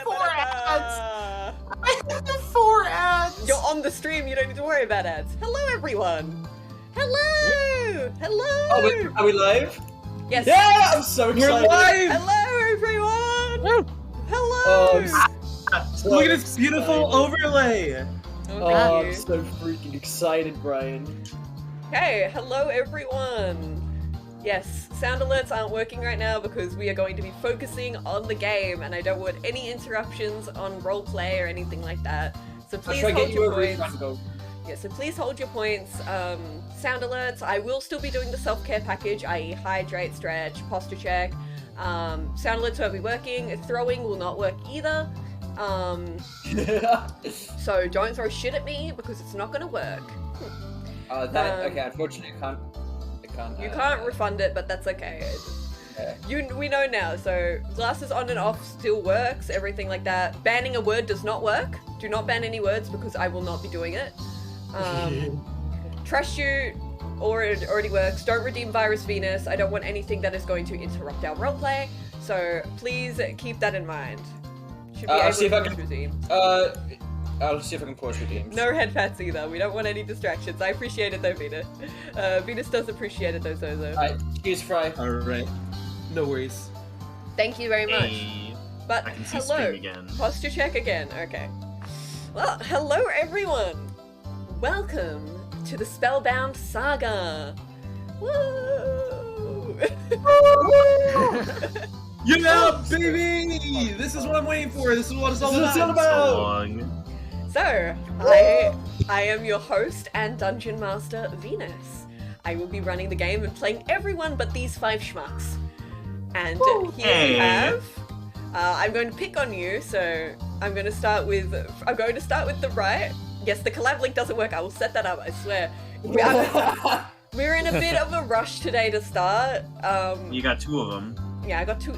4 ads! I have 4 ads! You're on the stream, you don't need to worry about ads. Hello, everyone! Hello! Hello! Oh, are we live? Yes. Yeah, I'm so excited. We're live! Hello, everyone! Woo. Hello! Oh, so Look at this beautiful overlay! Oh, I'm thank you. so freaking excited, Brian. Hey, hello, everyone! Yes, sound alerts aren't working right now because we are going to be focusing on the game and I don't want any interruptions on roleplay or anything like that. So please hold your points. Yeah, so please hold your points. Sound alerts, I will still be doing the self-care package, i.e. hydrate, stretch, posture check. Sound alerts will be working, throwing will not work either. So don't throw shit at me because it's not gonna work. Okay, unfortunately I can't. You can't refund it, but that's okay. Yeah. We know now, so glasses on and off still works, everything like that. Banning a word does not work. Do not ban any words because I will not be doing it. Trash shoot, or it already works. Don't redeem Virus Venus. I don't want anything that is going to interrupt our roleplay, so please keep that in mind. Should be able see if to I can- redeem. I'll see if I can pause redeems. No head pats either. We don't want any distractions. I appreciate it though, Venus. Venus does appreciate it though, Zozo. Alright, cheers, Fry. Alright. No worries. Thank you very much. Hey, But I can see hello. stream again. Posture check again. Okay. Well, hello everyone. Welcome to the Spellbound Saga. Woo! Yeah, baby! This is what I'm waiting for. This is what it's all This is about. what it's all So about. long. So, I am your host and Dungeon Master, Venus. I will be running the game and playing everyone but these 5 schmucks. And here we Hey. have. I'm going to pick on you, so I'm going to start with the right. Yes, the collab link doesn't work. I will set that up. I swear. We're in a bit of a rush today to start. You got 2 of them. Yeah, I got two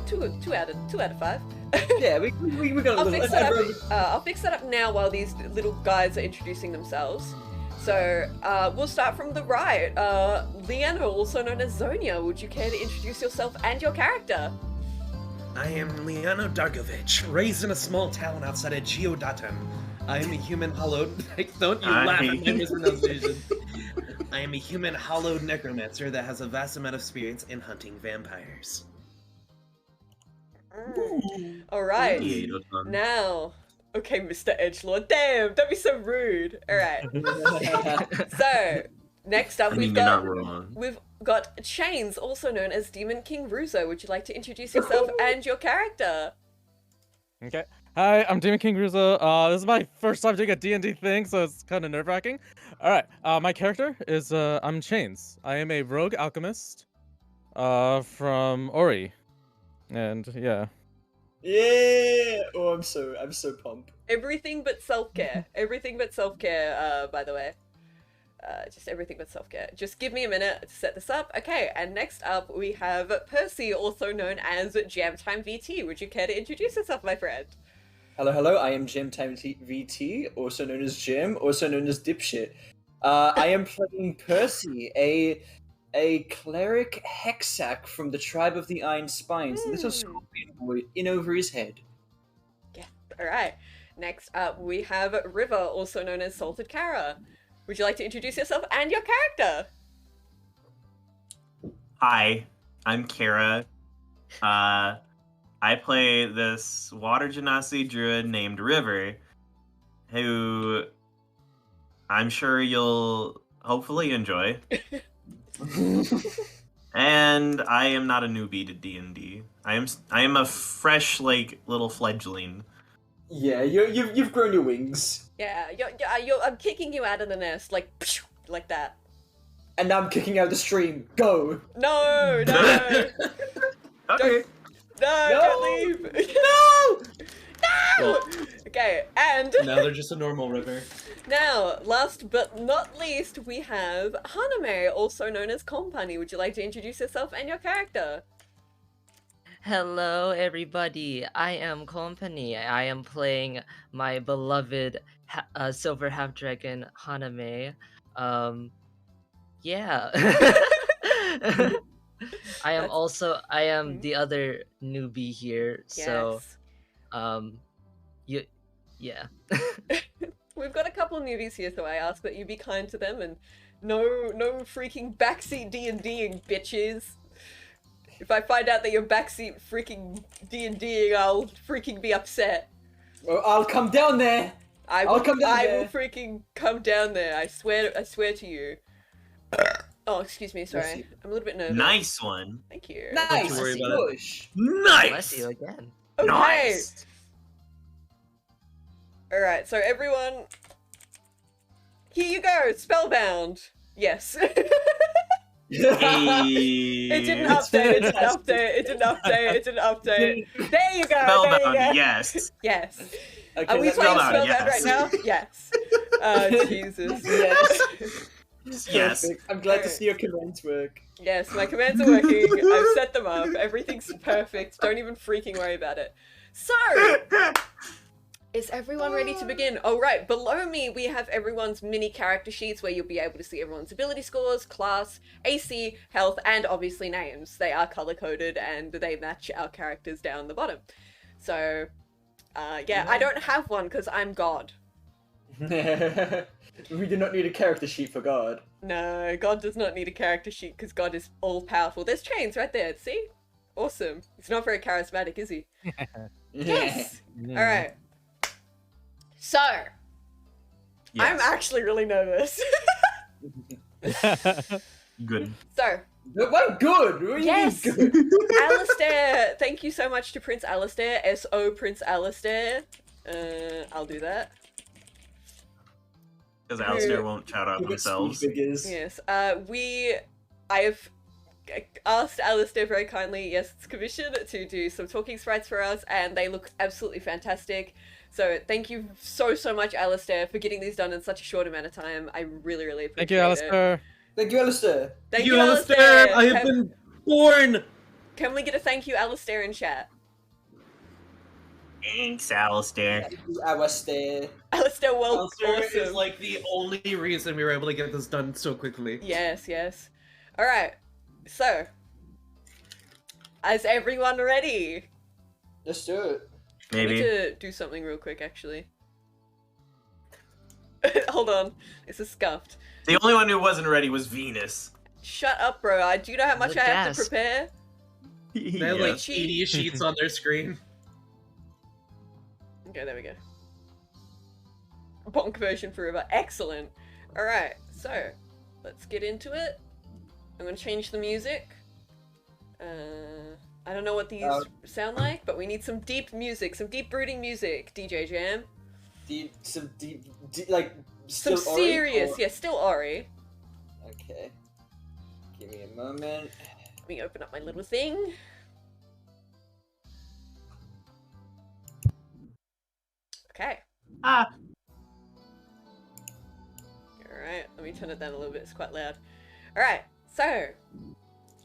out of 5. Yeah, we got a I'll little. fix that up. I'll fix that up now while these little guys are introducing themselves. So we'll start from the right. Leanna, also known as Zonia, would you care to introduce yourself and your character? I am Liano Darkovich, raised in a small town outside of Geodatum. I am a human hollowed. Don't you laugh at my mispronunciation. I am a human hollowed necromancer that has a vast amount of experience in hunting vampires. Alright. Yeah, you done. Now. Okay, Mr. Edgelord. Damn, don't be so rude. Alright. So, next up I mean, we've you're got not wrong. Chains, also known as Demon King Ruzo. Would you like to introduce yourself and your character? Okay. Hi, I'm Demon King Ruzo. This is my first time doing a D&D thing, so it's kind of nerve-wracking. Alright, my character is, I'm Chains. I am a rogue alchemist, from Ori. And, yeah. Yeah. Oh, I'm so pumped. Everything but self-care. Everything but self-care, by the way. Just everything but self-care. Just give me a minute to set this up. Okay, and next up we have Percy, also known as Jamtime VT. Would you care to introduce yourself, my friend? Hello. I am Jamtime VT, also known as Jim, also known as Dipshit. I am playing Percy, a cleric hexac from the tribe of the Iron Spines, little scorpion boy in over his head. Yeah, alright. Next up we have River, also known as Salted Kara. Would you like to introduce yourself and your character? Hi, I'm Kara. I play this water genasi druid named River, who I'm sure you'll hopefully enjoy. And I am not a newbie to D&D. I am a fresh, like, little fledgling. Yeah, you've grown your wings, Yeah, I'm kicking you out of the nest, like that. and now I'm kicking out the stream. Go. No! Okay. No, No! don't leave! No. No! Okay, and Now they're just a normal river. now, last but not least, we have Haname, also known as Company. Would you like to introduce yourself and your character? Hello, everybody. I am Company. I am playing my beloved Silver Half Dragon Haname. Yeah. I am That's- the other newbie here. So, Yes. Yeah. We've got a couple newbies here, so I ask that you be kind to them and no freaking backseat D&Ding, bitches. If I find out that you're backseat freaking D&Ding, I'll freaking be upset. Well, I'll come down there. I'll come down I there. will freaking come down there. I swear to you. Oh, excuse me. Sorry, Bless you. I'm a little bit nervous. Nice one. Thank you. Nice. worry about it. Push. Nice. Bless you again. Okay. Nice. All right. So everyone, here you go. Spellbound. Yes. It didn't Hey. update. It didn't update. It didn't update. It didn't update. There you go. There Spellbound, you go. yes. Yes. Okay, Are we let's playing go. Spellbound, Spellbound right yes. now? Yes. Jesus. Yes. Yes. Perfect. I'm glad to see your commands work. Yes, my commands are working. I've set them up. Everything's perfect. Don't even freaking worry about it. So, is everyone ready to begin? Oh, right. Below me, we have everyone's mini character sheets where you'll be able to see everyone's ability scores, class, AC, health, and obviously names. They are color-coded and they match our characters down the bottom. So, yeah, I don't have one because I'm God. We do not need a character sheet for God. No, God does not need a character sheet because God is all-powerful. There's Chains right there, see? Awesome. He's not very charismatic, is he? Yes! Alright. So, I'm Yes. actually really nervous. Good. So, What good? What do you yes! mean good? Alistair, thank you so much to Prince Alistair, S.O. Prince Alistair. I'll do that. Because Alistair won't shout out Look at themselves. speed figures. Yes, I have asked Alistair very kindly, yes, it's commissioned to do some talking sprites for us, and they look absolutely fantastic. So thank you so much, Alistair, for getting these done in such a short amount of time. I really appreciate Thank you, it. Alistair. Thank you, Alistair. Thank you, Alistair! I have been born! Can we get a thank you, Alistair, in chat? Thanks, Alistair. Thank you, Alistair. Alistair, well, Alistair awesome. is like the only reason we were able to get this done so quickly. Yes, yes. Alright, so. Is everyone ready? Let's do it. I need Maybe. to do something real quick, actually. Hold on. This is scuffed. The only one who wasn't ready was Venus. Shut up, bro. Do you know how much I have to Yes. prepare? They have like Cheat. 80 sheets on their screen. Okay, there we go. Bonk version forever. Excellent. Alright, so let's get into it. I'm gonna change the music. I don't know what these sound like, but we need some deep music, some deep brooding music, DJ Jam. Some deep, like, Some still Ori, serious, or- yeah, still Ori. Okay. Give me a moment. Let me open up my little thing. Okay. Ah. Alright, let me turn it down a little bit, it's quite loud. Alright, so,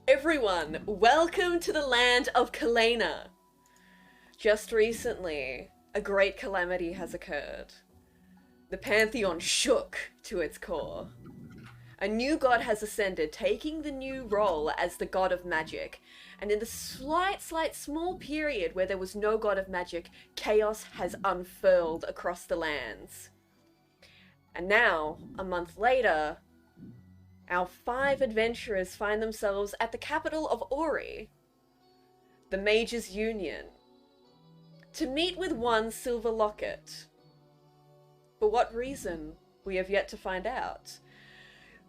everyone, welcome to the land of Kalena. Just recently, a great calamity has occurred. The Pantheon shook to its core. A new god has ascended, taking the new role as the god of magic. And in the small period where there was no god of magic, chaos has unfurled across the lands. And now, a month later, our 5 adventurers find themselves at the capital of Ori, the Mages Union, to meet with one silver locket. For what reason, we have yet to find out.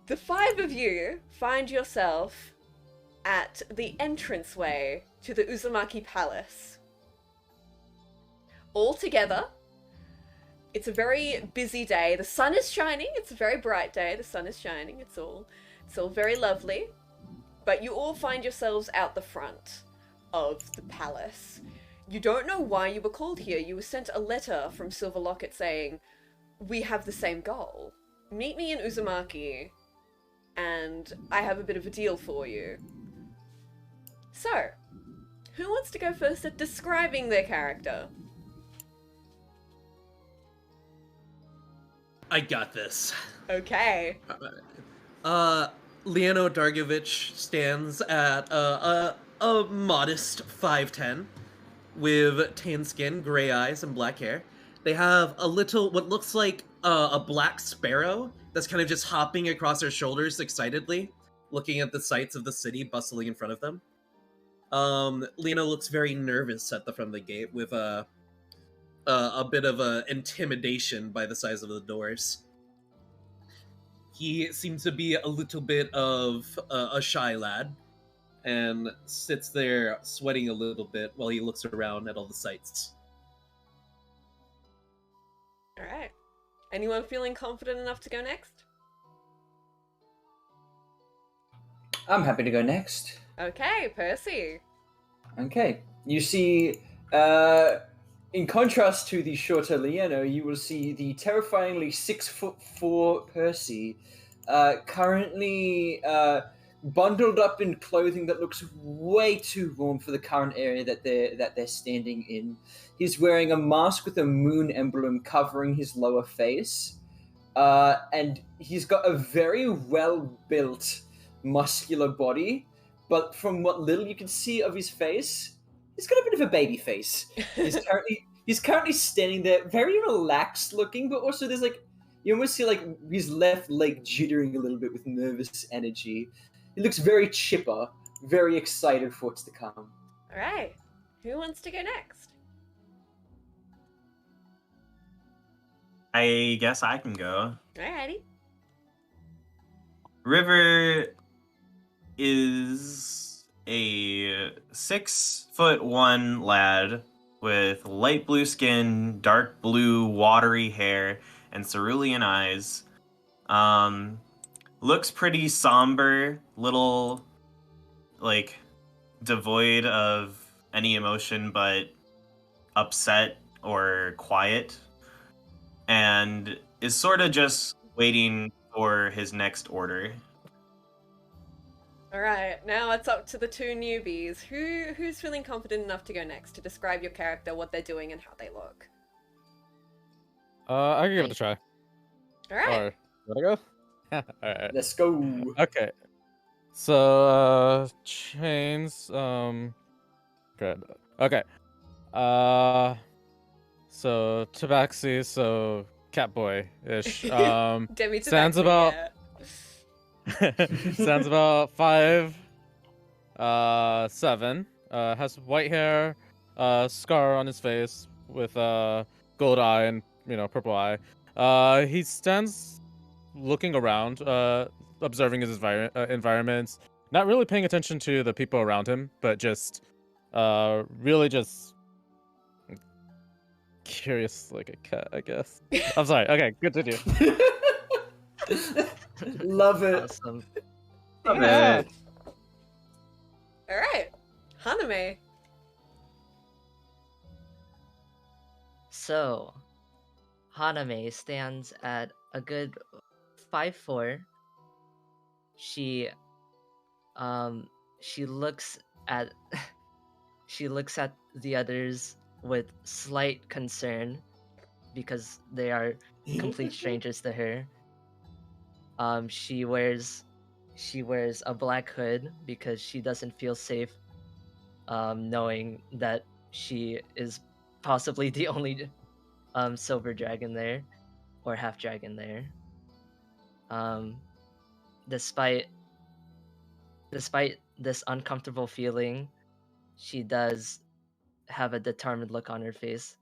The 5 of you find yourself at the entranceway to the Uzumaki Palace. All together. It's a very busy day. The sun is shining. It's a very bright day. The sun is shining. It's all very lovely. But you all find yourselves out the front of the palace. You don't know why you were called here. You were sent a letter from Silver Locket saying, "We have the same goal. Meet me in Uzumaki, and I have a bit of a deal for you." So, who wants to go first at describing their character? I got this. Okay. Leano Dargovich stands at a modest 5'10", with tan skin, gray eyes, and black hair. They have a little, what looks like a black sparrow that's kind of just hopping across their shoulders excitedly, looking at the sights of the city bustling in front of them. Lena looks very nervous at the front of the gate with a bit of intimidation by the size of the doors. He seems to be a little bit of a shy lad, and sits there sweating a little bit while he looks around at all the sights. Alright. Anyone feeling confident enough to go next? I'm happy to go next. Okay, Percy. Okay. You see, in contrast to the shorter Liano, you will see the terrifyingly 6'4" Percy, currently bundled up in clothing that looks way too warm for the current area that they're standing in. He's wearing a mask with a moon emblem covering his lower face, and he's got a very well-built, muscular body. But from what little you can see of his face, he's got a bit of a baby face. He's currently standing there, very relaxed looking, but also there's like, you almost see like his left leg jittering a little bit with nervous energy. He looks very chipper, very excited for what's to come. Alright. Who wants to go next? I guess I can go. Alrighty. River is a 6'1" lad with light blue skin, dark blue watery hair, and cerulean eyes. Looks pretty somber, little like devoid of any emotion but upset or quiet, and is sort of just waiting for his next order. Alright, now it's up to the two newbies. Who's feeling confident enough to go next to describe your character, what they're doing, and how they look? I can give it a try. Alright. Or, wanna go? Alright. Let's go. Okay. So, chains, good. Okay. So, Tabaxi, so, Catboy-ish. Demi Sounds Tabaxi, about... yeah. Sounds about 5'7". Has white hair, scar on his face with gold eye and purple eye. He stands looking around, observing his environments, not really paying attention to the people around him, but just really just curious like a cat, I guess. I'm sorry. Okay, continue. Love it. Awesome. Love Yeah. it. Alright. Haname. So, Haname stands at a good 5'4". She looks at she looks at the others with slight concern because they are complete strangers to her. She wears a black hood because she doesn't feel safe knowing that she is possibly the only silver dragon there, or half dragon there. Despite this uncomfortable feeling, she does have a determined look on her face.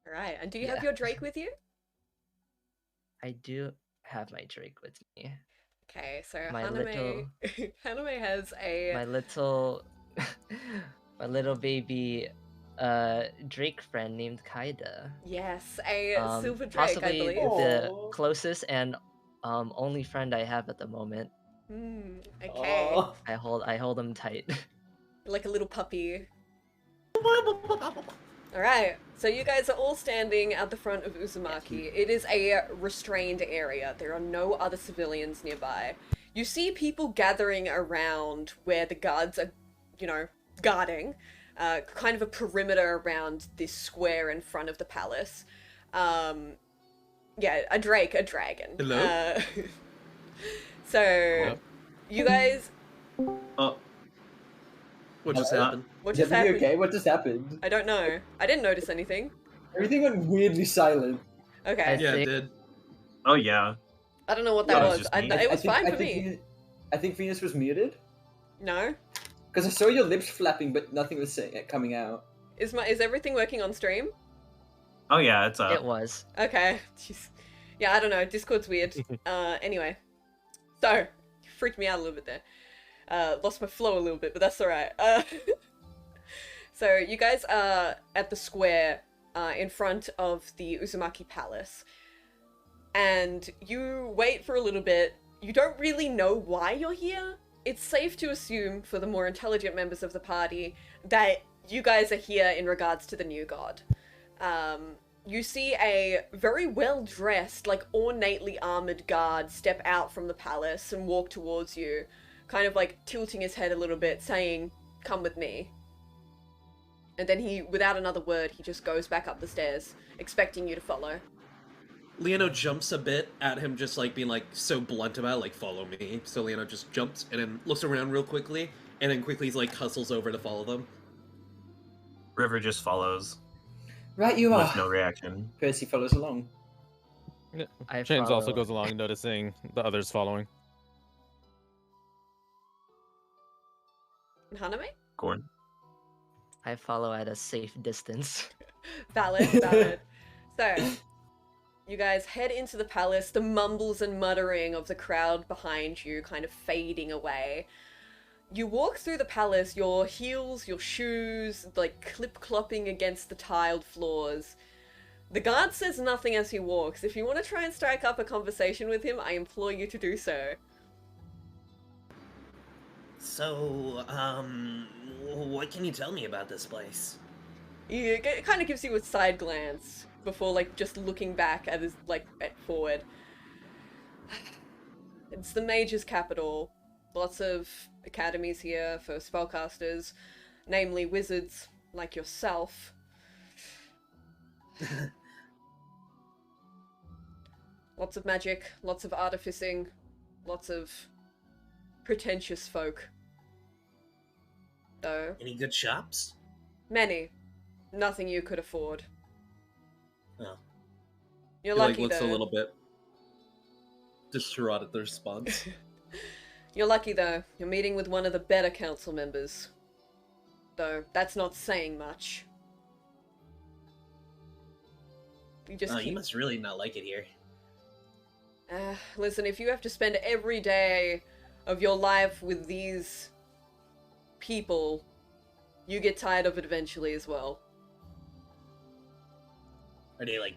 Alright, and do you have Yeah. your Drake with you? I do have my Drake with me. Okay, so My Haname little- Haname has a My little my little baby Drake friend named Kaida. yes, a silver Drake, I Possibly believe. the Aw. closest and only friend I have at the moment. Okay. Aw. I hold him tight. Like a little puppy. Alright, so you guys are all standing at the front of Uzumaki. It is a restrained area. There are no other civilians nearby. You see people gathering around where the guards are, guarding. Kind of a perimeter around this square in front of the palace. Yeah, a dragon. Hello? So, Hello? you guys, Oh, What just happened? what Is just everything happened? okay? What just happened? I don't know. I didn't notice anything. Everything went weirdly silent. Okay. I Yeah, it think- did. Oh yeah. I don't know what Yeah, that it's was. just I, me. it was think- fine I for think me. I think Venus was muted No? because I saw your lips flapping, but nothing was coming out. Is everything working on stream? Oh yeah, it's up. It was. Okay. Jeez. Yeah, I don't know. Discord's weird. Anyway. So, freaked me out a little bit there. Lost my flow a little bit, but that's alright. So, you guys are at the square in front of the Uzumaki Palace. And you wait for a little bit. You don't really know why you're here. It's safe to assume, for the more intelligent members of the party, that you guys are here in regards to the new god. You see a very well-dressed, like ornately armored guard step out from the palace and walk towards you, kind of like tilting his head a little bit, saying, "Come with me." And then he, without another word, he just goes back up the stairs, expecting you to follow. Leono jumps a bit at him, just like being like so blunt about like follow me. So Leono just jumps and then looks around real quickly, and then quickly he's like hustles over to follow them. River just follows Right, you are. with no reaction. Percy follows along. I James also follow- goes along, noticing the others following. And Haname? Gordon. I follow at a safe distance. Valid, valid. So, you guys head into the palace, the mumbles and muttering of the crowd behind you kind of fading away. You walk through the palace, your heels, your shoes, like clip-clopping against the tiled floors. The guard says nothing as he walks. If you want to try and strike up a conversation with him, I implore you to do so. So, what can you tell me about this place? It kind of gives you a side glance before, like, just looking back at his, like, forward. It's the mage's capital. Lots of academies here for spellcasters, namely wizards like yourself. Lots of magic, lots of artificing, lots of pretentious folk. Though, Any good shops? many. Nothing you could afford. Oh. You're He like lucky looks though. a little bit distraught at the response. You're lucky though. You're meeting with one of the better council members. Though, that's not saying much. You just Oh, keep... you must really not like it here. Listen, if you have to spend every day of your life with these people, you get tired of it eventually as well. Are they like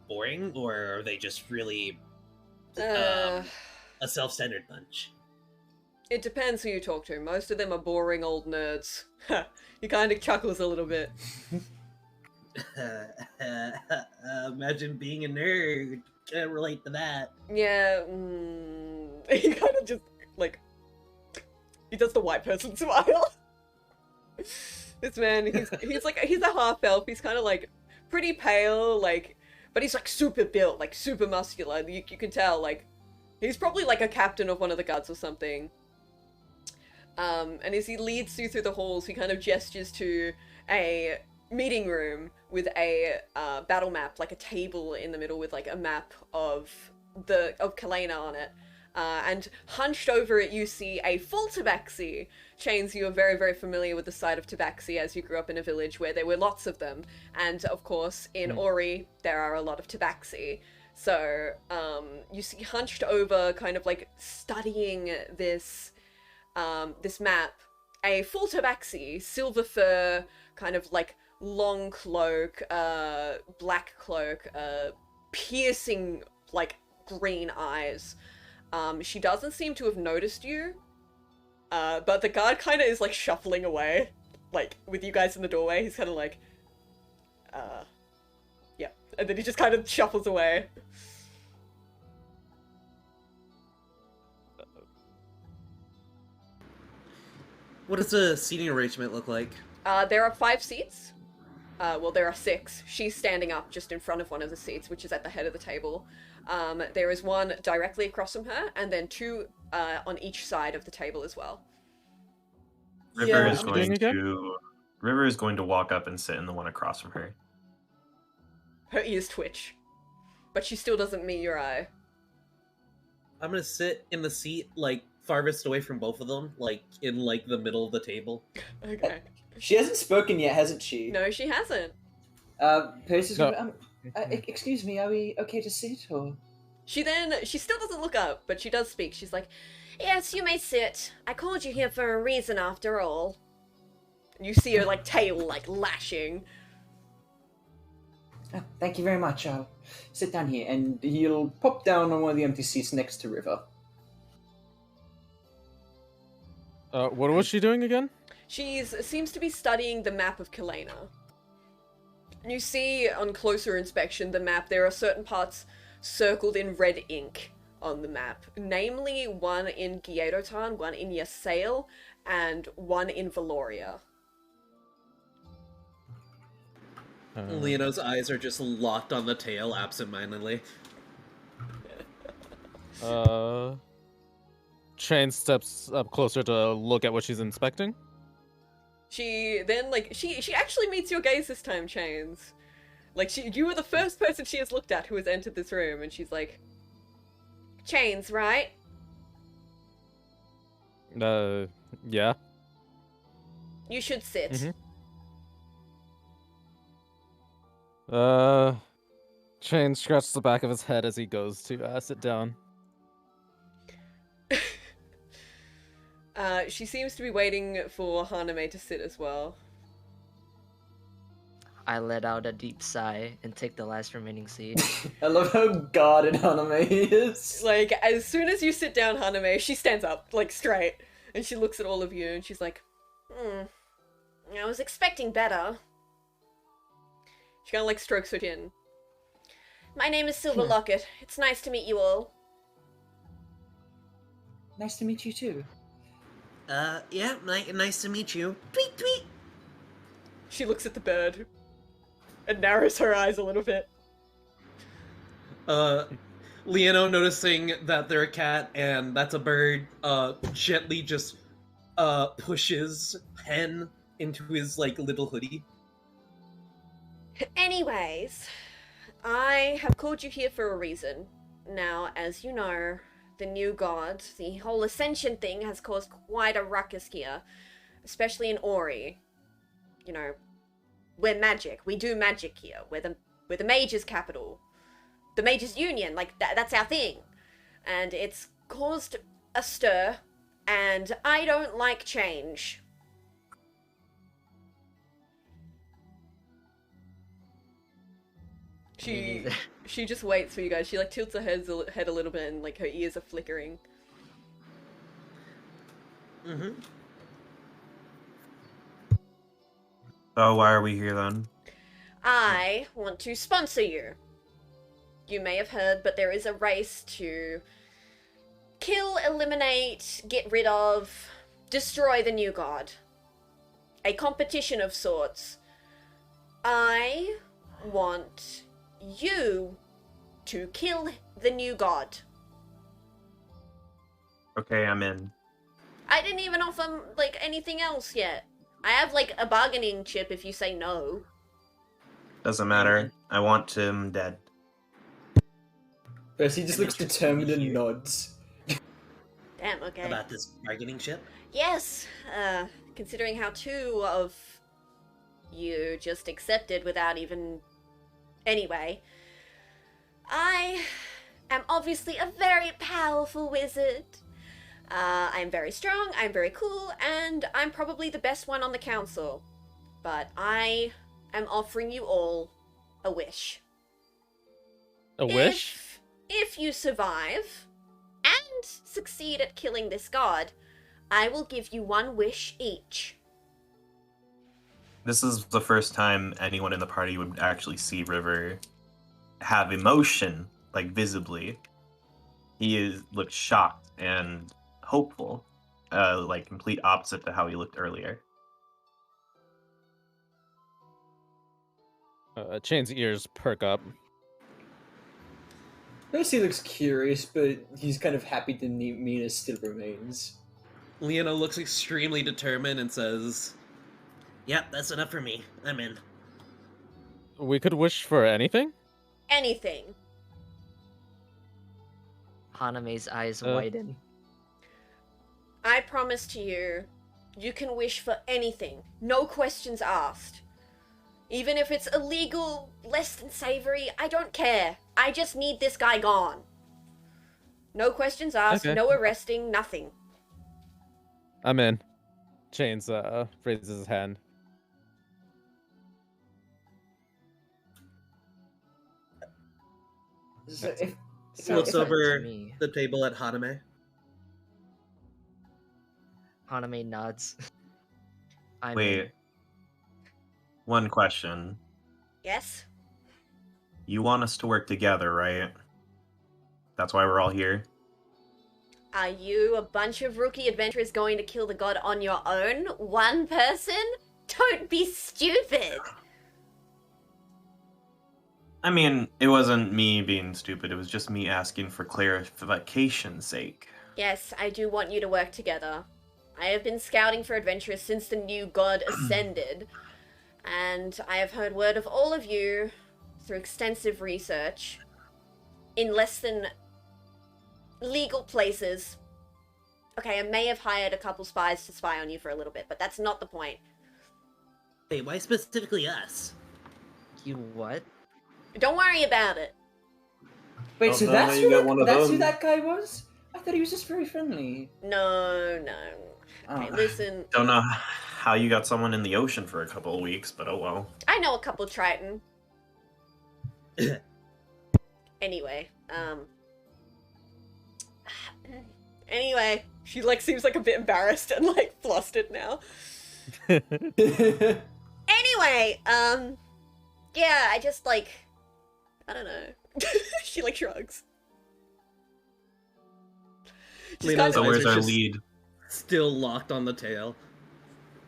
boring, or are they just really Uh, a self-centered bunch? it depends who you talk to. Most of them are boring old nerds. He kind of chuckles a little bit. Imagine being a nerd. Can't relate to that. Yeah, he kind of just, like, he does the white person smile. This man, he's a half elf. He's kind of like pretty pale, like, but he's like super built, like super muscular. You can tell, like, he's probably like a captain of one of the guards or something. And as he leads you through the halls, he kind of gestures to a meeting room with a battle map, like a table in the middle with like a map of Kalena on it. And hunched over it, you see a full tabaxi. Chains, you are very, very familiar with the sight of tabaxi as you grew up in a village where there were lots of them. And of course, in Ori, there are a lot of tabaxi. So, you see hunched over, kind of like studying this map, a full tabaxi, silver fur, kind of like long cloak, black cloak, piercing, like, green eyes. She doesn't seem to have noticed you, but the guard kind of is, like, shuffling away, like, with you guys in the doorway. He's kind of like, yeah. And then he just kind of shuffles away. What does the seating arrangement look like? There are 5 seats. Well, there are 6. She's standing up just in front of one of the seats, which is at the head of the table. There is one directly across from her, and then 2 on each side of the table as well. River Yeah. is What are you doing going again? to River is going to walk up and sit in the one across from her. Her ears twitch, but she still doesn't meet your eye. I'm gonna sit in the seat, like, farthest away from both of them, like, in, like, the middle of the table. Okay. She hasn't spoken yet, hasn't she? No, she hasn't. Percy's No. excuse me, are we okay to sit, or...? She still doesn't look up, but she does speak. She's like, yes, you may sit. I called you here for a reason after all. And you see her, like, tail, like, lashing. Oh, thank you very much, I'll sit down here, and he'll pop down on one of the empty seats next to River. What was she doing again? She seems to be studying the map of Kalena. You see, on closer inspection, the map, there are certain parts circled in red ink on the map. Namely, one in Gyatotan, one in Yassail, and one in Valoria. Leono's eyes are just locked on the tail absentmindedly. Chain steps up closer to look at what she's inspecting. She then, like, she actually meets your gaze this time, Chains. Like, you were the first person she has looked at who has entered this room, and she's like, Chains, right? Yeah. You should sit. Mhm. Chain scratches the back of his head as he goes to sit down. She seems to be waiting for Haname to sit as well. I let out a deep sigh and take the last remaining seat. I love how guarded Haname is. Like, as soon as you sit down, Haname, she stands up, like, straight, and she looks at all of you, and she's like, I was expecting better. She kind of, like, strokes her chin. My name is Silver Locket. It's nice to meet you all. Nice to meet you too. Yeah, nice to meet you. Tweet, tweet! She looks at the bird and narrows her eyes a little bit. Leono, noticing that they're a cat and that's a bird, gently just, pushes Hen into his, like, little hoodie. Anyways, I have called you here for a reason. Now, as you know, the new god, the whole ascension thing has caused quite a ruckus here, especially in Ori. You know, we're magic. We do magic here. We're the mages' capital. The mages' union, like, that's our thing. And it's caused a stir, and I don't like change. She just waits for you guys. She, like, tilts her head a little bit, and, like, her ears are flickering. Mm-hmm. So why are we here then? I want to sponsor you. You may have heard, but there is a race to kill, eliminate, get rid of, destroy the new god. A competition of sorts. I want you to kill the new god. Okay, I'm in. I didn't even offer, like, anything else yet. I have, like, a bargaining chip if you say no. Doesn't matter. I want him dead. Percy just looks determined and nods. Damn, okay. About this bargaining chip? Yes, considering how two of you just accepted without even... Anyway, I am obviously a very powerful wizard. I'm very strong, I'm very cool, and I'm probably the best one on the council. But I am offering you all a wish. A wish? If you survive and succeed at killing this god, I will give you one wish each. This is the first time anyone in the party would actually see River have emotion, like, visibly. He looked shocked and hopeful, like, complete opposite to how he looked earlier. Chain's ears perk up. Percy looks curious, but he's kind of happy that Mina still remains. Leono looks extremely determined and says, "Yep, that's enough for me. I'm in." We could wish for anything? anything. Haname's eyes Uh. widen. I promise to you, you can wish for anything. No questions asked. Even if it's illegal, less than savory, I don't care. I just need this guy gone. No questions asked, Okay. no arresting, nothing. I'm in. Chains raises his hand. So if So Looks if it's I- up to over me. the table at Haname. Haname nods. I'm in. Wait. One question. Yes? You want us to work together, right? That's why we're all here. Are you a bunch of rookie adventurers going to kill the god on your own? One person? Don't be stupid! I mean, it wasn't me being stupid, it was just me asking for clarification's sake. Yes, I do want you to work together. I have been scouting for adventurers since the new god ascended, and I have heard word of all of you through extensive research in less than legal places. Okay, I may have hired a couple spies to spy on you for a little bit, but that's not the point. Hey, why specifically us? You what? Don't worry about it. Wait, Oh, so no, that's you got one of that's who them. that guy was? I thought he was just very friendly. No. Okay, Oh. listen. Don't know how you got someone in the ocean for a couple of weeks, but oh well. I know a couple Triton. Anyway, Anyway, she like seems like a bit embarrassed and like flustered now. Anyway, yeah, I just like, I don't know. She like shrugs. She's Leno's So eyes where's are our just lead? Still locked on the tail.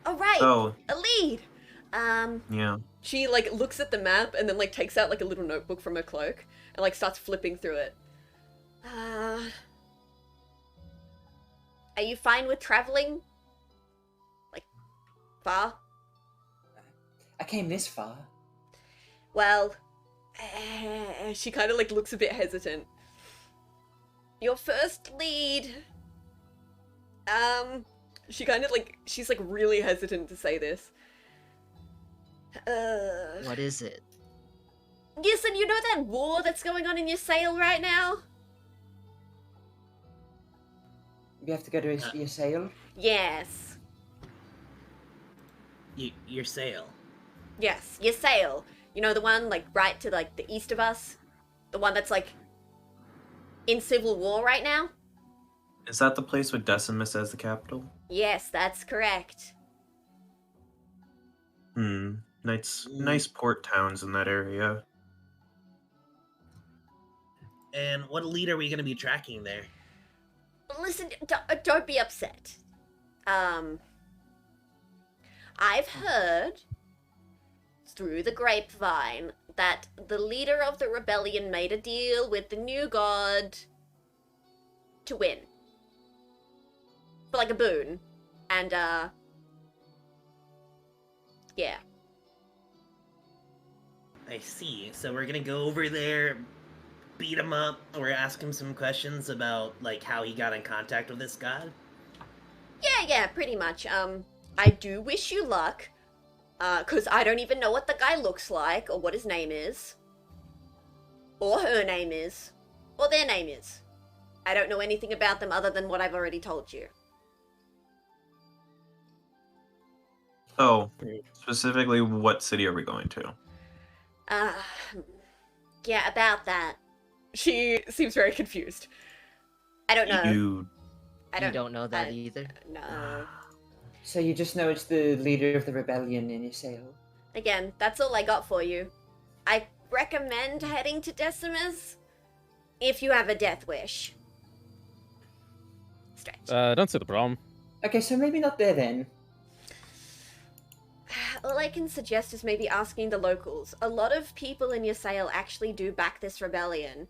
Oh right, So, a lead. yeah. She like looks at the map and then like takes out like a little notebook from her cloak and like starts flipping through it. Are you fine with traveling? Like, far? I came this far. Well, she kind of like looks a bit hesitant. Your first lead. She kind of like, she's like really hesitant to say this. What is it? Listen, you know that war that's going on in your sail right now? We have to go to your sail. Yes. Your sail. Yes, your sail. You know the one like right to like the east of us? The one that's like in civil war right now? Is that the place with Decimus as the capital? Yes, that's correct. Nice port towns in that area. And what lead are we going to be tracking there? Listen, don't be upset. I've heard through the grapevine that the leader of the rebellion made a deal with the new god to win. For like a boon. And, yeah. I see. So we're going to go over there, beat him up, or ask him some questions about, like, how he got in contact with this god? Yeah, pretty much. I do wish you luck. 'Cause I don't even know what the guy looks like, or what his name is. Or her name is. Or their name is. I don't know anything about them other than what I've already told you. Oh, specifically, what city are we going to? Yeah, about that. She seems very confused. I don't know. You I You don't know that either? No. So you just know it's the leader of the rebellion in your sail. Again, that's all I got for you. I recommend heading to Decimus if you have a death wish. Stretch. Don't see the problem. Okay, so maybe not there then. All I can suggest is maybe asking the locals. A lot of people in your sail actually do back this rebellion.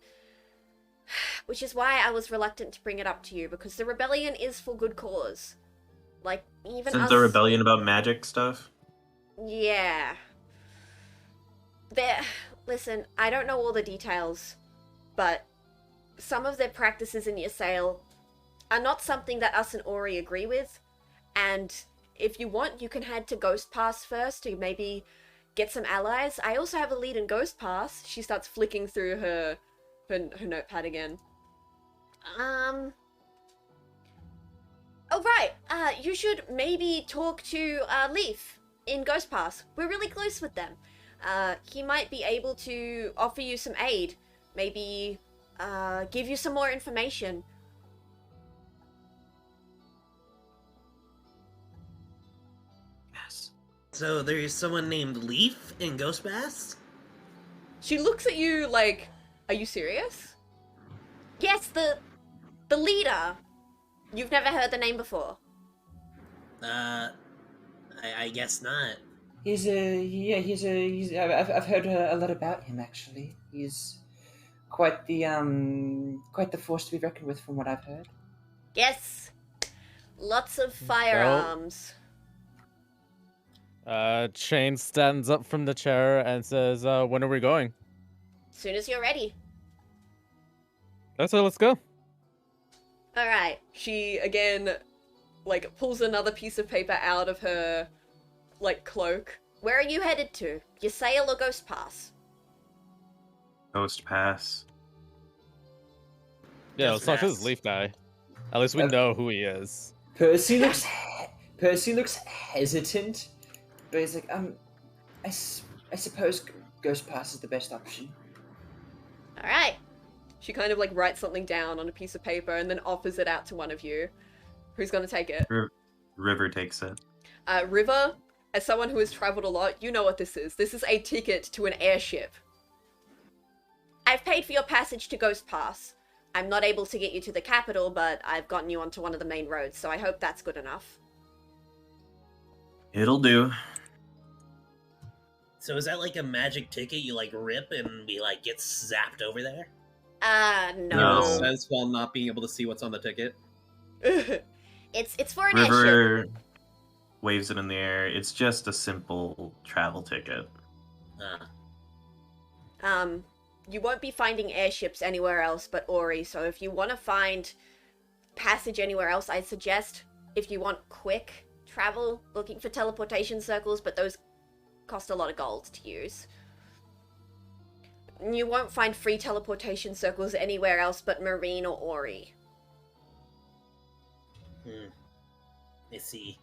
Which is why I was reluctant to bring it up to you, because the rebellion is for good cause. Like, even Isn't us... the rebellion about magic stuff? Yeah. Listen, I don't know all the details, but some of their practices in Ysail are not something that us and Ori agree with, and if you want, you can head to Ghost Pass first to maybe get some allies. I also have a lead in Ghost Pass. She starts flicking through her notepad again. Oh right, you should maybe talk to Leaf in Ghost Pass. We're really close with them. He might be able to offer you some aid. Maybe give you some more information. Yes. So there's someone named Leaf in Ghost Pass? She looks at you like, are you serious? Yes, the leader. You've never heard the name before. I guess not. He's I've heard a lot about him actually. He's quite the force to be reckoned with from what I've heard. Yes. Lots of firearms. Chain stands up from the chair and says, when are we going? Soon as you're ready. Let's go. Alright. She, again, like, pulls another piece of paper out of her, like, cloak. Where are you headed to? Ysail or Ghost Pass? Ghost Pass. Yeah, Ghost let's talk to Pass. this Leaf guy. At least we know who he is. Percy looks hesitant, but he's like, I suppose Ghost Pass is the best option. Alright. She kind of, like, writes something down on a piece of paper and then offers it out to one of you. Who's gonna take it? River takes it. River, as someone who has traveled a lot, you know what this is. This is a ticket to an airship. I've paid for your passage to Ghost Pass. I'm not able to get you to the capital, but I've gotten you onto one of the main roads, so I hope that's good enough. It'll do. So is that like a magic ticket you like rip and we like get zapped over there? No. No. Sense while not being able to see what's on the ticket. It's for an airship. River waves it in the air. It's just a simple travel ticket. You won't be finding airships anywhere else but Ori, so if you want to find passage anywhere else, I'd suggest, if you want quick travel, looking for teleportation circles, but those cost a lot of gold to use. You won't find free teleportation circles anywhere else but Marine or Ori. I see.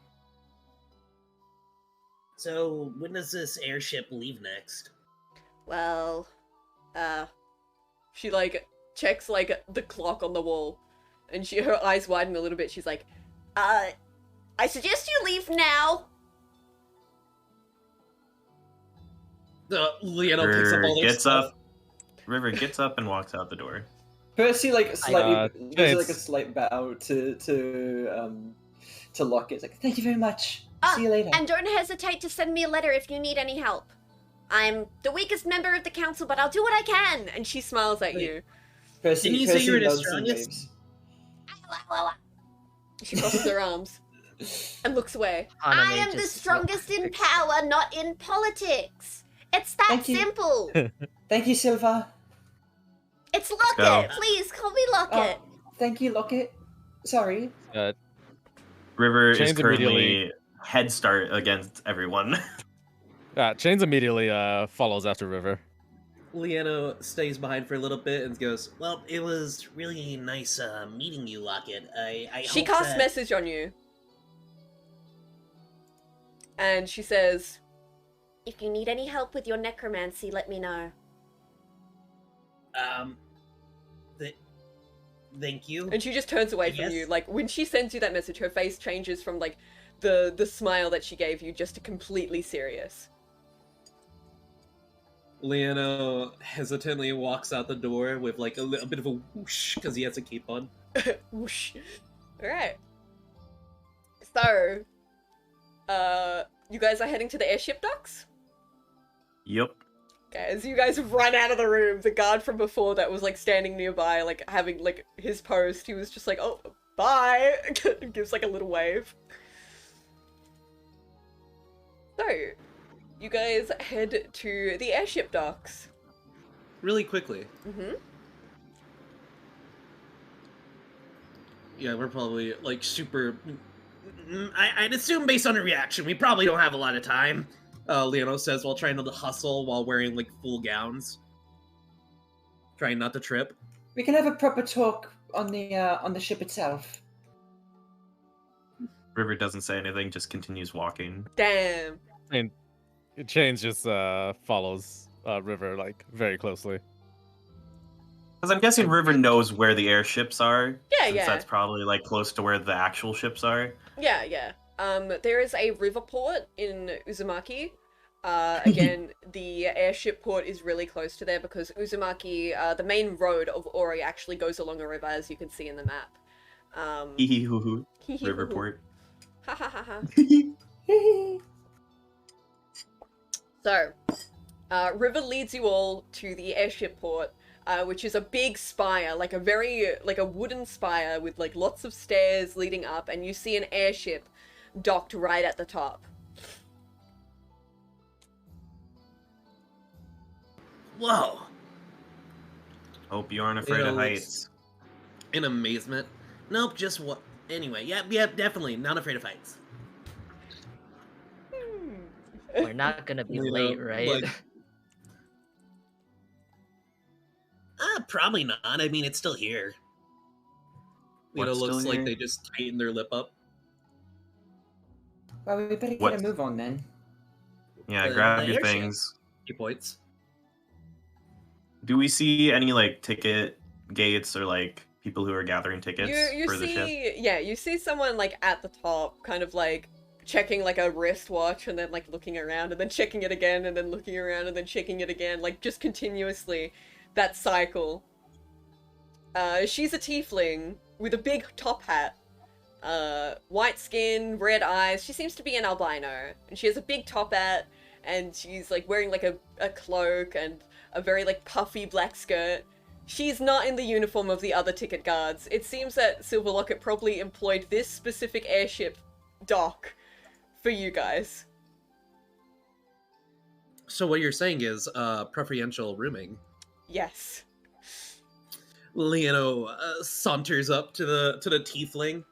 So when does this airship leave next? Well, she, like, checks, like, the clock on the wall, and her eyes widen a little bit. She's like, I suggest you leave now. Leonel picks up all their stuff. River gets up and walks out the door. Percy like slightly does like a Chase. slight bow to Lockett. It's like, thank you very much. See you later. And don't hesitate to send me a letter if you need any help. I'm the weakest member of the council, but I'll do what I can. And she smiles at you. Percy, Didn't you say Percy you were the nods and strongest? waves. She crosses her arms and looks away. Hana I may am the just strongest in power, not in politics. It's that Thank you. simple. Thank you, Silver. It's go. Lockett. Please call me Lockett. Thank you, Lockett. Sorry. River Chains is currently immediately- head start against everyone. Chains immediately follows after River. Leano stays behind for a little bit and goes, Well, it was really nice meeting you, Lockett. I She hope casts that... message on you. And she says, if you need any help with your necromancy, let me know. Thank you. And she just turns away from Yes. you. Like, when she sends you that message, her face changes from, like, the smile that she gave you just to completely serious. Leano hesitantly walks out the door with like a bit of a whoosh because he has a cape on. Whoosh. Alright. So, you guys are heading to the airship docks? Yep. Okay, as you guys run out of the room, the guard from before that was, like, standing nearby, like, having, like, his post, he was just like, oh, bye! Gives, like, a little wave. So, you guys head to the airship docks. really quickly. Mm-hmm. Yeah, we're probably like super. I'd assume based on her reaction, we probably don't have a lot of time. Leono says while trying to hustle while wearing like full gowns, trying not to trip. We can have a proper talk on the ship itself. River doesn't say anything, just continues walking. Damn. And Chains just follows River like very closely. Because I'm guessing River knows where the airships are. Yeah, since yeah. That's probably like close to where the actual ships are. Yeah, yeah. There is a river port in Uzumaki. Again, the airship port is really close to there because Uzumaki, the main road of Ori actually goes along a river, as you can see in the map. Hee hee hoo hoo. Riverport. Ha ha ha ha. So, River leads you all to the airship port, which is a big spire, like a wooden spire with like lots of stairs leading up, and you see an airship docked right at the top. Whoa! Hope you aren't afraid of heights. In amazement. Nope, just what? Anyway, yep, definitely not afraid of heights. We're not gonna be late, right? Like, probably not. I mean, it's still here. What's Looks still like here? they just tightened their lip up. Well, we better What? get a move on then. Yeah, The grab your airship. things. 8 points. Do we see any like ticket gates or like people who are gathering tickets You for the ship? see, yeah, you see someone like at the top, kind of like checking like a wristwatch and then like looking around and then checking it again and then looking around and then checking it again, like just continuously. That cycle. She's a tiefling with a big top hat. White skin, red eyes. She seems to be an albino. And she has a big top hat and she's like wearing like a cloak and a very like puffy black skirt. She's not in the uniform of the other ticket guards. It seems that Silver Locket probably employed this specific airship dock for you guys. So what you're saying is preferential rooming. Yes. Leono saunters up to the tiefling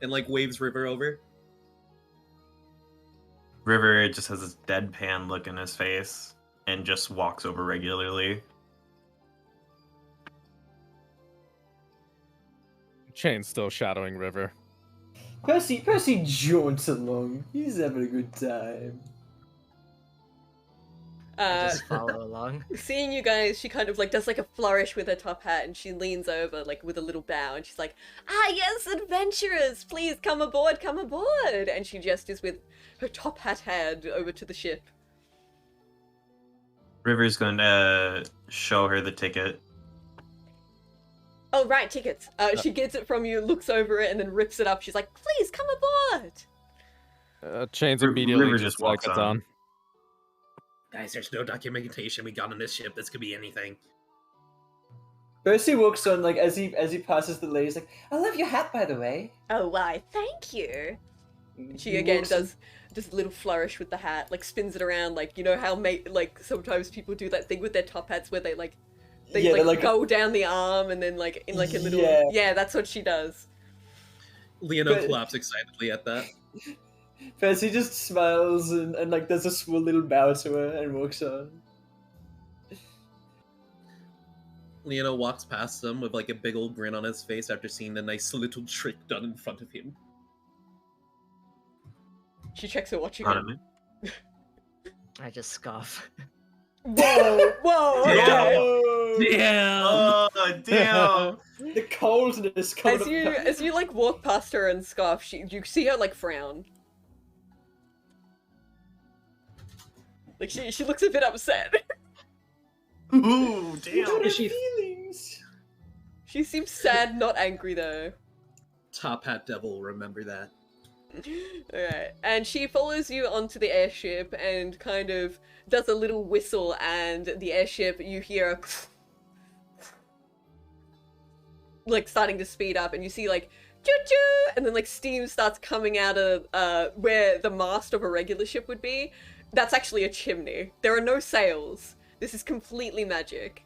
and like waves River over. River just has this deadpan look in his face and just walks over regularly. Chain's still shadowing River. Percy jaunts along. He's having a good time. I just follow along. Seeing you guys, she kind of like does like a flourish with her top hat and she leans over like with a little bow and she's like, "Ah yes, adventurers, please come aboard, come aboard!" And she gestures with her top hat hand over to the ship. River's going to show her the ticket. Oh right, tickets. She gets it from you, looks over it, and then rips it up. She's like, "Please come aboard!" Chains River immediately just just walks gets on. on. Guys, there's no documentation we got on this ship. This could be anything. Percy walks on like as he passes the lady. He's like, "I love your hat, by the way." Oh why, thank you. She He again walks on- does just a little flourish with the hat, like spins it around, like you know how like sometimes people do that thing with their top hats where they Yeah, they're like- go down the arm and then like in like a little Yeah. that's what she does. Leono But- claps excitedly at that. Percy just smiles and like does a small little bow to her and walks on. Leono walks past them with like a big old grin on his face after seeing the nice little trick done in front of him. She checks her watch Not again. a- I just scoff. Whoa, okay. Damn! Oh, damn! The coldness coming As you like walk past her and scoff, you see her like frown. Like she looks a bit upset. Ooh, damn! Is she feelings. She seems sad, not angry though. top hat devil? Remember that. Alright, and she follows you onto the airship and kind of does a little whistle, and the airship, you hear a like starting to speed up, and you see like choo-choo, and then like steam starts coming out of where the mast of a regular ship would be. That's actually a chimney. There are no sails. This is completely magic.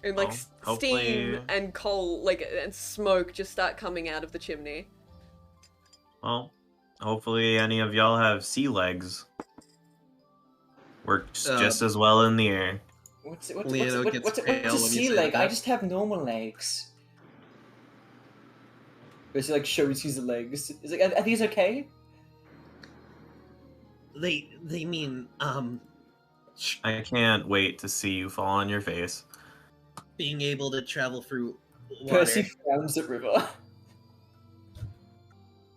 And like Well, steam hopefully- and coal, like and smoke just start coming out of the chimney. Well, hopefully any of y'all have sea legs. Works just as well in the air. What's Leono a gets pale a when you sea say leg? I that. just have normal legs. Basically, like shows his legs. Is like, are these okay? They mean I can't wait to see you fall on your face. being able to travel through water. Percy frowns at River.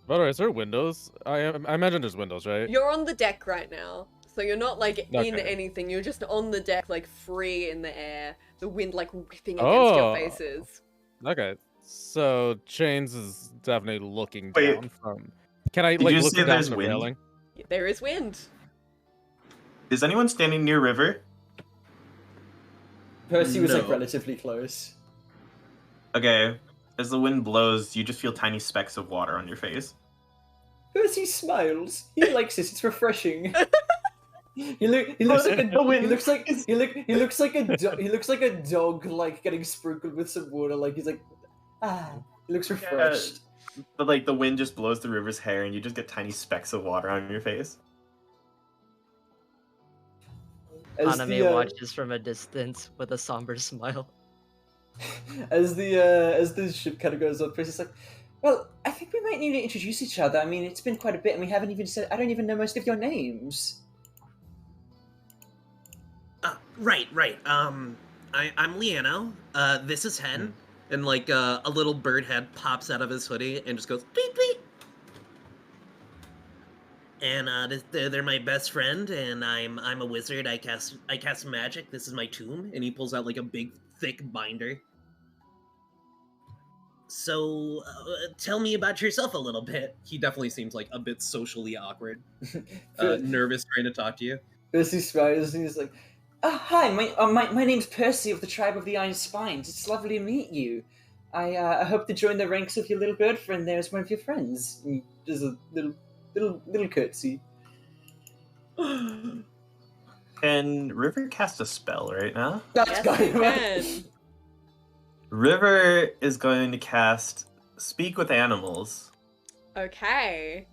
By the way, is there windows? I imagine there's windows, right? You're on the deck right now, so you're not like in Okay. anything. You're just on the deck, like free in the air. The wind like whipping against Oh. your faces. Okay, so Chains is definitely looking Wait. down from. Can I Did like you look say down there's from the wind? railing? There is wind. Is anyone standing near River? Percy was like No. relatively close. Okay. As the wind blows, you just feel tiny specks of water on your face. Percy smiles. He likes this. It's refreshing. He looks like a The wind. he looks like he looks like a dog like getting sprinkled with some water. Like he's like he looks refreshed. But like the wind just blows through River's hair and you just get tiny specks of water on your face. As Haname the, watches from a distance with a somber smile. as the ship kind of goes up, Percy's like, well, I think we might need to introduce each other. I mean, it's been quite a bit, and we haven't even said. I don't even know most of your names. Right. I'm Leano. This is Hen, and like a little bird head pops out of his hoodie and just goes tweet tweet. And they're my best friend, and I'm a wizard. I cast magic. This is my tomb, and he pulls out like a big thick binder. So, tell me about yourself a little bit. He definitely seems like a bit socially awkward, nervous trying to talk to you. Percy smiles and he's like, hi, my name's Percy of the tribe of the Iron Spines. It's lovely to meet you. I hope to join the ranks of your little bird friend there as one of your friends. And he does a little curtsy. Can River cast a spell right now? That's Yes, going you on. can. River is going to cast Speak with Animals Okay.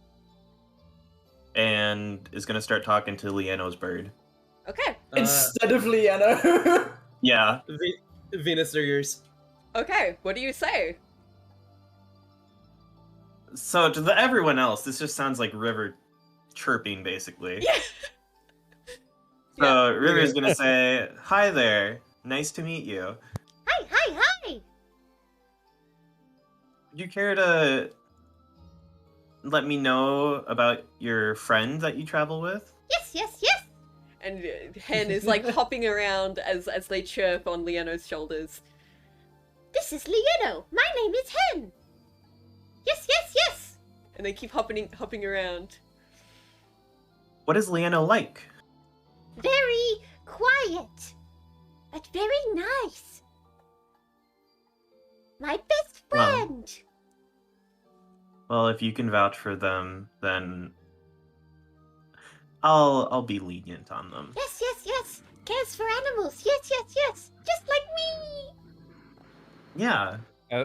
and is going to start talking to Leano's bird. Okay. Instead of Leano. Yeah. Venus, they're yours. Okay. What do you say? So to everyone else, this just sounds like River chirping, basically. Yeah. So River's going to say, hi there. Nice to meet you. Hi, hi, hi! Would you care to let me know about your friend that you travel with? Yes, yes, yes! And Hen is like hopping around as they chirp on Leono's shoulders. This is Leono. My name is Hen. Yes, yes, yes! And they keep hopping around. What is Leano like? Very quiet, but very nice. My best Well. friend. Well, if you can vouch for them, then I'll be lenient on them. Yes, yes, yes. Cares for animals. Yes, yes, yes. Just like me. Yeah.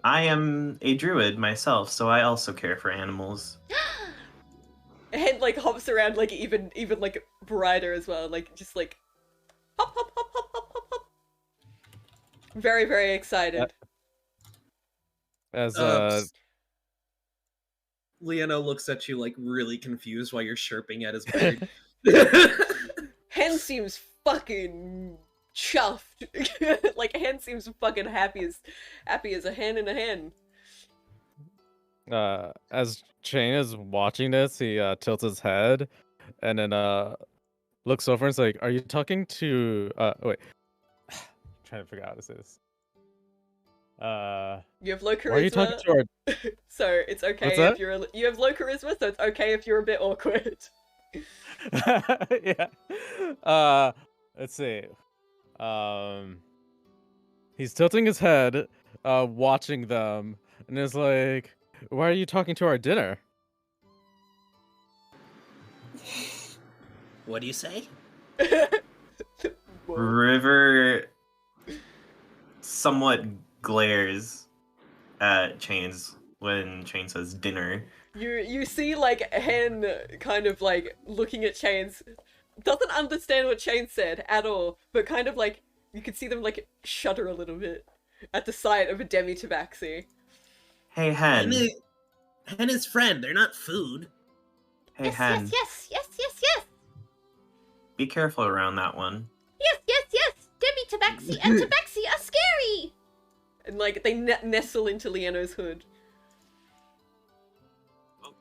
I am a druid myself, so I also care for animals. Hen like hops around like even like brighter as well, like just like hop hop hop hop hop hop hop. Very, very excited. As Leano looks at you like really confused while you're chirping at his bird. Hen seems fucking chuffed. Like Hen seems fucking happy as a hen and a hen. as Chain is watching this, he tilts his head and then looks over and is like, "Are you talking to?" Wait, I'm trying to figure out how to say this. You have low charisma. Why are you talking to our? So it's okay What's if that? you have low charisma, so it's okay if you're a bit awkward. Yeah. Let's see. He's tilting his head, watching them, and is like, "Why are you talking to our dinner?" What do you say? River somewhat glares at Chains when Chain says dinner. You see like Hen kind of like looking at Chains, doesn't understand what Chain said at all, but kind of like you can see them like shudder a little bit at the sight of a demi-tabaxi. Hey, Hen. Hen is friend. They're not food. Hey, Yes, Hen. yes, yes, yes, yes, yes. Be careful around that one. Yes, yes, yes. Demi-tabaxi and tabaxi are scary. And like they nestle into Lieno's hood.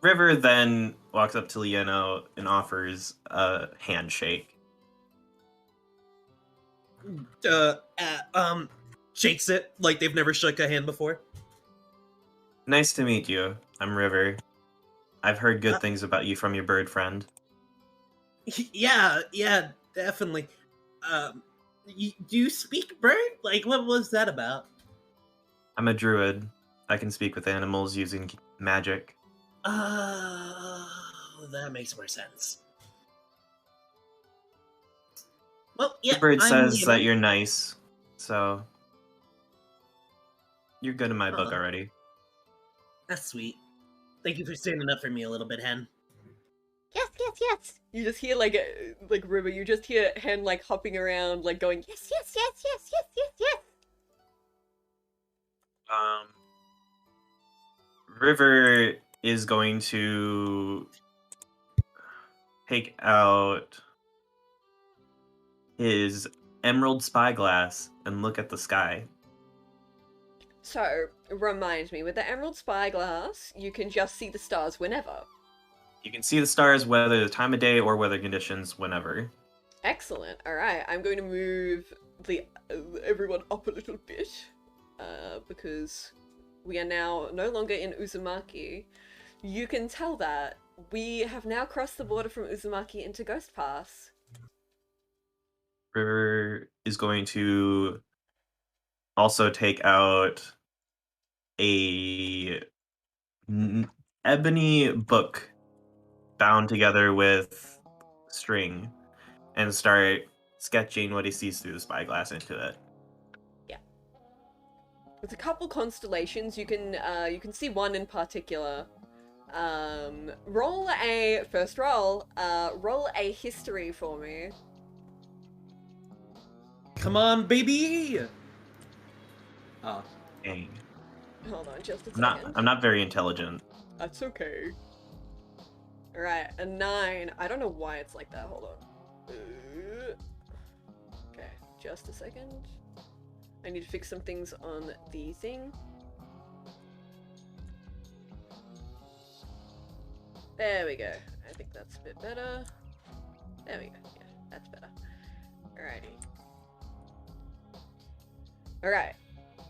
River then walks up to Lieno and offers a handshake. Shakes it like they've never shook a hand before. Nice to meet you. I'm River. I've heard good things about you from your bird friend. Yeah, definitely. Do you speak bird? Like, what was that about? I'm a druid. I can speak with animals using magic. Oh, that makes more sense. Well, yeah. The bird I'm says Lieno. that you're nice, so you're good in my book Aw. already. That's sweet. Thank you for standing up for me a little bit, Hen. Yes, yes, yes. You just hear like River. You just hear Hen like hopping around, like going Yes, yes, yes, yes, yes, yes, yes. River is going to take out his emerald spyglass and look at the sky. So, remind me, with the Emerald Spyglass, you can just see the stars whenever. You can see the stars whether the time of day or weather conditions whenever. Excellent. Alright, I'm going to move the everyone up a little bit, because we are now no longer in Uzumaki. You can tell that we have now crossed the border from Uzumaki into Ghost Pass. River is going to also take out a ebony book bound together with string and start sketching what he sees through the spyglass into it. There's a couple constellations. You can see one in particular. Roll a history for me. Come on, baby! Oh. Dang. Hold on, just a second. I'm not very intelligent. That's okay. Alright, a 9. I don't know why it's like that. Hold on. Okay, just a second. I need to fix some things on the thing. There we go. I think that's a bit better. There we go. Yeah, that's better. Alrighty. Alright.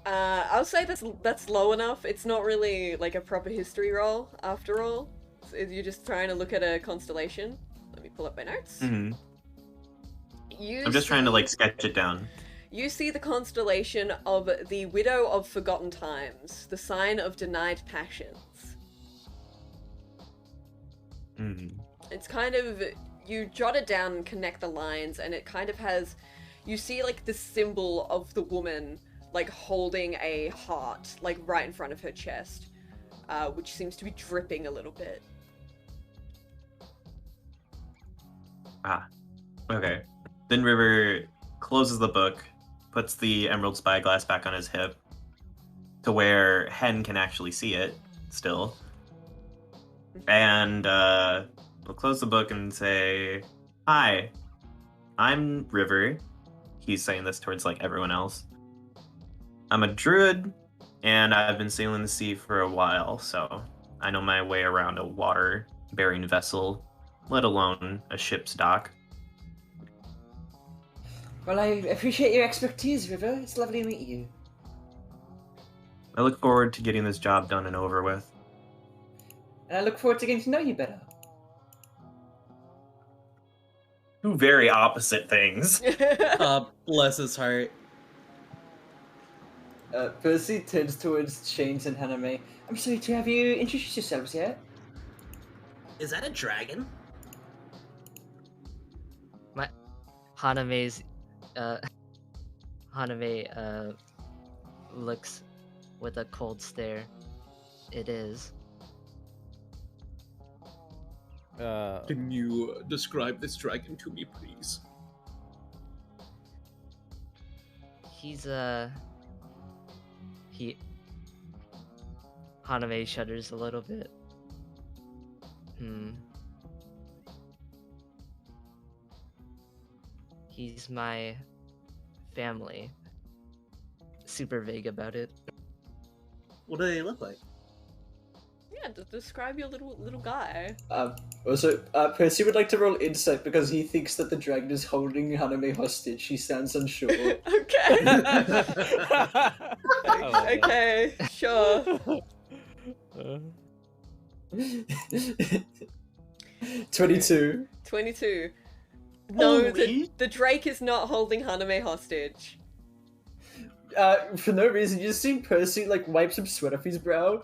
I'll say that's low enough. It's not really like a proper history roll, after all. You're just trying to look at a constellation. Let me pull up my notes. I'm just trying to like sketch it down. You see the constellation of the Widow of Forgotten Times, the sign of denied passions. It's kind of, you jot it down and connect the lines, and it kind of has, you see like the symbol of the woman like holding a heart like right in front of her chest, which seems to be dripping a little bit. Okay. Then River closes the book, puts the emerald spyglass back on his hip to where Hen can actually see it still. And we'll close the book and say, "Hi, I'm River." He's saying this towards like everyone else. I'm a druid, and I've been sailing the sea for a while, so I know my way around a water-bearing vessel, let alone a ship's dock. Well, I appreciate your expertise, River. It's lovely to meet you. I look forward to getting this job done and over with. And I look forward to getting to know you better. Two very opposite things. Bless his heart. Percy turns towards Chains and Haname. I'm sorry, have you introduced yourselves yet? Is that a dragon? Haname's Haname looks with a cold stare. It is. Can you describe this dragon to me, please? He's Haname shudders a little bit. He's my family. Super vague about it. What do they look like? Yeah, describe your little guy. Also, Percy would like to roll insight because he thinks that the dragon is holding Haname hostage. He sounds unsure. Okay. Okay, sure. 22. 22. No, Holy. the Drake is not holding Haname hostage. For no reason, you just see Percy like wipe some sweat off his brow.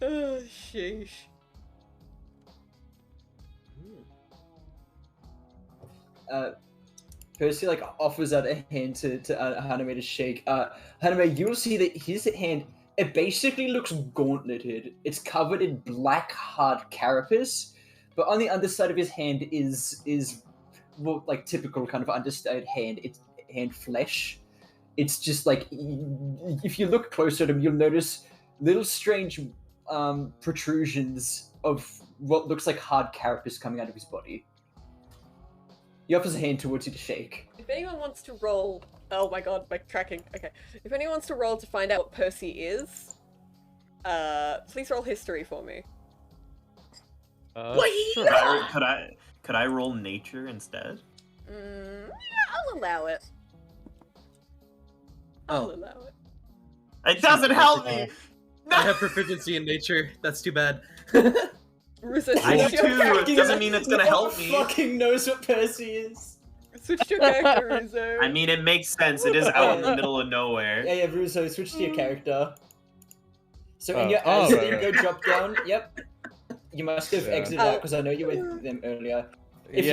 Oh, sheesh. Percy like offers out a hand to Haname to shake. Haname, you will see that his hand, it basically looks gauntleted. It's covered in black hard carapace, but on the underside of his hand is well, like typical kind of understated hand. It's hand flesh. It's just like if you look closer at him, you'll notice little strange protrusions of what looks like hard carapace coming out of his body. He offers a hand towards you to shake. If anyone wants to roll... Oh my god, my tracking. Okay. If anyone wants to roll to find out what Percy is, please roll history for me. Sure. Could I roll nature instead? Yeah, I'll allow it. I'll allow it. It doesn't help me. I have proficiency in nature. That's too bad. Russo, I do switch your too. character. It doesn't mean it's gonna help me. Fucking knows what Percy is. Switch your character, Russo. I mean, it makes sense. It is out in the middle of nowhere. Yeah, Russo, switch to your character. So in Oh, your oh, as right, you right. go drop down, yep. You must have Yeah. exited out because I know you were with them earlier. If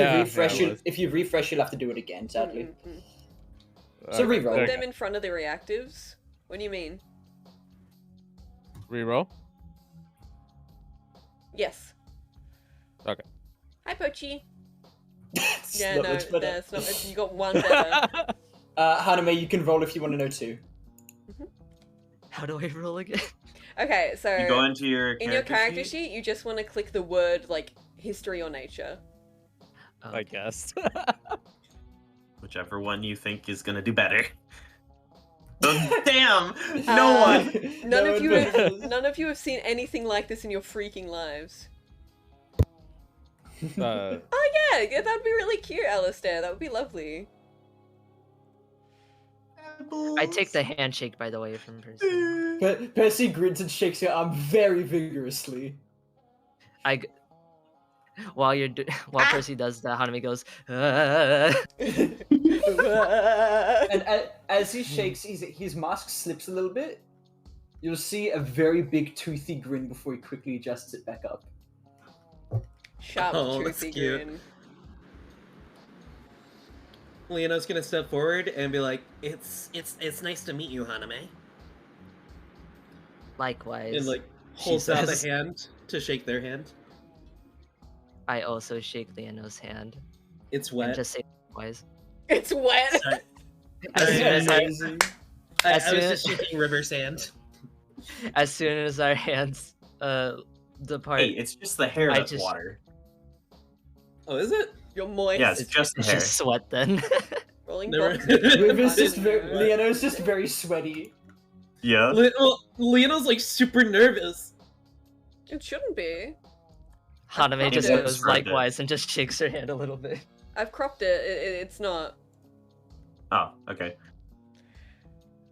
you refresh, you'll have to do it again, sadly. So reroll. Put them in front of the reactives. What do you mean? Reroll. Yes. Okay. Hi, Pochi. It's Yeah, not no, much better. that's not. You got one better. Haname, you can roll if you want to know too. How do I roll again? Okay, so You go into your in your character sheet, you just want to click the word like history or nature. I guess. Whichever one you think is gonna do better. Oh, damn! No one. None of you have seen anything like this in your freaking lives. Oh yeah, that would be really cute, Alistair. That would be lovely. I take the handshake, by the way, from Percy. Percy grins and shakes your arm very vigorously. While Percy does that, Hanami goes, And as he shakes, his mask slips a little bit. You'll see a very big toothy grin before he quickly adjusts it back up. Sharp, Oh, that's toothy cute. grin. Leono's gonna step forward and be like, "It's nice to meet you, Haname." likewise. And like she holds out the says. hand to shake their hand. I also shake Leono's hand. It's And wet. just say likewise. It's wet. Sorry. As soon as I as was soon just shaking River's hand. as soon as our hands depart, Hey, it's just the hair I that's just- water. Oh, is it? You're moist. Yeah, it's just the it's hair. just sweat then. Rolling Never- box. River's just Leono's just very sweaty. Yeah. Leono's like super nervous. It shouldn't be. Haname I've just cropped it. goes likewise and just shakes her hand a little bit. I've cropped it. It's not. Oh, okay.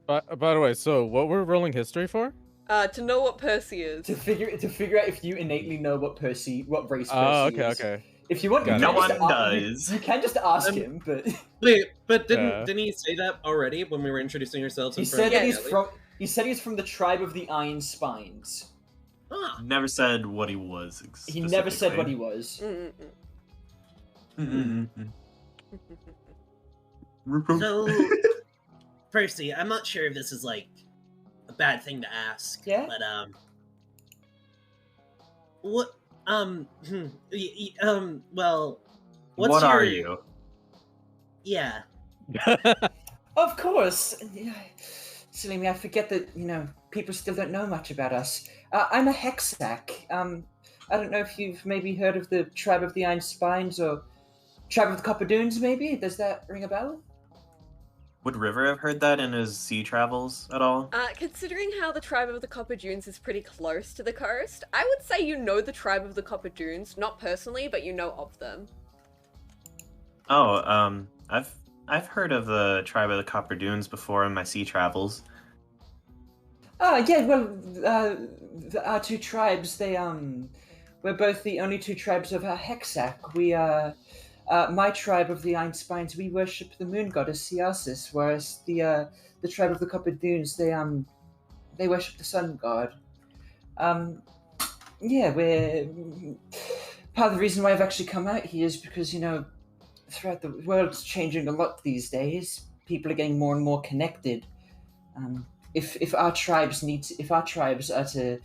By the way, so what we're rolling history for? To know what Percy is. To figure out if you innately know what race Percy Oh, okay, is. okay. If you want, Got you it. can No just one a- does. You can just ask him, but Wait, but didn't Yeah. didn't he say that already when we were introducing ourselves? he in front said of that Ellie? he's from the tribe of the Iron Spines. Huh. Never said what he was. He never said what he was. So, Percy, I'm not sure if this is like a bad thing to ask. Yeah? But what well, what's what your... are you? Yeah. Of course. Silly me, I forget that, people still don't know much about us. I'm a hexac. I don't know if you've maybe heard of the Tribe of the Iron Spines or Tribe of the Copper Dunes, maybe? Does that ring a bell? Would River have heard that in his sea travels at all? Considering how the Tribe of the Copper Dunes is pretty close to the coast, I would say you know the Tribe of the Copper Dunes, not personally, but you know of them. Oh, I've heard of the Tribe of the Copper Dunes before in my sea travels. Yeah, well, our two tribes, we're both the only two tribes of our hexac. My tribe of the Iron Spines, we worship the moon goddess SOCIALSs, whereas the tribe of the Copper Dunes, they worship the sun god. We're part of the reason why I've actually come out here is because throughout the world's changing a lot these days. People are getting more and more connected. If our tribes are to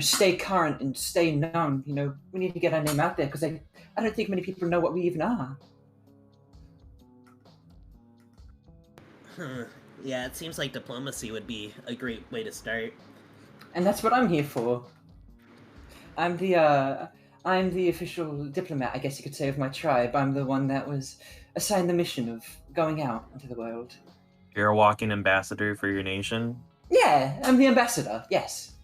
stay current and stay known, we need to get our name out there because I don't think many people know what we even are. Yeah, it seems like diplomacy would be a great way to start. And that's what I'm here for. I'm the official diplomat, I guess you could say, of my tribe. I'm the one that was assigned the mission of going out into the world. You're a walking ambassador for your nation? Yeah, I'm the ambassador, yes.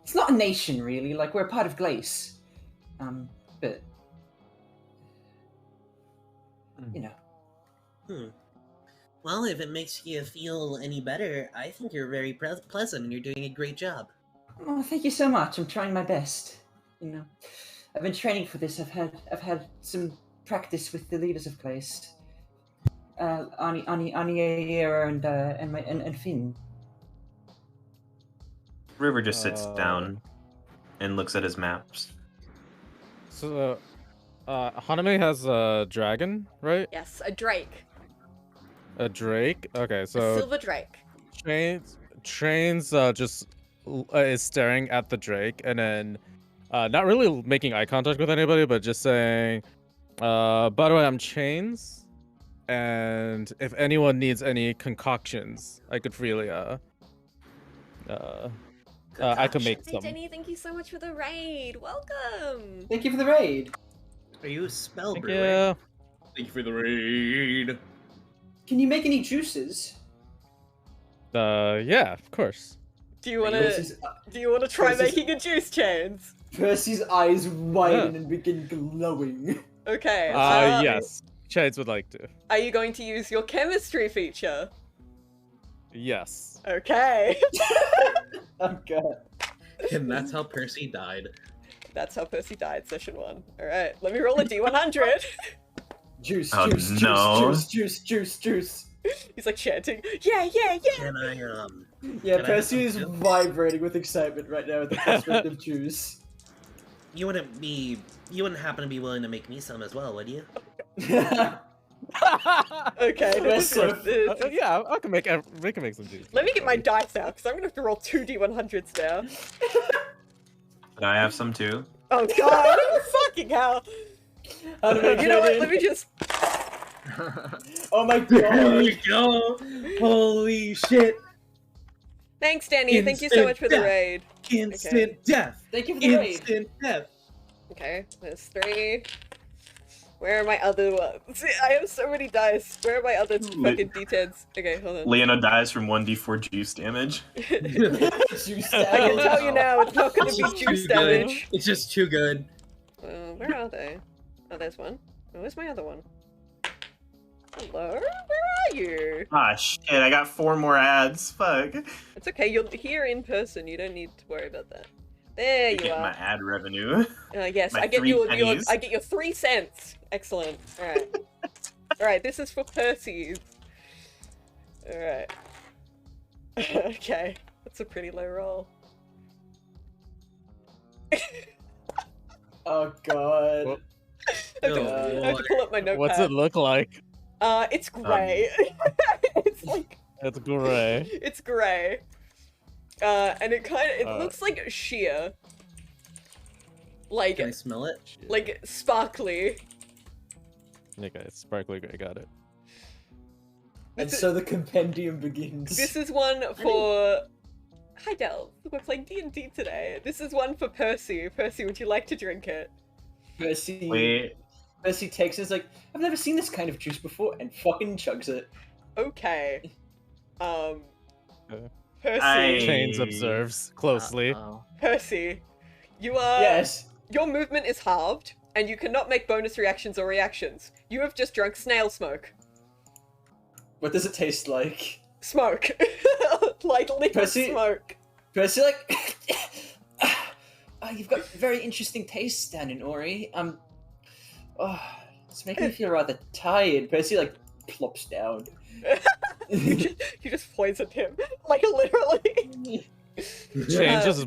It's not a nation, really. Like, we're a part of Glace. But... Well, if it makes you feel any better, I think you're very pleasant and you're doing a great job. Oh, thank you so much. I'm trying my best. I've been training for this. I've had some practice with the leaders of Glace. Aniera and Finn. River just sits down and looks at his maps. So, Haname has a dragon, right? Yes, a drake. A drake? Okay, A so... silver drake. Trains just is staring at the drake and then not really making eye contact with anybody, but just saying, by the way, I'm Chains, and if anyone needs any concoctions, I could freely I could make Hey some. Jenny, thank you so much for the raid. Welcome. Thank you for the raid. Are you a spell Thank brewer? you. Thank you for the raid. Can you make any juices? Yeah, of course. Do you wanna try Percy's- making a juice, Chains? Percy's eyes widen and begin glowing. Okay. Yes. Chains would like to. Are you going to use your chemistry feature? Yes. Okay. Oh god. And that's how Percy died. That's how Percy died, session 1. Alright, let me roll a d100. Juice, Oh, juice, no. juice. He's like chanting, yeah. Can I, Yeah, Can I Percy have is some juice? vibrating with excitement right now at the prospect of juice. you wouldn't happen to be willing to make me some as well, would you? Okay, Yes, sir. Yeah, I can make some juice. let me get my dice out, because I'm gonna have to roll 2 d100s now. Can I have some too? Oh god, fucking hell. You know what, let me just... Oh my There we god. go! Holy shit! Thanks, Danny, thank you so much for the Instant raid. Instant death! Thank you for the raid. Instant death! Okay, there's 3. Where are my other ones? I have so many dice. Where are my other fucking d10s? Okay, hold on. Leona dies from 1d4 juice damage. Juice I can damage. tell you now, it's not gonna be It's juice too good. damage. It's just too good. Where are they? Oh, there's one. Oh, where's my other one? Hello? Where are you? Ah, shit, I got 4 more ads. Fuck. It's okay, you're here in person. You don't need to worry about that. There you Get my are. ad revenue. Yes, my I get 3 your pennies. I get your 3 cents. Excellent. Alright. Alright, this is for Percy's. Alright. Okay. That's a pretty low roll. Oh god. Well, I have, to, Oh, I have to pull up my notepad. What's it look like? It's grey. It's like It's gray. it's grey. And it Uh, looks like sheer. Like Can I smell it? like sparkly. Okay, sparkly gray, got it. And This is- so the compendium begins. This is one for. Hi Del, we're playing D&D today. This is one for Percy. Percy, would you like to drink it? Percy, Wait. Percy takes it, is like, I've never seen this kind of juice before, and fucking chugs it. Okay. Okay. Percy. Chains observes closely. Uh-oh. Percy, you are. Yes. Your movement is halved, and you cannot make bonus reactions or reactions. You have just drunk snail smoke. What does it taste like? Smoke. Like liquid Percy- smoke. Percy, like, you've got very interesting tastes, Stan and Ori. It's making me feel rather tired. Percy, like, plops down. You just poisoned him. Like literally. Chains just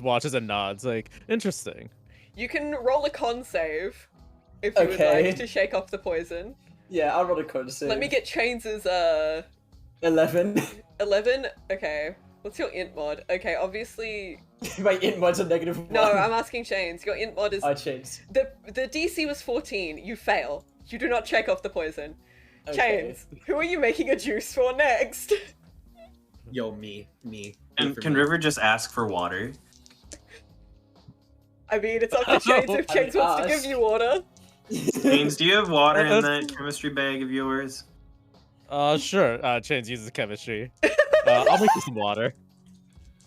watches and nods, like, interesting. You can roll a con save if you would Okay. like to shake off the poison. Yeah, I'll roll a con save. Let me get Chains' 11. 11? Okay. What's your int mod? Okay, obviously. My int mod's a -1. No, I'm asking Chains. Your int mod is. I changed. The DC was 14. You fail. You do not shake off the poison. Okay. Chains, who are you making a juice for next? Yo, me. And For can me. River just ask for water? I mean, it's up to Chains if Chains wants to give you water. James, do you have water in That's- that chemistry bag of yours? Sure. Chains uses chemistry. I'll make you some water.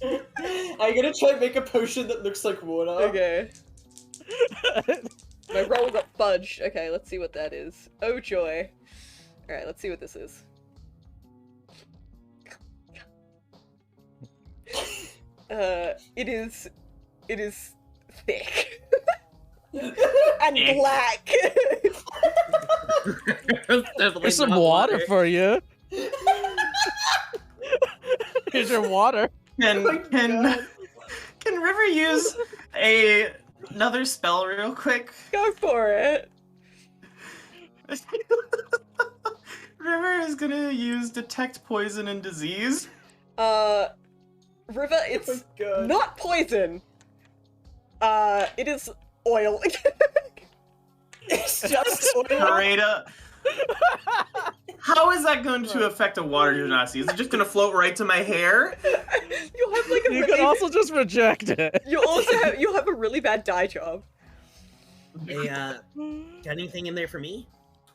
I'm gonna try and make a potion that looks like water. Okay. My roll got fudged. Okay, let's see what that is. Oh joy. Alright, let's see what this is. It is thick. And Eh. black. Definitely Here's some not water for you. Here's your water. Can my God. can River use another spell real quick? Go for it. River is gonna use detect poison and disease. River, Oh it's my god. not poison. It is oil. It's just oil. Straight up. How is that going to affect a water genasi? Is it just gonna float right to my hair? You have like a You really. can also just reject it. You have a really bad dye job. Hey, got anything in there for me?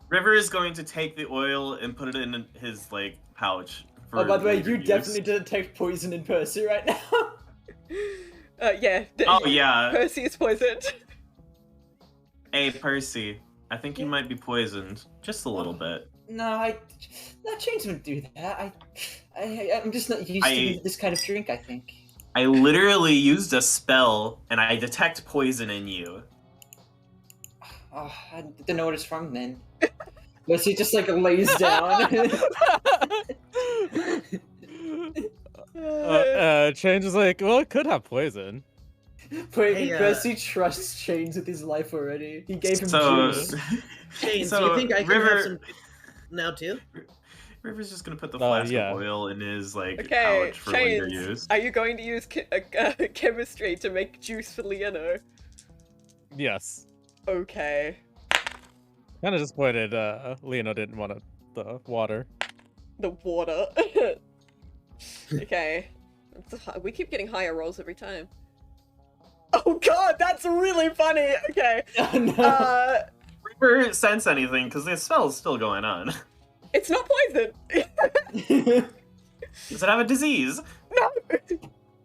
River is going to take the oil and put it in his like pouch. For Oh, by the way, later you use. definitely detect poison in Percy right now. Yeah. Oh yeah. Percy is poisoned. Hey Percy, I think you might be poisoned, just a little bit. No, Chains wouldn't do that. I'm just not used to this kind of drink, I think. I literally used a spell and I detect poison in you. Oh, I don't know what it's from then. Percy just like lays down. Chains is like, well, it could have poison. Wait, Hey, Percy trusts Chains with his life already. He gave him So, juice. Chains, do So, you think I can River- have some now too? River's just gonna put the Oh, flask yeah. of oil in his like Okay, pouch for later Chains, use. are you going to use chemistry to make juice for Lieno? Yes. Okay. Kind of disappointed Leonardo didn't want the water. The water. Okay. We keep getting higher rolls every time. Oh god, that's really funny! Okay. Oh, no. River sense anything because the spell is still going on. It's not poison! Does it have a disease? No!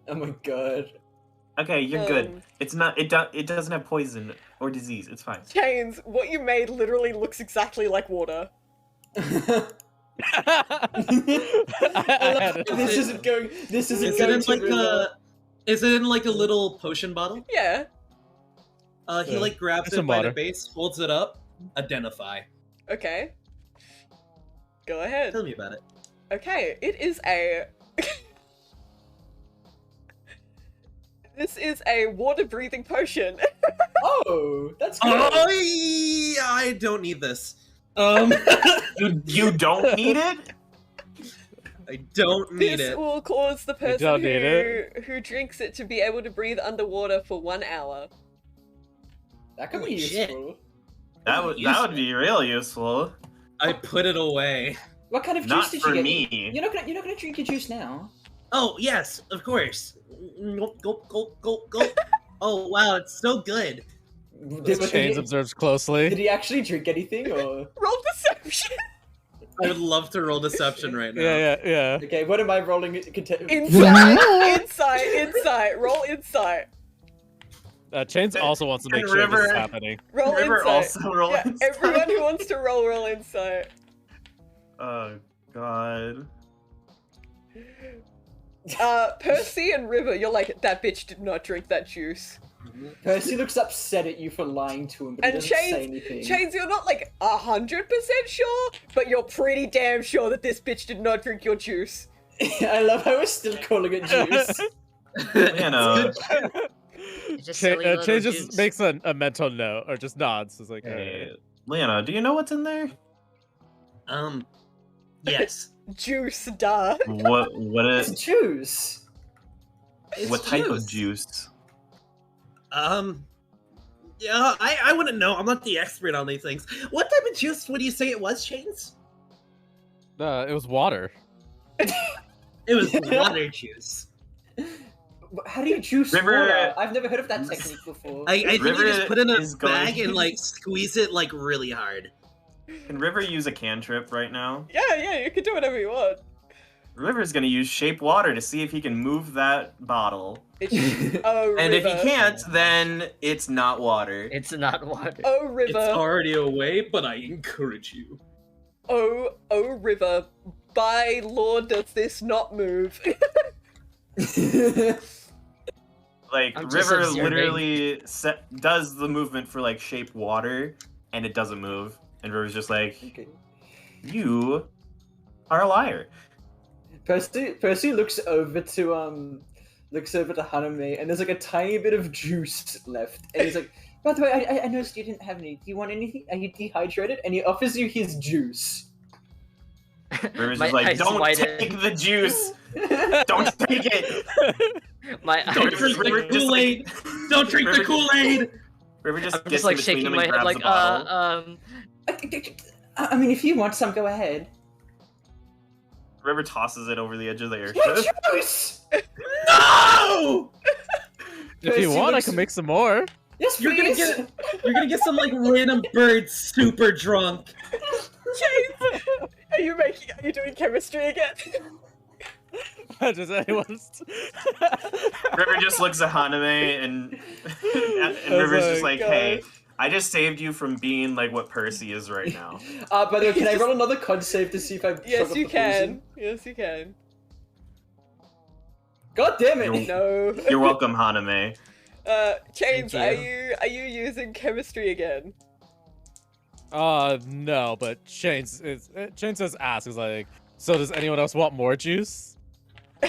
Oh my god. Okay, you're good. Um, It's not. It doesn't have poison or disease. It's fine. Chains, what you made literally looks exactly like water. This isn't going. This isn't Is it going in to like River. is it in like a little potion bottle? Yeah. He Yeah. like grabs It's it some by water. the base, holds it up. Identify. Okay. Go ahead. Tell me about it. This is a water-breathing potion. Oh, that's good. Oh, yeah, I don't need this. You don't need it? I don't need This it. will cause the You person don't need it? who drinks it to be able to breathe underwater for 1 hour. That could be Holy shit. useful. That would be real useful. I put it away. What kind of juice Not did for you get? me. You're not gonna drink your juice now. Oh, yes, of course. Gulp, gulp, gulp, gulp, gulp. Oh, wow, it's so good. Chains observes closely. Did he actually drink anything, or? Roll deception! I would love to roll deception right now. Yeah. Okay, what am I rolling? Insight! Roll insight! Chains also wants to make And sure this is River- happening. Roll River insight! also roll Yeah, insight. everyone who wants to roll insight. Oh god. Percy and River, you're like, that bitch did not drink that juice. Percy looks upset at you for lying to him, but he And doesn't say Chains, anything. Chains, you're not like 100% sure, but you're pretty damn sure that this bitch did not drink your juice. I love how we're still calling it juice. You know, Just silly little Chains just juice. makes a mental note, or just nods. It's like, hey, Leona, do you know what's in there? Yes. Juice, duh. What It's is juice. It's what type juice. of juice? Yeah, I wouldn't know. I'm not the expert on these things. What type of juice would you say it was, Chains? it was water. It was water juice. How do you juice River- water? I've never heard of that technique before. I think River you just put it in a is going- bag and like squeeze it like really hard. Can River use a cantrip right now? Yeah, you can do whatever you want. River's gonna use shape water to see if he can move that bottle. Oh, And if River. he can't, then it's not water. It's not water. Oh, It's River. already away, but I encourage you. Oh, River. By law, does this not move? Like I'm just River observing. literally does the movement for like shape water, and it doesn't move. And River's just like, Okay. you are a liar. Percy looks over to Haname, and there's like a tiny bit of juice left, and he's like, "By the way, I noticed you didn't have any. Do you want anything? Are you dehydrated?" And he offers you his juice. River's My just like, eyes don't widen. take the juice. Don't take it. My Don't eyes- drink the River just, Kool-Aid! Don't drink the River- Kool-Aid! River just I'm gets just like in between shaking them my and head, grabs like, the bottle. I mean, if you want some, go ahead. River tosses it over the edge of the My airship. juice! No! If you Percy want, I looks- can make some more. Yes, You're gonna please. You're gonna get some like random bird super drunk. James, are you doing chemistry again? Does anyone? River just looks at Haname and was River's just like, like, hey, I just saved you from being like what Percy is right now. By the way, can I roll another con save to see if I? Yes, fuck up you the poison? can. Yes, you can. God damn it! No. You're welcome, Haname. Chains, Thank are you using chemistry again? No, but Chains says ask is like. So does anyone else want more juice?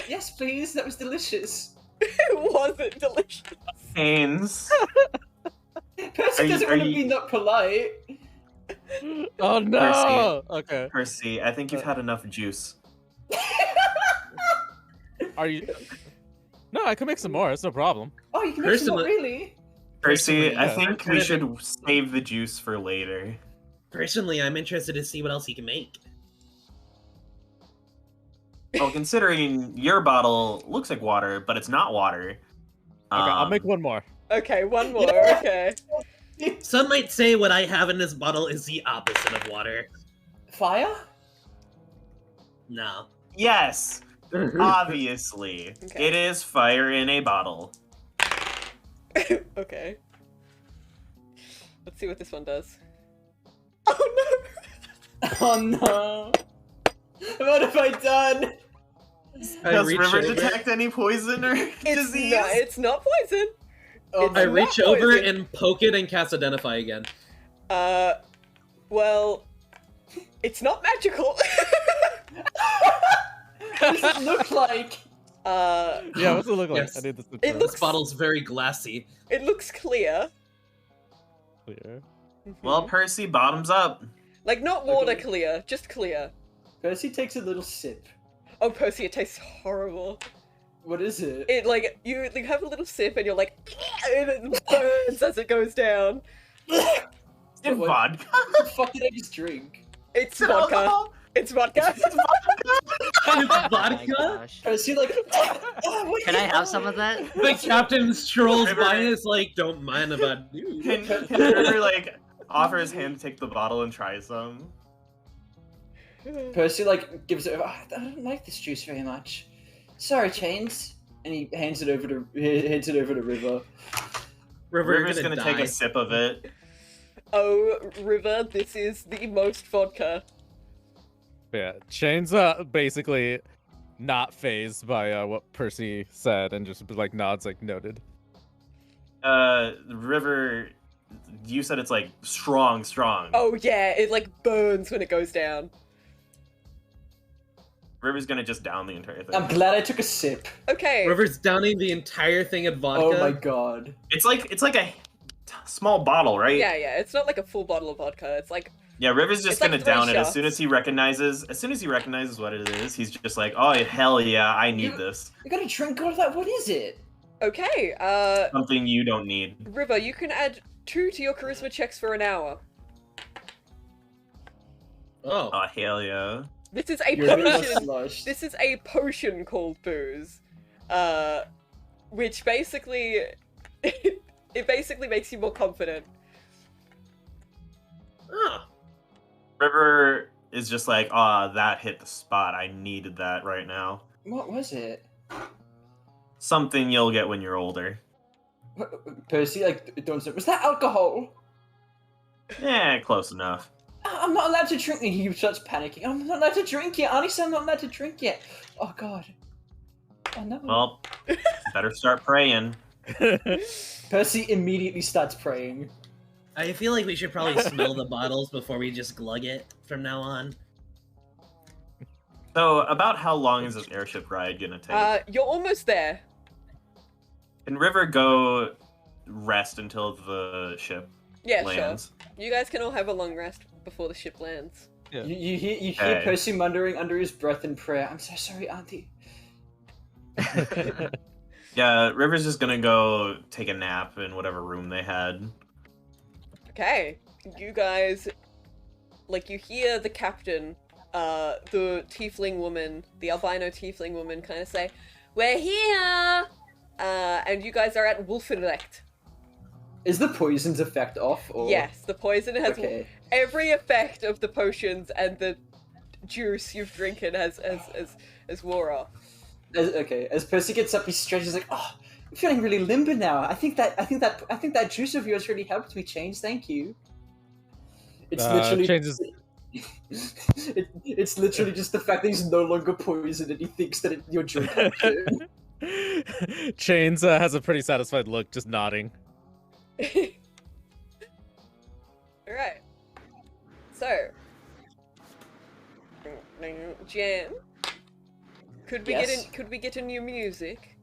Yes, please. That was delicious. It wasn't delicious. Haynes. Percy Are you- doesn't are want to you- be not polite. Oh no! Okay. Percy, I think you've had enough juice. Are you? No, I can make some more. It's no problem. Oh, you can make some more, Personally- really? Percy, Personally, I yeah. think we should save the juice for later. Personally, I'm interested to see what else he can make. Well, considering your bottle looks like water, but it's not water. Okay, I'll make um, one more. Okay, one more. Okay. Some might say what I have in this bottle is the opposite of water. Fire? No. Yes, obviously. Okay. It is fire in a bottle. Okay. Let's see what this one does. Oh Oh no. What have I done? I Does reach River over- detect any poison or no! disease? It's not poison. Oh, It's I not reach over poison. and poke it and cast Identify again. Well, it's not magical. what does it look like? Yeah, what's it look like? Yes. I need this to It confirm. looks- This bottle's very glassy. It looks clear. Clear. Well, Percy, bottoms up. Like, not water Okay. clear, just clear. Percy takes a little sip. Oh, Percy, it tastes horrible. What is it? It, like, you have a little sip and you're like, and it burns as it goes down. It's What? vodka. What the fuck did I just drink? It's It's vodka. alcohol. It's vodka. It's Oh my vodka? gosh. Percy like. Can I have some of that? The captain strolls River. by and is like, don't mind about you. Can River like offer his hand to take the bottle and try some? Percy like gives it. I don't like this juice very much. Sorry, Chains. And he hands it over to River. River, you're River's gonna take die. a sip of it. Oh, River, this is the most vodka. Yeah, Chain's basically not phased by what Percy said and just like nods like noted. River, you said it's like strong. Oh yeah, it like burns when it goes down. River's gonna just down the entire thing. I'm glad I took a sip. Okay. River's downing the entire thing of vodka. Oh my god. It's like a small bottle, right? Yeah, it's not like a full bottle of vodka. It's like, Yeah, River's just It's like gonna 3 down it as shots. soon as he recognizes what it is. He's just like, oh hell yeah, I need You- this. You gotta drink all of that. What is it? okay, Something you don't need. River, you can add 2 to your charisma checks for an hour. Oh. Oh hell yeah. This is a You're a bit potion. sloshed. This is a potion called booze, which basically, it basically makes you more confident. Oh. River is just like, ah, that hit the spot. I needed that right now. What was it? Something you'll get when you're older. Percy like don't say. Was that alcohol? Yeah, close enough. I'm not allowed to drink. He starts panicking. I'm not allowed to drink yet. Auntie said I'm not allowed to drink yet. Oh god. Oh no. Well, better start praying. Percy immediately starts praying. I feel like we should probably smell the bottles before we just glug it from now on. So, about how long is this airship ride gonna take? You're almost there. Can River go rest until the ship Yeah, lands? sure. You guys can all have a long rest before the ship lands. Yeah. You hear Okay. Percy muttering under his breath in prayer. I'm so sorry, Auntie. Yeah, River's just gonna go take a nap in whatever room they had. Okay, you guys, like, you hear the captain, the tiefling woman, the albino tiefling woman kind of say, "We're here!" And you guys are at Wolfenrecht. Is the poison's effect off? Or... Yes, the poison has Okay. every effect of the potions and the juice you've drinking has wore off. As Percy gets up, he stretches like, "Oh, I'm feeling really limber now. I think that juice of yours really helped me change. Thank you." It's literally changes. it's literally just the fact that he's no longer poisoned and he thinks that you're drinking him. Chains has a pretty satisfied look, just nodding. Alright. So, Jen, could we Yes? get a new music?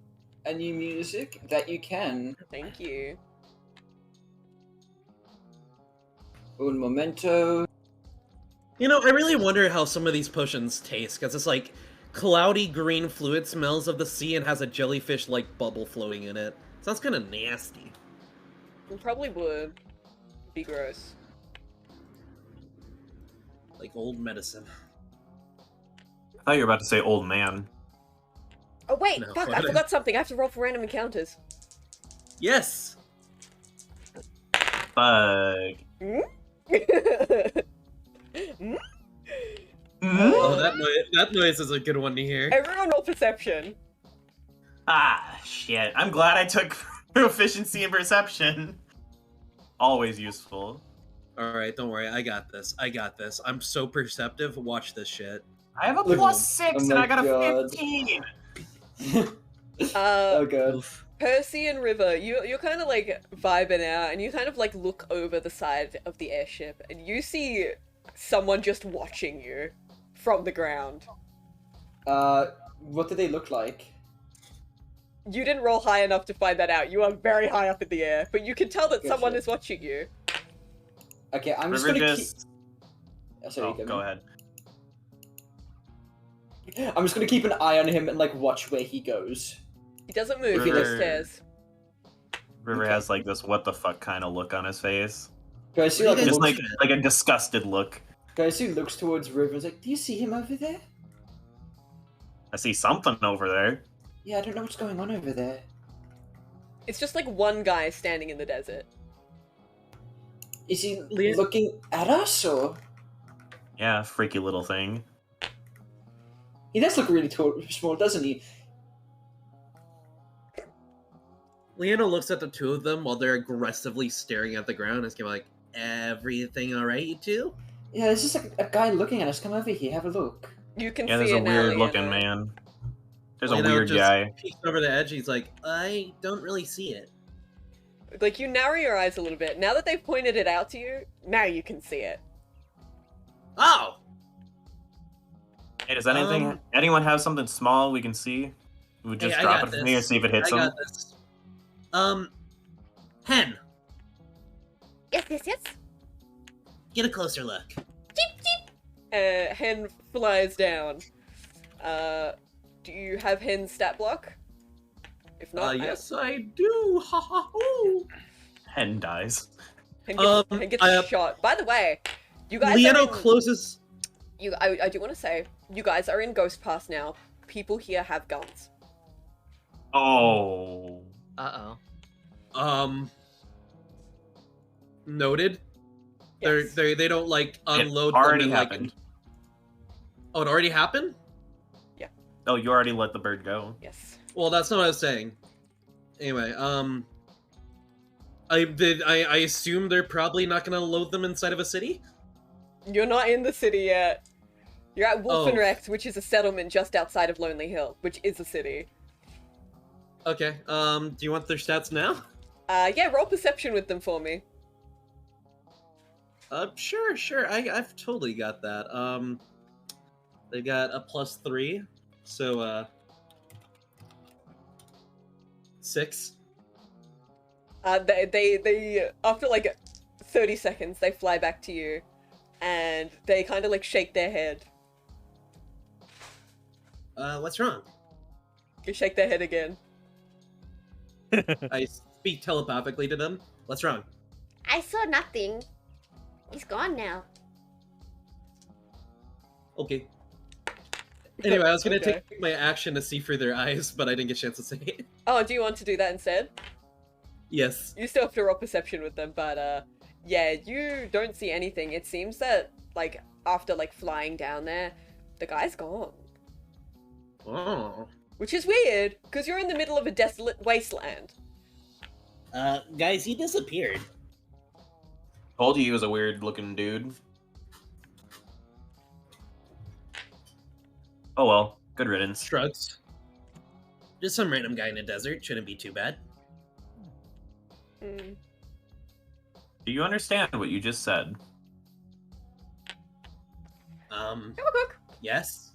A new music that you can. Thank you. Un momento. You know, I really wonder how some of these potions taste, because it's like cloudy green fluid smells of the sea and has a jellyfish-like bubble floating in it. Sounds kind of nasty. It probably would be gross. Like old medicine. I thought you were about to say old man. Oh wait, No, fuck! I what? forgot something. I have to roll for random encounters. Yes! Bug. Oh, that noise is a good one to hear. Everyone roll perception. Ah, shit. I'm glad I took proficiency in perception. Always useful. Alright, don't worry, I got this. I'm so perceptive, watch this shit. I have a Look- +6 oh and my I got a God. 15. Oh god. Percy and River, you're kind of like vibing out, and you kind of like look over the side of the airship, and you see someone just watching you from the ground. What do they look like? You didn't roll high enough to find that out. You are very high up in the air, but you can tell that someone Gotcha. is watching you. Okay, I'm just River gonna just. keep. Sorry, Go ahead. I'm just gonna keep an eye on him and like watch where he goes. He doesn't move. He River- just stares. River Okay. has like this what the fuck kind of look on his face. Guys, see like Just looks, like a disgusted look. guys, who looks towards River and is like, do you see him over there? I see something over there. Yeah, I don't know what's going on over there. It's just like one guy standing in the desert. Is he Leon- looking at us or? Yeah, freaky little thing. He does look really tall, small, doesn't he? Leona looks at the two of them while they're aggressively staring at the ground and is like, everything alright, you two? Yeah, there's just like a guy looking at us. Come over here, have a look. You can Yeah, see there's a it now, weird looking Leona. man. There's a Leona weird just guy. peeks over the edge. He's like, I don't really see it. Like, you narrow your eyes a little bit. Now that they've pointed it out to you, now you can see it. Oh! Hey, does anyone have something small we can see? We would just Hey, I drop got it from here, this. see if it hits I him. got this. Hen, Yes, yes, yes. get a closer look. Hen flies down. Do you have Hen's stat block? If not, Yes, I do. Ha ha hoo. Hen dies. Hen gets shot. By the way, you guys Leona are in, closes. I do want to say, you guys are in Ghost Pass now. People here have guns. Oh. Uh-oh. Noted. Yes. They don't like unload It already them and, happened. Oh, it already happened? Oh, you already let the bird go. Yes. Well, that's not what I was saying. Anyway, I assume they're probably not gonna load them inside of a city? You're not in the city yet. You're at Oh. Wolfenrecht, which is a settlement just outside of Lonely Hill, which is a city. Okay, do you want their stats now? Yeah, roll perception with them for me. Sure, I've totally got that. They got a +3, so, 6. They after like 30 seconds, they fly back to you, and they kind of like shake their head. What's wrong? You shake their head again. I speak telepathically to them. What's wrong? I saw nothing. He's gone now. Okay. Anyway, I was gonna Okay. take my action to see through their eyes, but I didn't get a chance to say it. Oh, do you want to do that instead? Yes. You still have to roll perception with them, but yeah, you don't see anything. It seems that like after like flying down there, the guy's gone. Oh. Which is weird, because you're in the middle of a desolate wasteland. Guys, he disappeared. Told you he was a weird looking dude. Oh well, good riddance. Shrugs. Just some random guy in a desert. Shouldn't be too bad. Hmm. Do you understand what you just said? Yes.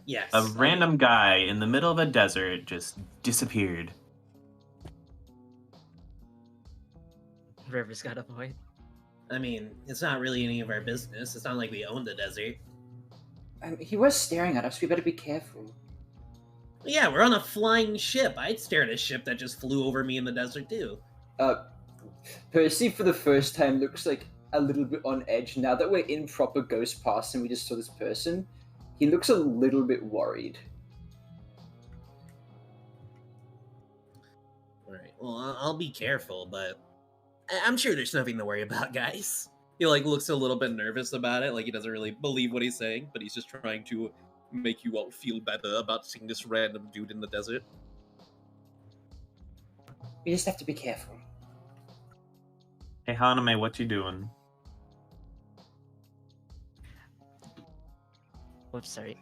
Yes. A random guy in the middle of a desert just disappeared. River's got a point. I mean, it's not really any of our business. It's not like we own the desert. He was staring at us. We better be careful. Yeah, we're on a flying ship. I'd stare at a ship that just flew over me in the desert too. Percy, for the first time, looks like a little bit on edge. Now that we're in proper Ghost Pass and we just saw this person, he looks a little bit worried. Alright, well, I'll be careful, but I'm sure there's nothing to worry about, guys. He, like, looks a little bit nervous about it, like he doesn't really believe what he's saying, but he's just trying to make you all feel better about seeing this random dude in the desert. We just have to be careful. Hey Haname, what you doing? Whoops, sorry.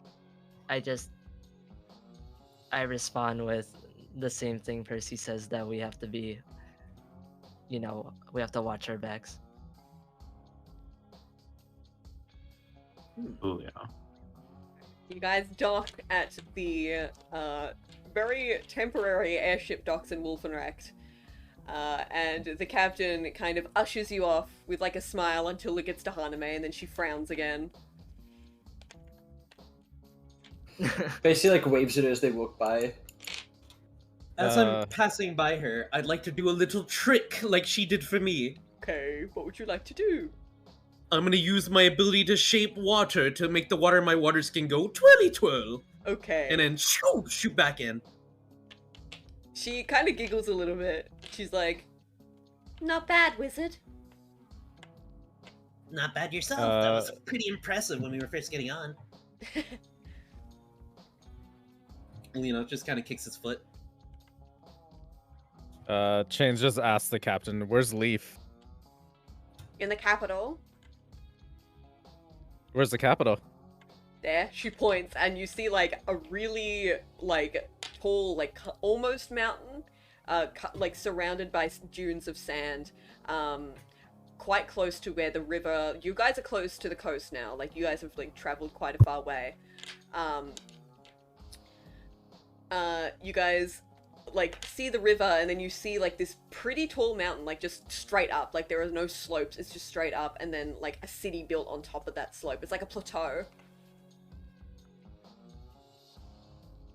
I respond with the same thing Percy says, that we have to be, we have to watch our backs. Ooh, yeah. You guys dock at the very temporary airship docks in Wolfenrecht. And the captain kind of ushers you off with like a smile until it gets to Haname, and then she frowns again. Basically, like waves at her as they walk by. As I'm passing by her, I'd like to do a little trick like she did for me. Okay, what would you like to do? I'm gonna use my ability to shape water to make the water in my water skin go twirly twirl. Okay. And then shoot back in. She kind of giggles a little bit. She's like, Not bad, wizard. Not bad yourself. That was pretty impressive when we were first getting on. Just kind of kicks his foot. Chains just asked the captain, "Where's Leaf? in the capital. Where's the capital?" There, she points, and you see, like, a really, like, tall, like, almost mountain, like, surrounded by dunes of sand, quite close to where the river... You guys are close to the coast now, like, you guys have, like, traveled quite a far way. You guys, like, see the river, and then you see, like, this pretty tall mountain, like, just straight up. Like, there are no slopes, it's just straight up, and then, like, a city built on top of that slope. It's like a plateau.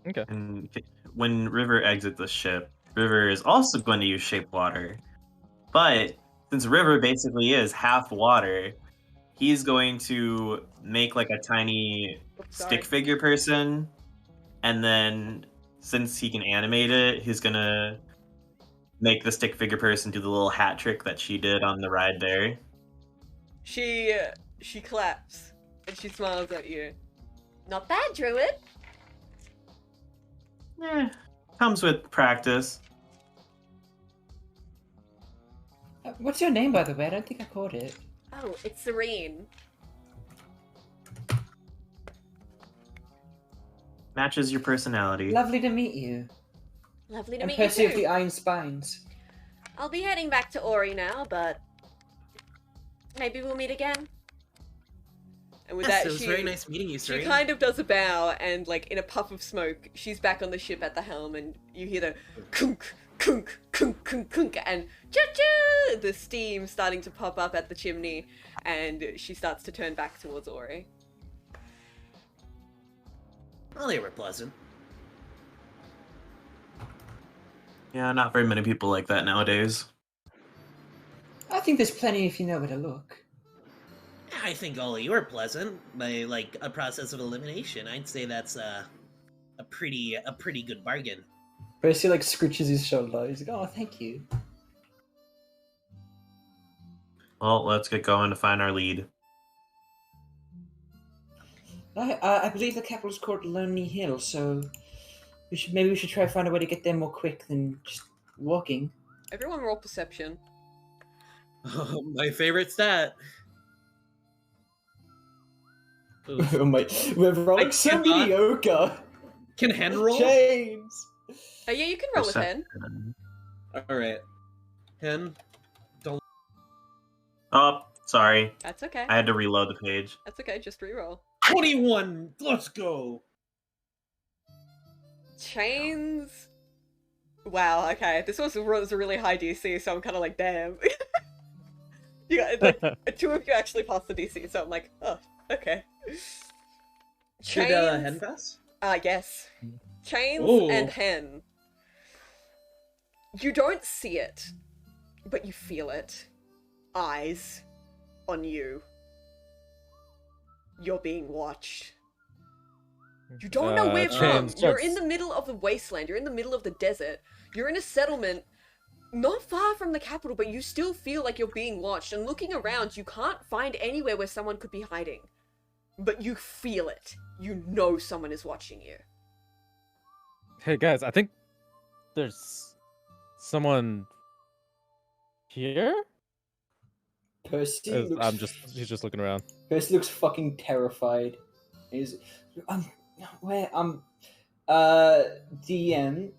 Okay. And when River exits the ship, River is also going to use shape water. But since River basically is half water, he's going to make like a tiny stick figure person. And then since he can animate it, he's going to make the stick figure person do the little hat trick that she did on the ride there. She claps, and she smiles at you. Not bad, Druid. Comes with practice. What's your name, by the way? I don't think I caught it. Oh, it's Serene. Matches your personality. Lovely to meet you. Lovely to I'm meet you Percy of too. the Iron Spines. I'll be heading back to Ori now, but maybe we'll meet again. And with Yes, that, it was very nice meeting you, she Serene. kind of does a bow, and like in a puff of smoke, she's back on the ship at the helm, and you hear the kunk, kunk, kunk, kunk, kunk, and choo-choo! The steam starting to pop up at the chimney, and she starts to turn back towards Ori. Well, they were pleasant. Yeah, not very many people like that nowadays. I think there's plenty if you know where to look. I think all of you are pleasant by like a process of elimination. I'd say that's a pretty good bargain. Percy like scritches his shoulder. He's like, "Oh, thank you." Well, let's get going to find our lead. I believe the capital's called Lonely Hill, so maybe we should try to find a way to get there more quick than just walking. Everyone roll perception. Oh, my favorite stat. Oh my, we're rolling so cannot- mediocre. Can Hen roll? James. Oh yeah, you can roll with Hen. Alright. Hen, Oh, sorry. That's okay. I had to reload the page. That's okay, just reroll. 21! Let's go! Chains. Wow, okay. This was a really high DC, so I'm kind of like, damn. You got, like, two of you actually passed the DC, so I'm like, oh, okay. Did Hen pass? Yes. Chains Ooh. and Hen. You don't see it, but you feel it. Eyes on you. You're being watched. You don't know where from. Chains You're just- in the middle of the wasteland. You're in the middle of the desert. You're in a settlement not far from the capital, but you still feel like you're being watched. And looking around, you can't find anywhere where someone could be hiding. But you feel it. You know someone is watching you. Hey guys, I think there's someone here. Percy looks. He's just looking around. Percy looks fucking terrified. He's DM.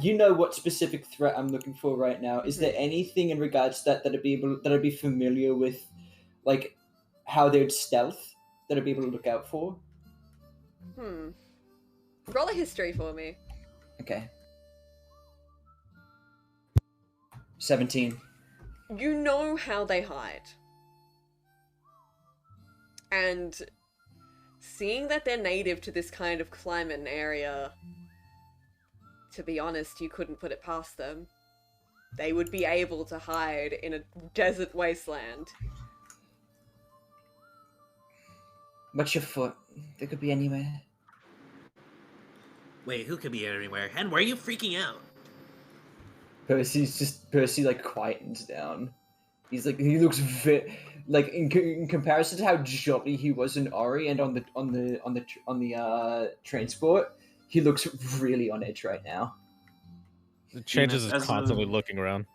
You know what specific threat I'm looking for right now. Is there anything in regards to that I'd be familiar with, like how they'd stealth? that I'd be able to look out for? Roll a history for me. Okay. 17. You know how they hide. And seeing that they're native to this kind of climate and area, to be honest, you couldn't put it past them. They would be able to hide in a desert wasteland. Watch your foot. They could be anywhere. Wait, who could be anywhere? Hen, why are you freaking out? Percy like quietens down. He looks like in comparison to how jumpy he was in Ori and on the transport, he looks really on edge right now. The changes is As constantly a- looking around.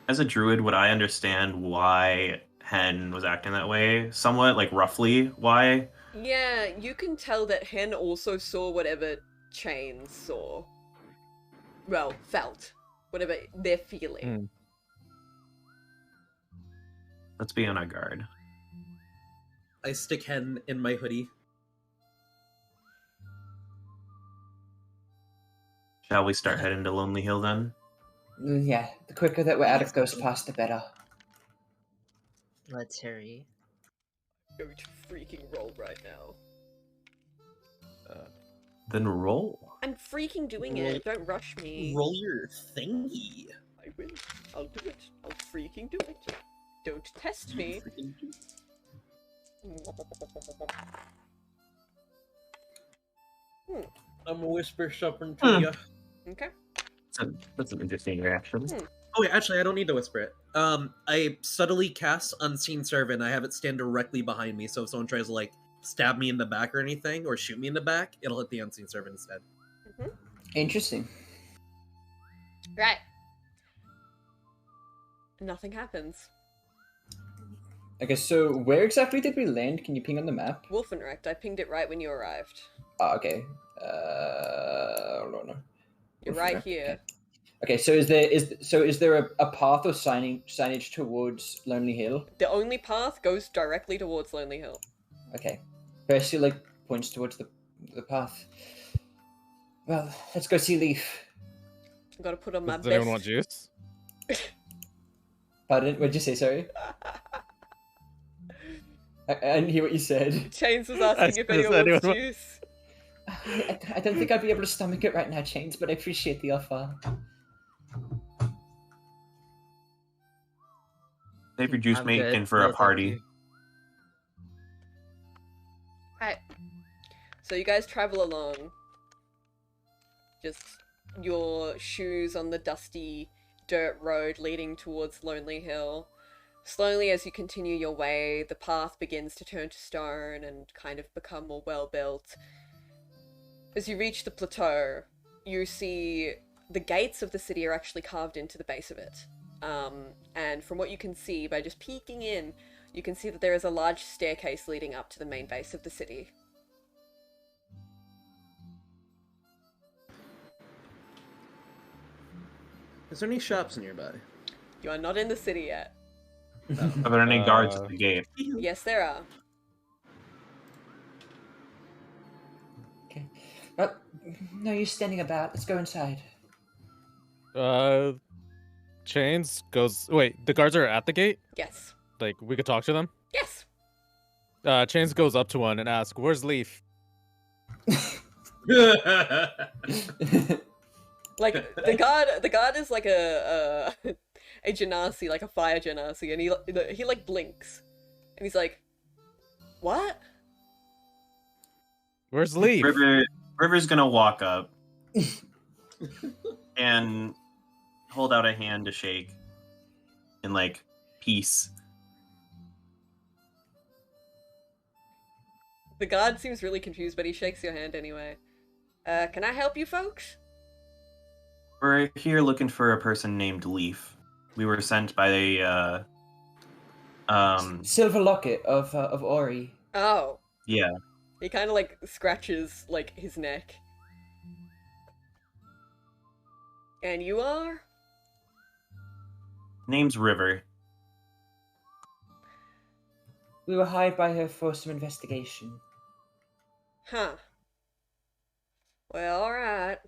As a druid, would I understand why Hen was acting that way? Somewhat, like roughly why? Yeah, you can tell that Hen also saw whatever Chains saw. Well, felt. Whatever they're feeling. Let's be on our guard. I stick Hen in my hoodie. Shall we start heading to Lonely Hill then? Yeah, the quicker that we're out of Ghost Pass, the better. Let's hurry. I'm going to freaking roll right now. Then roll. I'm freaking doing it. Don't rush me. Roll your thingy. I will. I'll do it. I'll freaking do it. Don't test me. I'm gonna whisper something to you. Okay. That's an interesting reaction. Oh wait, actually, I don't need to whisper it. I subtly cast Unseen Servant. I have it stand directly behind me, so if someone tries to like stab me in the back or anything, or shoot me in the back, it'll hit the Unseen Servant instead. Interesting. Right. Nothing happens. Okay, so where exactly did we land? Can you ping on the map? Wolfenrecht, I pinged it right when you arrived. Oh, okay. Hold on. You're right here. Okay, so is there a path or signage towards Lonely Hill? The only path goes directly towards Lonely Hill. Okay. Percy like points towards the path. Well, let's go see Leaf. I've got to put on my Does anyone best. want juice? Pardon? What'd you say? Sorry. I didn't hear what you said. Chains was asking if Does anyone anyone wants want- juice. I don't think I'd be able to stomach it right now, Chains, but I appreciate the offer. Save your juice I'm making good. for No, a thank party. you. Right. So you guys travel along. Just your shoes on the dusty dirt road leading towards Lonely Hill. Slowly, as you continue your way, the path begins to turn to stone and kind of become more well-built. As you reach the plateau, you see the gates of the city are actually carved into the base of it. And from what you can see, by just peeking in, you can see that there is a large staircase leading up to the main base of the city. Is there any shops nearby? You are not in the city yet. Are there any guards at the gate? Yes, there are. Okay. Well, no use standing about. Let's go inside. Chains goes. Wait, the guards are at the gate. Yes. Like we could talk to them. Yes. Chains goes up to one and asks, "Where's Leaf?" Like the guard is like a genasi, like a fire genasi, and he like blinks, and he's like, "What?" Where's Leaf? River's gonna walk up and hold out a hand to shake in like peace. The guard seems really confused, but he shakes your hand anyway. Can I help you folks? We're here looking for a person named Leaf. We were sent by the Silver locket of Ori. Oh. yeah. He kind of like scratches like his neck. And you are? Name's River. We were hired by her for some investigation. Huh. Well, alright.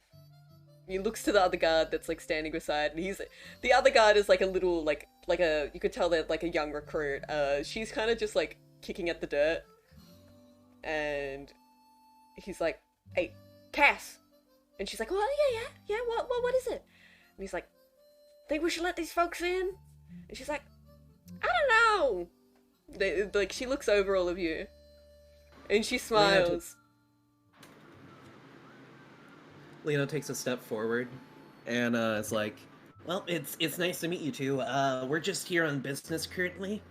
He looks to the other guard that's like standing beside, and the other guard is like a little like you could tell they're like a young recruit. She's kind of just like kicking at the dirt, and he's like, "Hey, Cass," and she's like, "Oh yeah. What is it?" And he's like, "Think we should let these folks in?" And she's like, "I don't know." Like she looks over all of you, and she smiles. Lena takes a step forward, and is like, "Well, it's nice to meet you two. We're just here on business currently.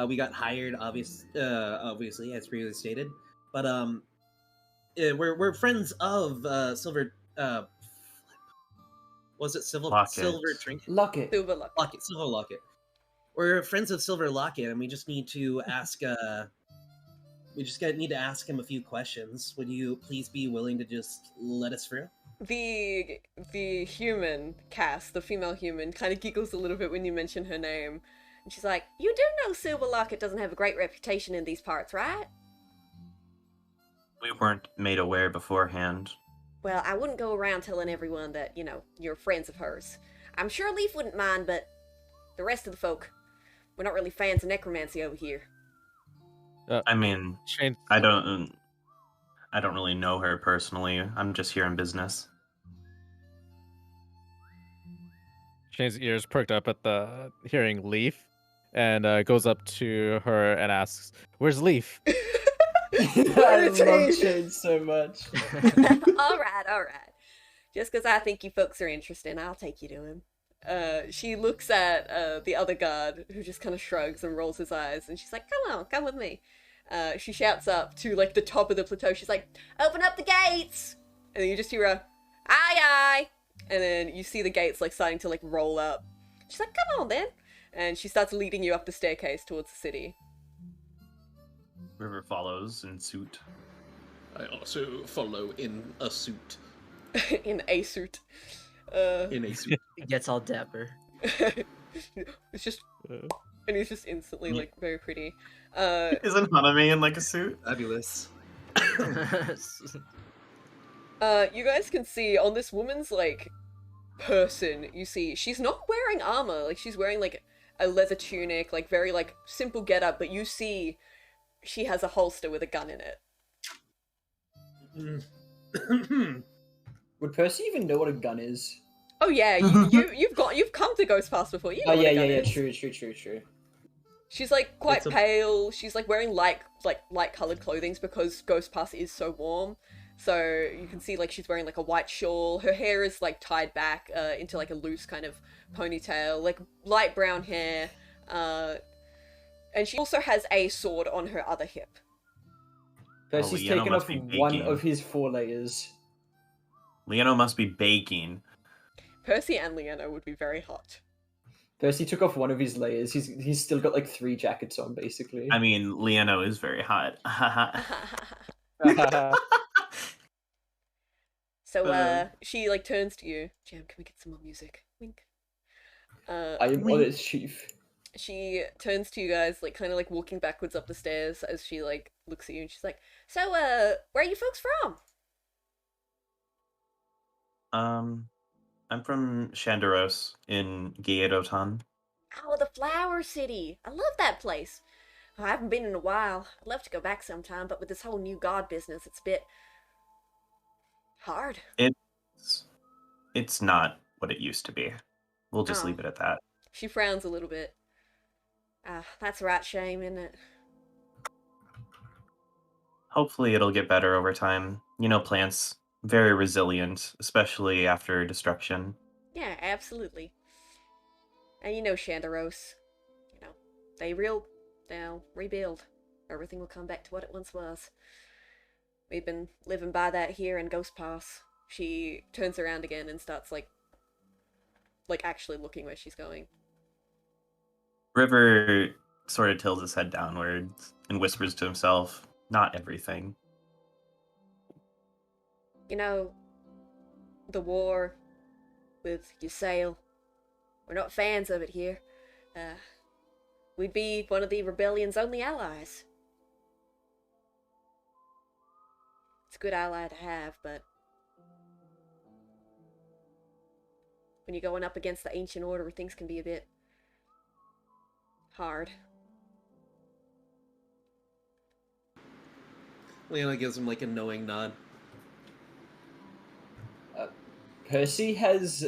We got hired, obviously, as previously stated, but we're friends of Silver. Was it Locket. Silver Trinket? Locket. Silver Locket. Locket, Silver Locket. We're friends of Silver Locket, and we just need to ask. Need to ask him a few questions. Would you please be willing to just let us through?" The human, Cass, the female human, kind of giggles a little bit when you mention her name. And she's like, "You do know Silver Locket doesn't have a great reputation in these parts, right?" We weren't made aware beforehand. Well, I wouldn't go around telling everyone that, you're friends of hers. I'm sure Leaf wouldn't mind, but the rest of the folk, we're not really fans of necromancy over here. I mean, Shane, I don't really know her personally. I'm just here in business. Shane's ears perked up at the hearing Leaf, and goes up to her and asks, "Where's Leaf?" I love Shane so much. Alright. Just because I think you folks are interesting, I'll take you to him. She looks at the other guard, who just kind of shrugs and rolls his eyes, and she's like, come with me. She shouts up to, like, the top of the plateau. She's like, "Open up the gates!" And then you just hear a, "Aye!" And then you see the gates, like, starting to, like, roll up. She's like, "Come on, then." And she starts leading you up the staircase towards the city. River follows in suit. I also follow in a suit. In a suit. In a suit. It gets all dapper. It's just... And he's just instantly, like, very pretty. Isn't Haname in like a suit? Fabulous. You guys can see on this woman's, like, person, you see, she's not wearing armor. Like, she's wearing, like, a leather tunic, like, very, like, simple getup, but you see she has a holster with a gun in it. Would Percy even know what a gun is? Oh yeah, you've come to Ghost Pass before. You know what a gun is. True. She's like quite It's a- pale. She's like wearing light colored clothing because Ghost Pass is so warm. So you can see like she's wearing like a white shawl. Her hair is like tied back into like a loose kind of ponytail, like light brown hair. And she also has a sword on her other hip. Percy's Leano taken must off be one baking. of his 4 layers. Leano must be baking. Percy and Leanna would be very hot. Percy took off one of his layers. He's still got like 3 jackets on, basically. I mean, Leano is very hot. So she like turns to you. Jam, can we get some more music? Wink. I am on its chief. She turns to you guys, like kind of like walking backwards up the stairs as she like looks at you, and she's like, "So, where are you folks from?" I'm from Shandaros in Gyeodotan. Oh, the Flower City. I love that place. I haven't been in a while. I'd love to go back sometime, but with this whole new god business, it's a bit hard. It's not what it used to be. We'll just Oh. leave it at that. She frowns a little bit. That's a right shame, isn't it? Hopefully it'll get better over time. You know, plants, very resilient, especially after destruction. Yeah, absolutely. And you know Shandaros. They'll rebuild. Everything will come back to what it once was. We've been living by that here in Ghost Pass. She turns around again and starts like actually looking where she's going. River sort of tilts his head downwards and whispers to himself, "Not everything." You know, the war with Ysael, we're not fans of it here. We'd be one of the rebellion's only allies. It's a good ally to have, but when you're going up against the Ancient Order, things can be a bit hard. Leona gives him like a knowing nod. Percy has,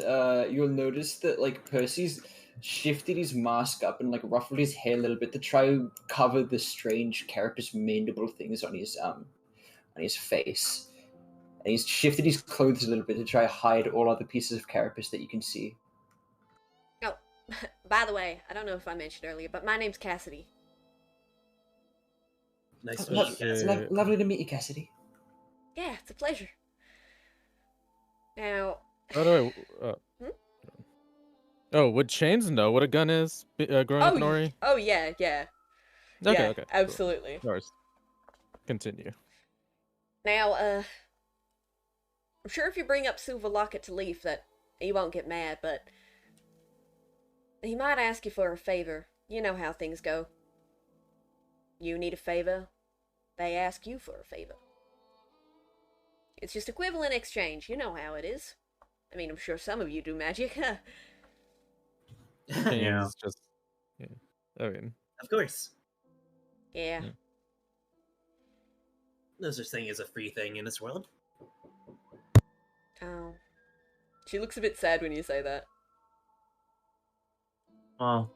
you'll notice that, like, Percy's shifted his mask up and, like, ruffled his hair a little bit to try to cover the strange carapace mandible things on his face. And he's shifted his clothes a little bit to try to hide all other pieces of carapace that you can see. Oh, by the way, I don't know if I mentioned earlier, but my name's Cassidy. Nice to meet you, It's Cassidy. lovely to meet you, Cassidy. Yeah, it's a pleasure. Now, By the way, oh, would Chains know what a gun is? Growing up in Ori? oh yeah, yeah. Okay, Yeah, okay. absolutely. Cool. Yours. Continue. Now, I'm sure if you bring up Silver Locket to Leaf that he won't get mad, but he might ask you for a favor. You know how things go. You need a favor, they ask you for a favor. It's just equivalent exchange, you know how it is. I mean, I'm sure some of you do magic. Yeah. Chains just. Yeah. I mean. Of course. Yeah. Yeah. No such thing as a free thing in this world. Oh. She looks a bit sad when you say that. Well,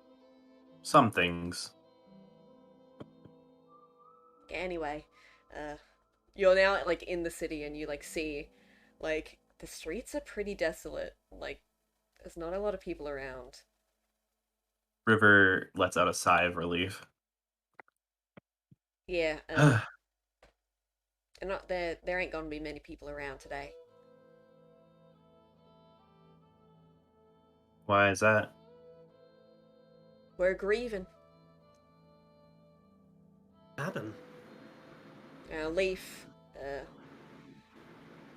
some things. Anyway, you're now, like, in the city and you, like, see, like, the streets are pretty desolate. Like, there's not a lot of people around. River lets out a sigh of relief. Yeah, they're not there ain't gonna be many people around today. Why is that? We're grieving. What happened? Leaf,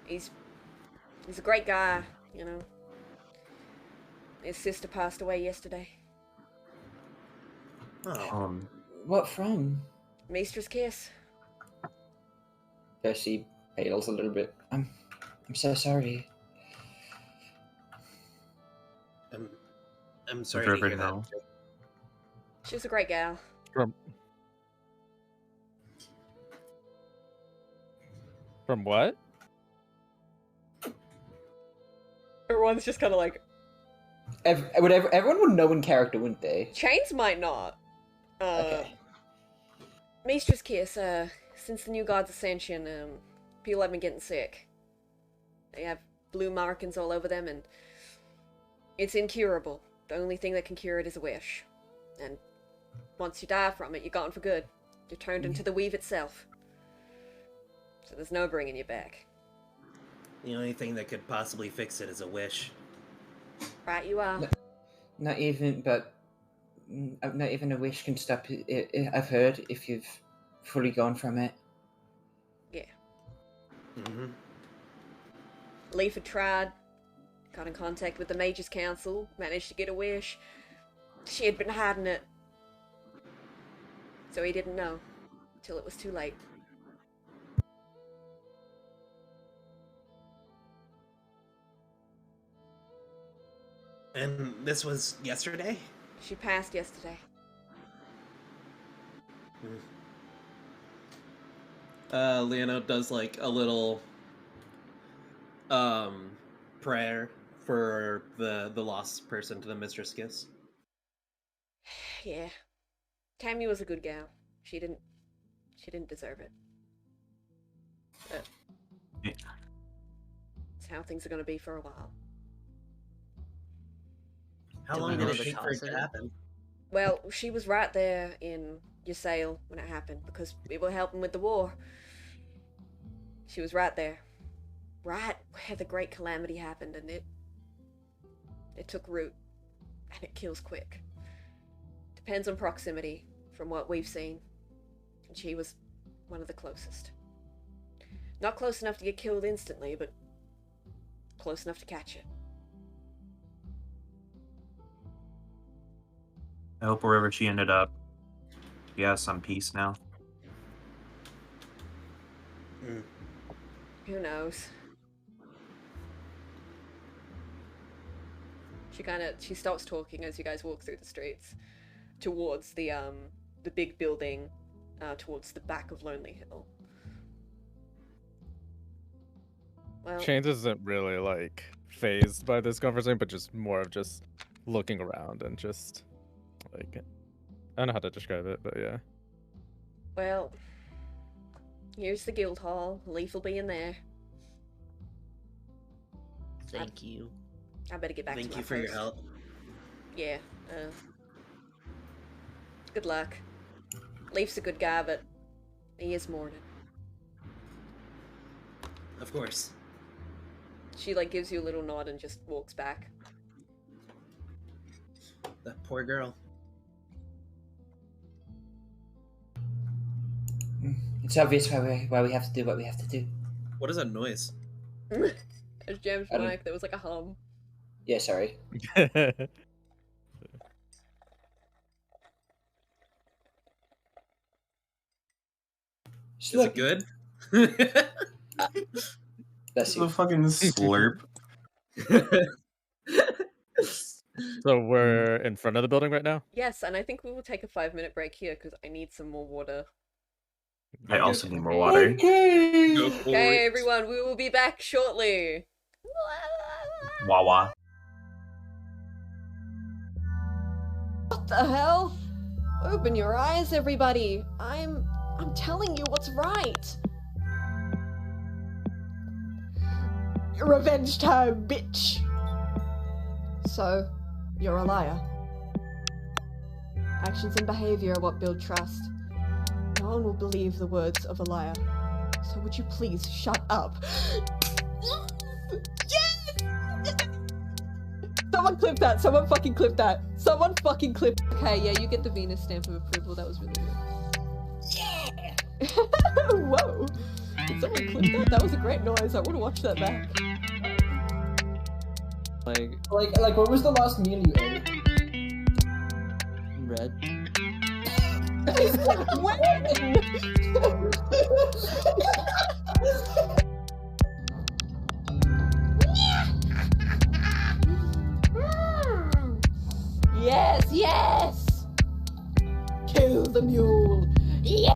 he's a great guy, you know. His sister passed away yesterday. Oh. What from? Maestra's kiss. Percy pales a little bit. I'm so sorry. I'm sorry River to hear that. know. She was a great gal. From what? Everyone's just kind of like, Everyone would know in character, wouldn't they? Chains might not. Okay. Maestra's kiss, since the new god's ascension, people have been getting sick. They have blue markings all over them, and it's incurable. The only thing that can cure it is a wish. And once you die from it, you're gone for good. You're turned into the weave itself. So there's no bringing you back. The only thing that could possibly fix it is a wish. Right, you are. Not even a wish can stop it. I've heard if you've fully gone from it. Yeah. Mm-hmm. Leaf had tried, got in contact with the Mages Council, managed to get a wish. She had been hiding it. So he didn't know, till it was too late. And this was yesterday? She passed yesterday. Leono does like a little prayer for the lost person to the mistress kiss. Yeah. Tammy was a good gal. She didn't deserve it. But Yeah. it's how things are gonna be for a while. How Do long we did know it the take for it cause to of it? happen? Well, she was right there in Ysail when it happened, because we were helping with the war. She was right there. Right where the great calamity happened, and it took root. And it kills quick. Depends on proximity, from what we've seen. And she was one of the closest. Not close enough to get killed instantly, but close enough to catch it. I hope wherever she ended up, she has some peace now. Who knows? She stops talking as you guys walk through the streets towards the big building towards the back of Lonely Hill. Well, Chains isn't really like phased by this conversation, but just more of just looking around and just like, I don't know how to describe it, but yeah. well, here's the guild hall. Leaf will be in there. Thank you. I better get back to my Thank you for your post. help. Yeah. Good luck. Leaf's a good guy, but he is mourning. Of course. She like gives you a little nod and just walks back. That poor girl. It's obvious why we have to do what we have to do. What is that noise? As Jam's I don't- mic, there was like a hum. Yeah, sorry. Is it good? That's The fucking slurp. So we're in front of the building right now? Yes, and I think we will take a 5-minute break here because I need some more water. I also need more water. Okay. Go for Okay, it. everyone, we will be back shortly. Wawa. What the hell? Open your eyes, everybody. I'm telling you what's right. Revenge time, bitch. So, you're a liar. Actions and behavior are what build trust. No one will believe the words of a liar. So would you please shut up? Yes! Someone clip that. Someone fucking clip that. Someone fucking clip. Okay, yeah, you get the Venus stamp of approval. That was really good. Yeah! Whoa. Did someone clip that? That was a great noise. I want to watch that back. Like, what was the last meal you ate? Red. Yes, yes! Kill the mule. Yeah!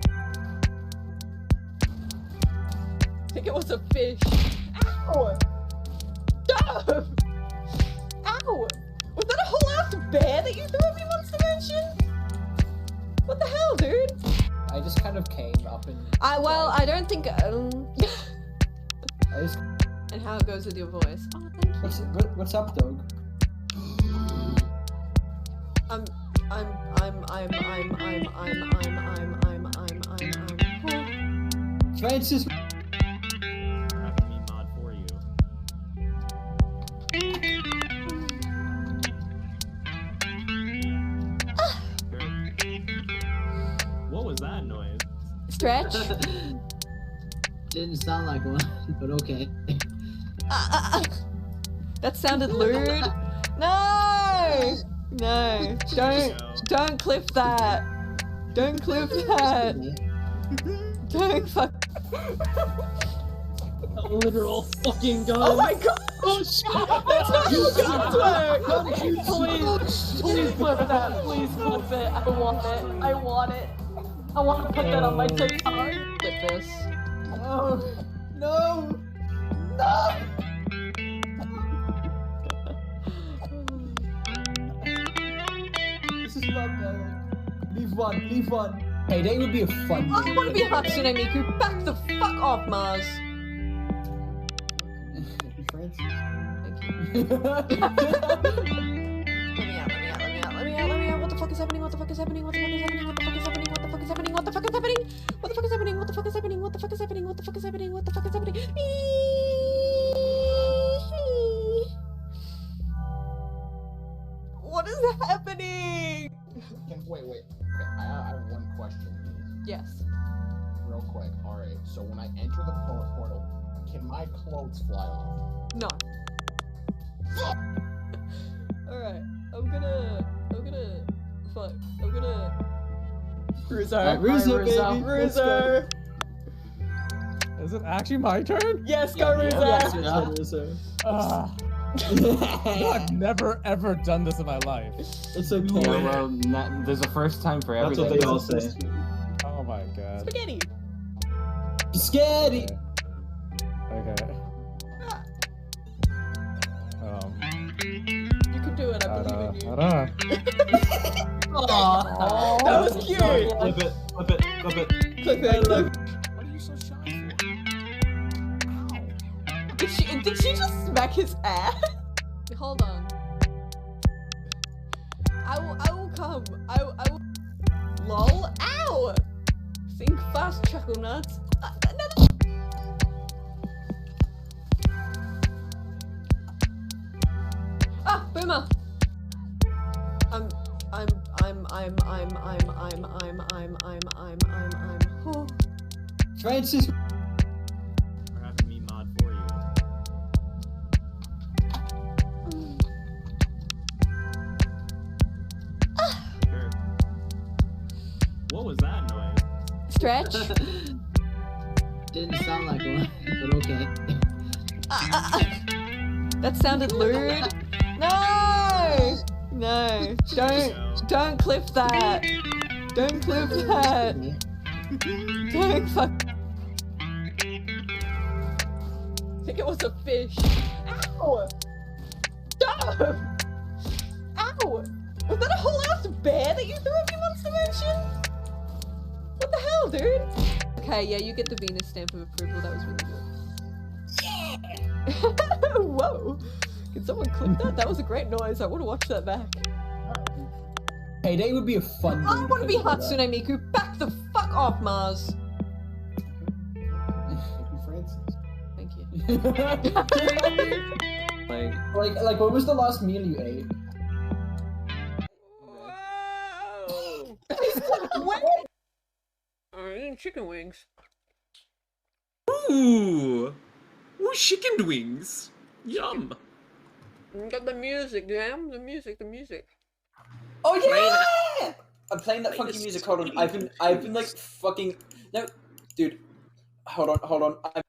I think it was a fish. Ow! Stop! Ow! Was that a whole ass bear that you threw at me, Monster Mansion? What the hell, dude? I just kind of came up and. I don't think. I just, And how it goes with your voice. Oh, thank you. what's up, dog? Francis. Having me mod for you. What was that noise? Stretch. Didn't sound like one, but okay. That sounded lewd. No! No. Don't clip that. Don't clip that. Don't fuck. A literal fucking gun. Oh my god! Oh shit! That's not how guns work! Please clip that. Please clip it. I want it. I want it. I want to put that on my TikTok. Clip this. No. No. No. This is not bad. Leave one. Leave one. Hey, that would be a fun. I want to be Hatsune Miku. Back the fuck off, Mars. Francis. Thank you. Let me out. What the fuck is happening? What the fuck is happening? What the fuck is happening? What the fuck is happening? What the fuck is happening? What the fuck is happening? What the fuck is happening? What the fuck is happening? What the fuck is happening? What the fuck is happening? What the fuck is happening? What is happening? Wait. Okay, I have one question. Yes. Real quick. Alright, so when I enter the portal, can my clothes fly off? No. Alright, I'm gonna Bruiser. Bruiser, baby. Bruiser. Is Is it actually my turn? Yes, go Riza! Yes, your turn, Rizzo. I've never ever done this in my life. It's okay. Yeah, well, there's a first time for That's everything. what they all say. Oh my god. Spaghetti! Scary. Okay. You can do it, I believe in you. Ta-da. That was cute! Flip it, flip it, flip it. Click that, look. What are you so shy for? Did she just smack his ass? Hold on. I will come. I will. LOL. Ow! Think fast, chuckle nuts. Ah, Boomer. Oh. Francis. For having me mod for you. Sure. What was that noise? Stretch. Didn't sound like one, but okay. That sounded lewd. No! No. Don't clip that. Don't clip that. Don't fuck. I think it was a fish. Ow! Stop! Ow! Was that a whole ass bear that you threw up your monster mansion? What the hell, dude? Okay, yeah, you get the Venus stamp of approval. That was really good. Yeah! Whoa! Can someone clip that? That was a great noise. I want to watch that back. Payday would be a fun. I want to be because of Hatsune Miku. Back the fuck off, Mars. Thank you. like, what was the last meal you ate? Whoa! I'm eating chicken wings. Ooh, chicken wings. Yum. Got the music, damn. The music. Oh yeah! I'm playing that funky music. Hold on. I've been like fucking no, dude. Hold on. I'm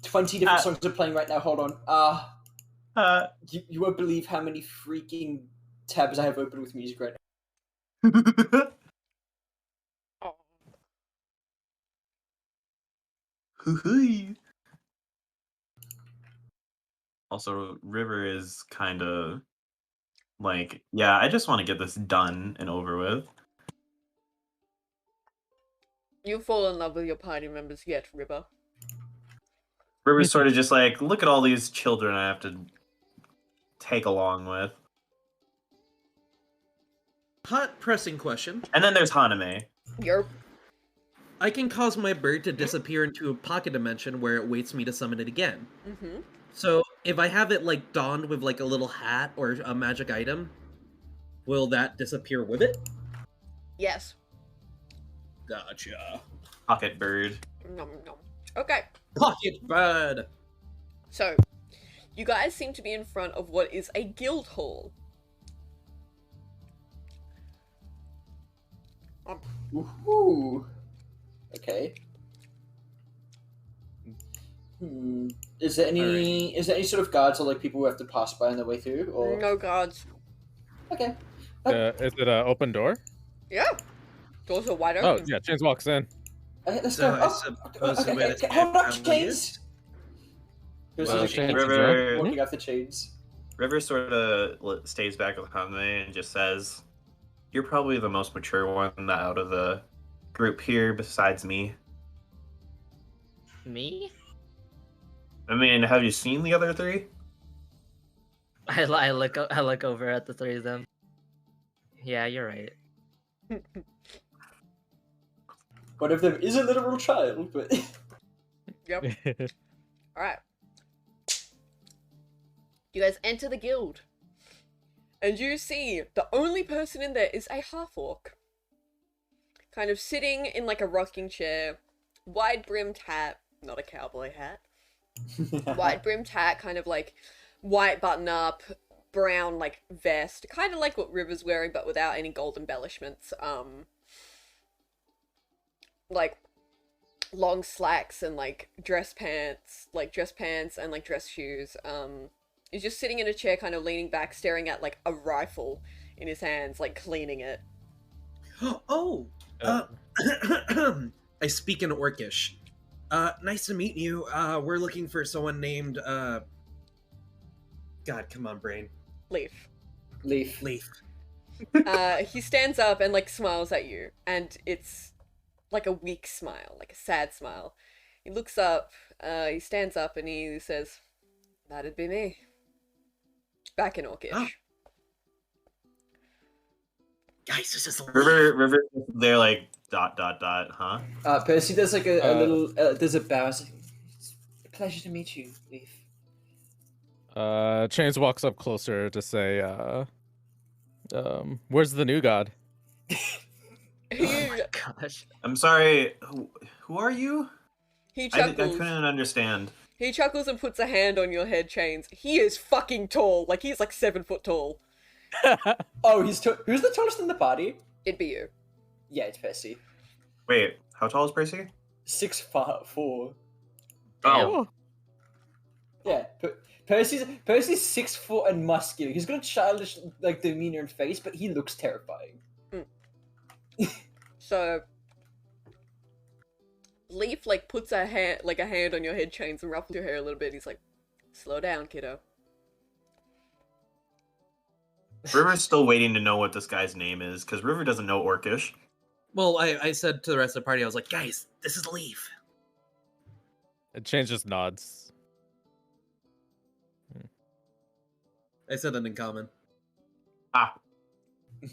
20 different songs are playing right now. Hold on. You won't believe how many freaking tabs I have open with music right now. Also, River is kind of like, yeah, I just want to get this done and over with. You fall in love with your party members yet, River? River's sort of just like, look at all these children I have to take along with. Hot pressing question. And then there's Haname. Yerp. I can cause my bird to disappear into a pocket dimension where it waits me to summon it again. Mm-hmm. So if I have it like donned with like a little hat or a magic item, will that disappear with it? Yes. Gotcha. Pocket bird. Nom nom. Okay. Pocket bird. So, you guys seem to be in front of what is a guild hall. Ooh. Okay. Is there any sort of guards or like people who have to pass by on their way through? Or No guards. okay. Is it an open door? Yeah. Doors are wide Oh open. yeah, Chains walks in. Okay, let's So go. I Oh, suppose okay, the way okay, this okay. Hold up, family chains. is- Well, Chains River, Walking off the chains. River sort of stays back with Haname and just says, "You're probably the most mature one out of the group here, besides me. Me? I mean, have you seen the other three?" I look over at the three of them. Yeah, you're right. One of them is a literal child, but Yep. Alright. You guys enter the guild. And you see the only person in there is a half-orc. Kind of sitting in like a rocking chair. Wide-brimmed hat. Not a cowboy hat. Wide-brimmed hat, kind of like white button-up, brown like vest. Kind of like what River's wearing, but without any gold embellishments. Like long slacks and like dress pants and like dress shoes. He's just sitting in a chair, kind of leaning back, staring at like a rifle in his hands, like cleaning it. Oh, I speak in Orcish. Nice to meet you. We're looking for someone named, God, come on, brain. Leaf. Leaf. He stands up and like smiles at you, and it's like a weak smile, like a sad smile. He looks up, he stands up and he says, "That'd be me." Back in Orcish. Oh. Guys, this is River, they're like, ... huh? Percy does like a little, there's a bow. It's like, "It's a pleasure to meet you, Leaf." Chains walks up closer to say, where's the new god? Gosh. I'm sorry, who are you? He I chuckles. couldn't understand. He chuckles and puts a hand on your head, Chains. He is fucking tall. Like, he's like 7 foot tall. Oh, who's the tallest in the party? It'd be you. Yeah, it's Percy. Wait, how tall is Percy? 6'4". Oh, Yeah, Percy's 6 foot and muscular. He's got a childish like demeanor and face, but he looks terrifying. So, Leaf like puts a hand on your head, Chains, and ruffles your hair a little bit. He's like, "Slow down, kiddo." River's still waiting to know what this guy's name is, because River doesn't know Orcish. Well, I said to the rest of the party, I was like, guys, this is Leaf. And Chains just nods. I said that in common. Ah. I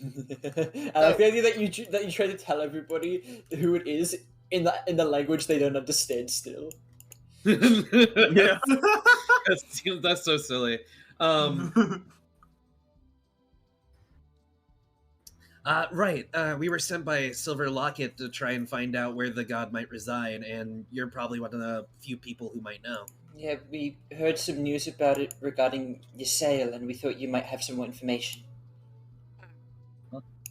like the idea that you try to tell everybody who it is in the language they don't understand still. Yeah. That's so silly. Right. We were sent by Silver Locket to try and find out where the god might reside, and you're probably one of the few people who might know. Yeah, we heard some news about it regarding your sale, and we thought you might have some more information.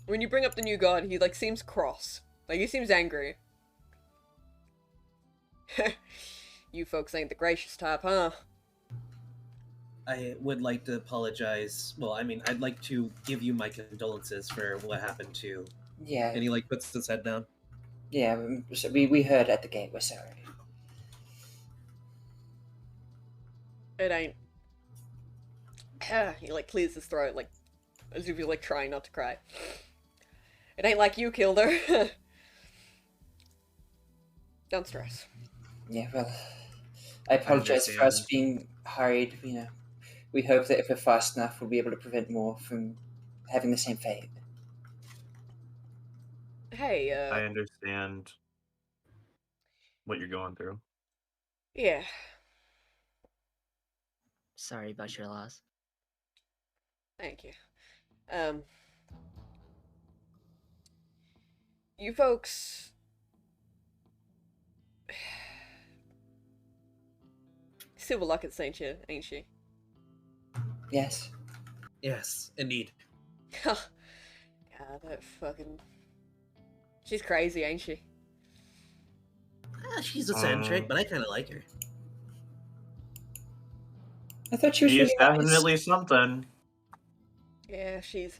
When you bring up the new god, he like seems cross. Like, he seems angry. You folks ain't the gracious type, huh? I would like to apologize. Well, I mean, I'd like to give you my condolences for what happened to... Yeah. And he, like, puts his head down. Yeah, so we heard at the gate. We're sorry. It ain't. He like clears his throat, like as if he's like trying not to cry. It ain't like you killed her. Don't stress. Yeah, well, I apologize for us being hurried. You know, we hope that if we're fast enough, we'll be able to prevent more from having the same fate. Hey, I understand what you're going through. Yeah. Sorry about your loss. Thank you. You folks... Silver Locket's ain't she? Yes. Yes, indeed. God, that fucking... She's crazy, ain't she? She's eccentric, but I kind of like her. I thought she was She's really nice. definitely something. Yeah, she's...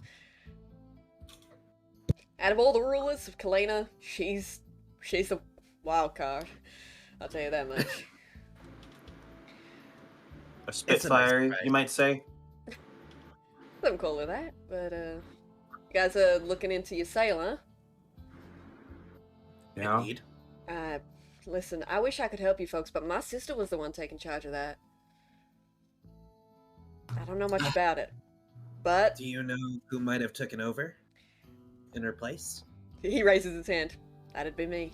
Out of all the rulers of Kalina, she's the wild card. I'll tell you that much. A spitfire, nice you might say. Don't call her that, but you guys are looking into your sale, huh? Yeah. Indeed. Listen, I wish I could help you folks, but my sister was the one taking charge of that. I don't know much about it, but... Do you know who might have taken over in her place? He raises his hand. That'd be me.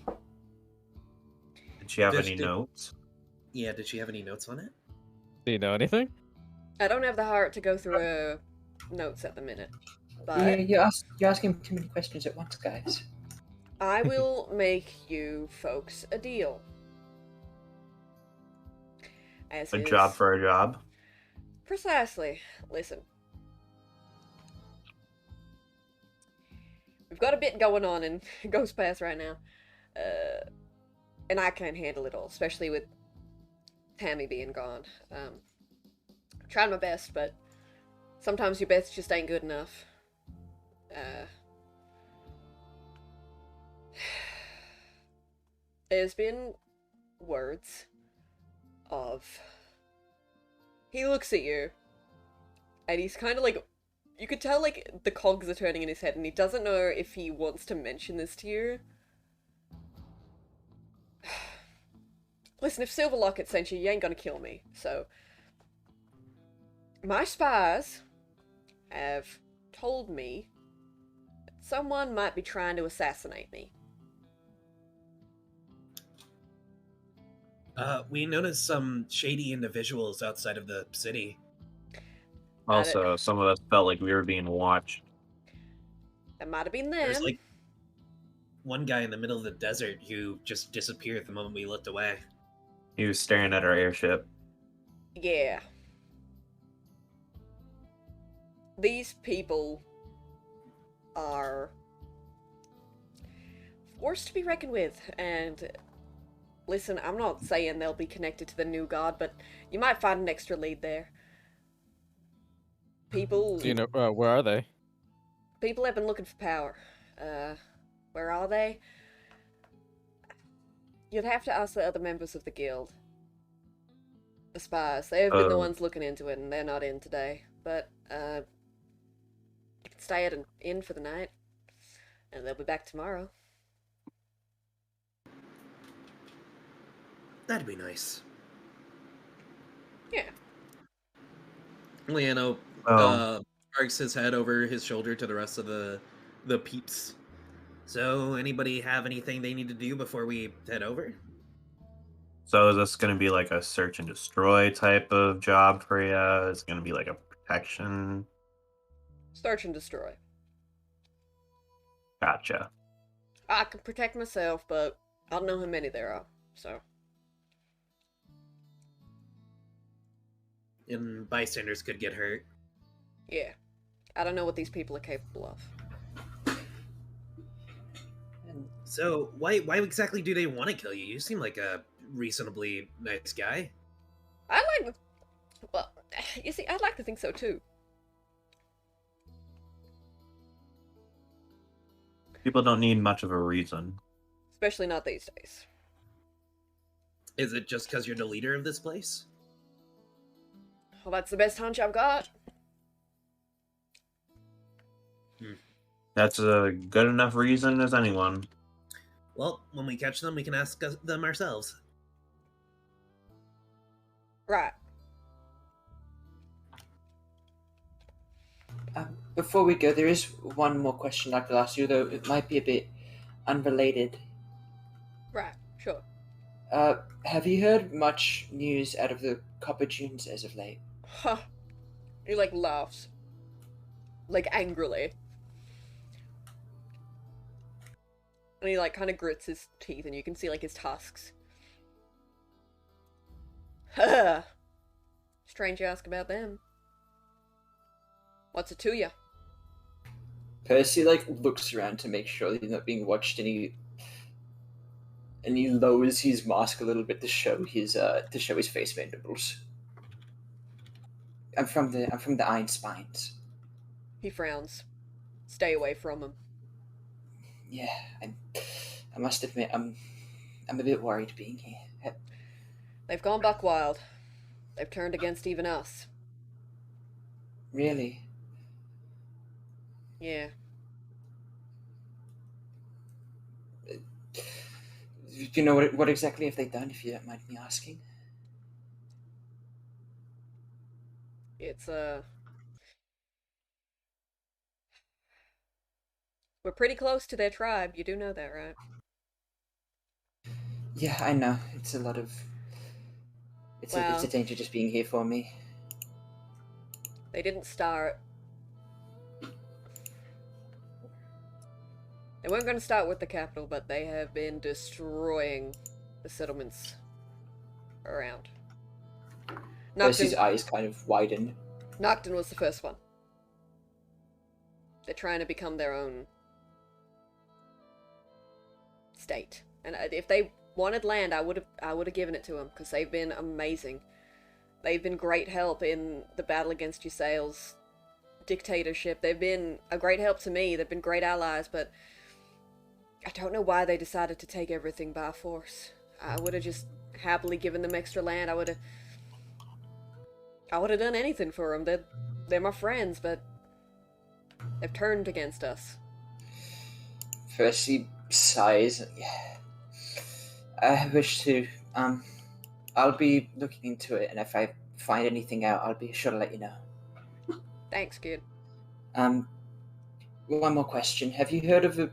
Did she have any notes? Yeah, did she have any notes on it? Do you know anything? I don't have the heart to go through her notes at the minute, but... Yeah, you're asking too many questions at once, guys. I will make you folks a deal. As A is... job for a job? Precisely. Listen. We've got a bit going on in Ghost Pass right now. and I can't handle it all, especially with Tammy being gone. I'm trying my best, but sometimes your best just ain't good enough. There's been words of... He looks at you, and he's kind of like... You could tell, like, the cogs are turning in his head, and he doesn't know if he wants to mention this to you. Listen, if Silver Locket sent you, you ain't gonna kill me, so... My spies have told me that someone might be trying to assassinate me. We noticed some shady individuals outside of the city. Also, some of us felt like we were being watched. That might have been them. There's like one guy in the middle of the desert who just disappeared the moment we looked away. He was staring at our airship. Yeah. These people are forced to be reckoned with, and listen, I'm not saying they'll be connected to the new god, but you might find an extra lead there. People... Do you know, where are they? People have been looking for power. Where are they? You'd have to ask the other members of the guild. The spies. They have been the ones looking into it, and they're not in today. But, you can stay at an inn for the night, and they'll be back tomorrow. That'd be nice. Yeah. Leano arcs his head over his shoulder to the rest of the peeps. So, anybody have anything they need to do before we head over? So is this going to be like a search and destroy type of job for you? Is it going to be like a protection? Search and destroy. Gotcha. I can protect myself, but I don't know how many there are, so... And bystanders could get hurt. Yeah. I don't know what these people are capable of. So, why exactly do they want to kill you? You seem like a reasonably nice guy. I like... Well, you see, I'd like to think so too. People don't need much of a reason. Especially not these days. Is it just because you're the leader of this place? Well, that's the best hunch I've got. That's a good enough reason as anyone. Well, when we catch them, we can ask them ourselves. Right. Before we go, there is one more question I'd like to ask you, though it might be a bit unrelated. Right, sure. Have you heard much news out of the Copper Dunes as of late? Huh. He, like, laughs. Like, angrily. And he, like, kind of grits his teeth, and you can see, like, his tusks. Huh. Strange you ask about them. What's it to you? Percy, like, looks around to make sure that he's not being watched, and he lowers his mask a little bit to show his face mandibles. I'm from the Iron Spines. He frowns. Stay away from him. Yeah, I must admit, I'm a bit worried being here. They've gone buck wild. They've turned against even us. Really? Yeah. Do you know what exactly have they done, if you don't mind me asking? It's, we're pretty close to their tribe. You do know that, right? Yeah, I know. It's a lot of... It's a danger just being here for me. They didn't start. They weren't going to start with the capital, but they have been destroying the settlements around. Percy's eyes kind of widen. Nocton was the first one. They're trying to become their own state. And if they wanted land, I would have given it to them because they've been amazing. They've been great help in the battle against USAIL's dictatorship. They've been a great help to me. They've been great allies, but I don't know why they decided to take everything by force. I would have just happily given them extra land. I would have done anything for them. They're my friends, but they've turned against us. Percy sighs. I wish to. I'll be looking into it, and if I find anything out, I'll be sure to let you know. Thanks, kid. One more question. Have you heard of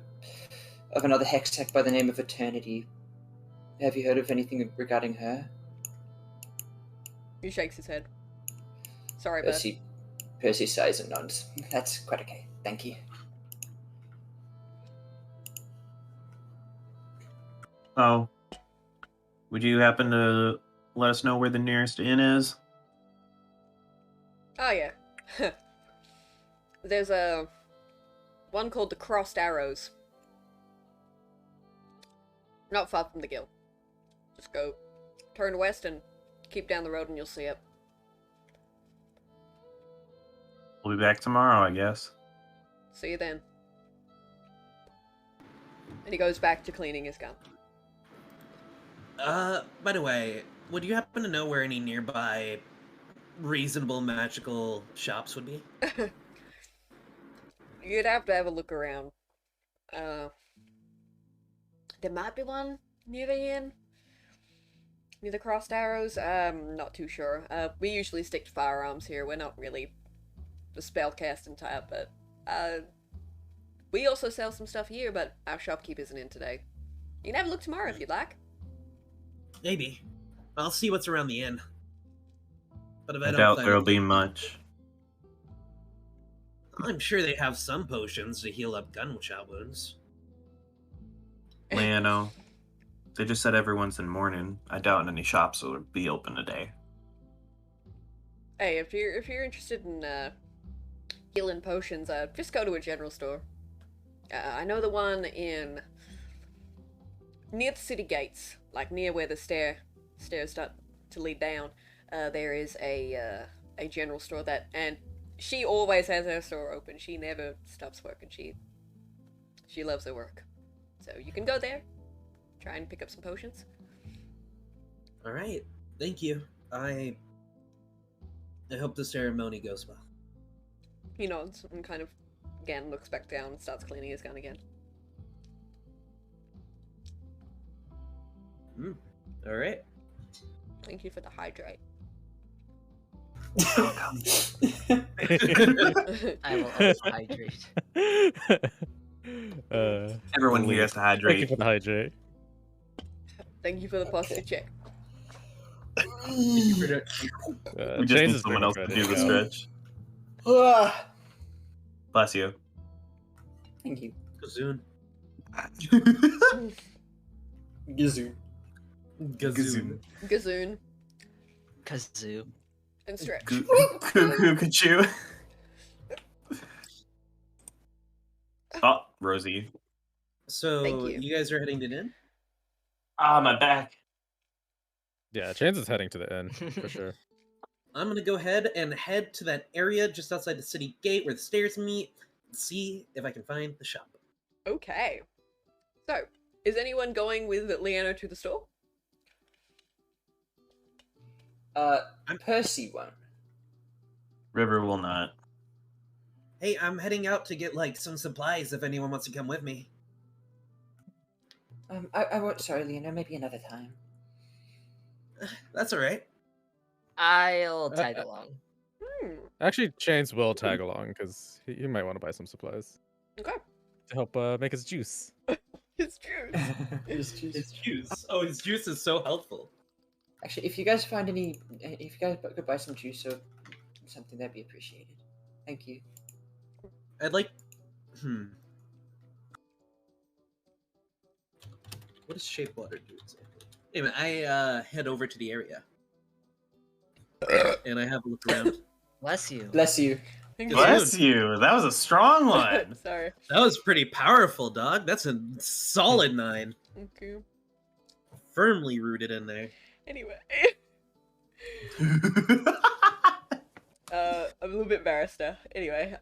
another hextech by the name of Eternity? Have you heard of anything regarding her? He shakes his head. Sorry, bud. Percy sighs and nods. That's quite okay. Thank you. Oh. Would you happen to let us know where the nearest inn is? Oh, yeah. There's a one called the Crossed Arrows. Not far from the guild. Just go turn west and keep down the road and you'll see it. We'll be back tomorrow, I guess. See you then. And he goes back to cleaning his gun. By the way, would you happen to know where any nearby reasonable magical shops would be? You'd have to have a look around. There might be one near the inn. Near the Crossed Arrows. I'm not too sure. We usually stick to firearms here. We're not really the spellcasting type, but we also sell some stuff here, but our shopkeep isn't in today. You can have a look tomorrow if you'd like. Maybe. I'll see what's around the inn. But if I I don't doubt find there'll anything, be much. I'm sure they have some potions to heal up gunshot wounds. Leano, they just said everyone's in mourning. I doubt any shops will be open today. Hey, if you're interested in healing potions, just go to a general store. I know the one in near the city gates, like near where the stairs start to lead down. There is a general store and she always has her store open. She never stops working. She loves her work. So you can go there, try and pick up some potions. All right, thank you. I hope the ceremony goes well. He nods and kind of again looks back down and starts cleaning his gun again. All right. Thank you for the hydrate. I will always hydrate. Everyone here has to Thank you hydrate. for the hydrate. Thank you for the posture check. We just James need is someone pretty else to ready do to the go. stretch. Bless you. Thank you. Gazoon. Gizoo. Gazoon. Gazoon Kazoo. and stretch. Cuckoo. Oh, Rosie. So Thank you. you guys are heading to the inn? Ah, my back. Yeah, Chains is heading to the inn for sure. I'm gonna go ahead and head to that area just outside the city gate where the stairs meet and see if I can find the shop. Okay. So, is anyone going with Leano to the store? Percy won't. River will not. Hey, I'm heading out to get like some supplies if anyone wants to come with me. I won't. Sorry, Leonor. Maybe another time. That's all right. I'll tag along. Actually, Chains will tag along because he might want to buy some supplies Okay. to help make his juice. His juice. His juice. His juice. Oh, his juice is so helpful. Actually, if you guys find any, if you guys could buy some juice or something, that'd be appreciated. Thank you. I'd like. What does shape water do exactly? Anyway, I head over to the area and I have a look around. Bless you. Bless you. Bless you. That was a strong one. Sorry. That was pretty powerful, dog. That's a solid 9. Okay. firmly rooted in there. Anyway. I'm a little bit embarrassed now. Anyway,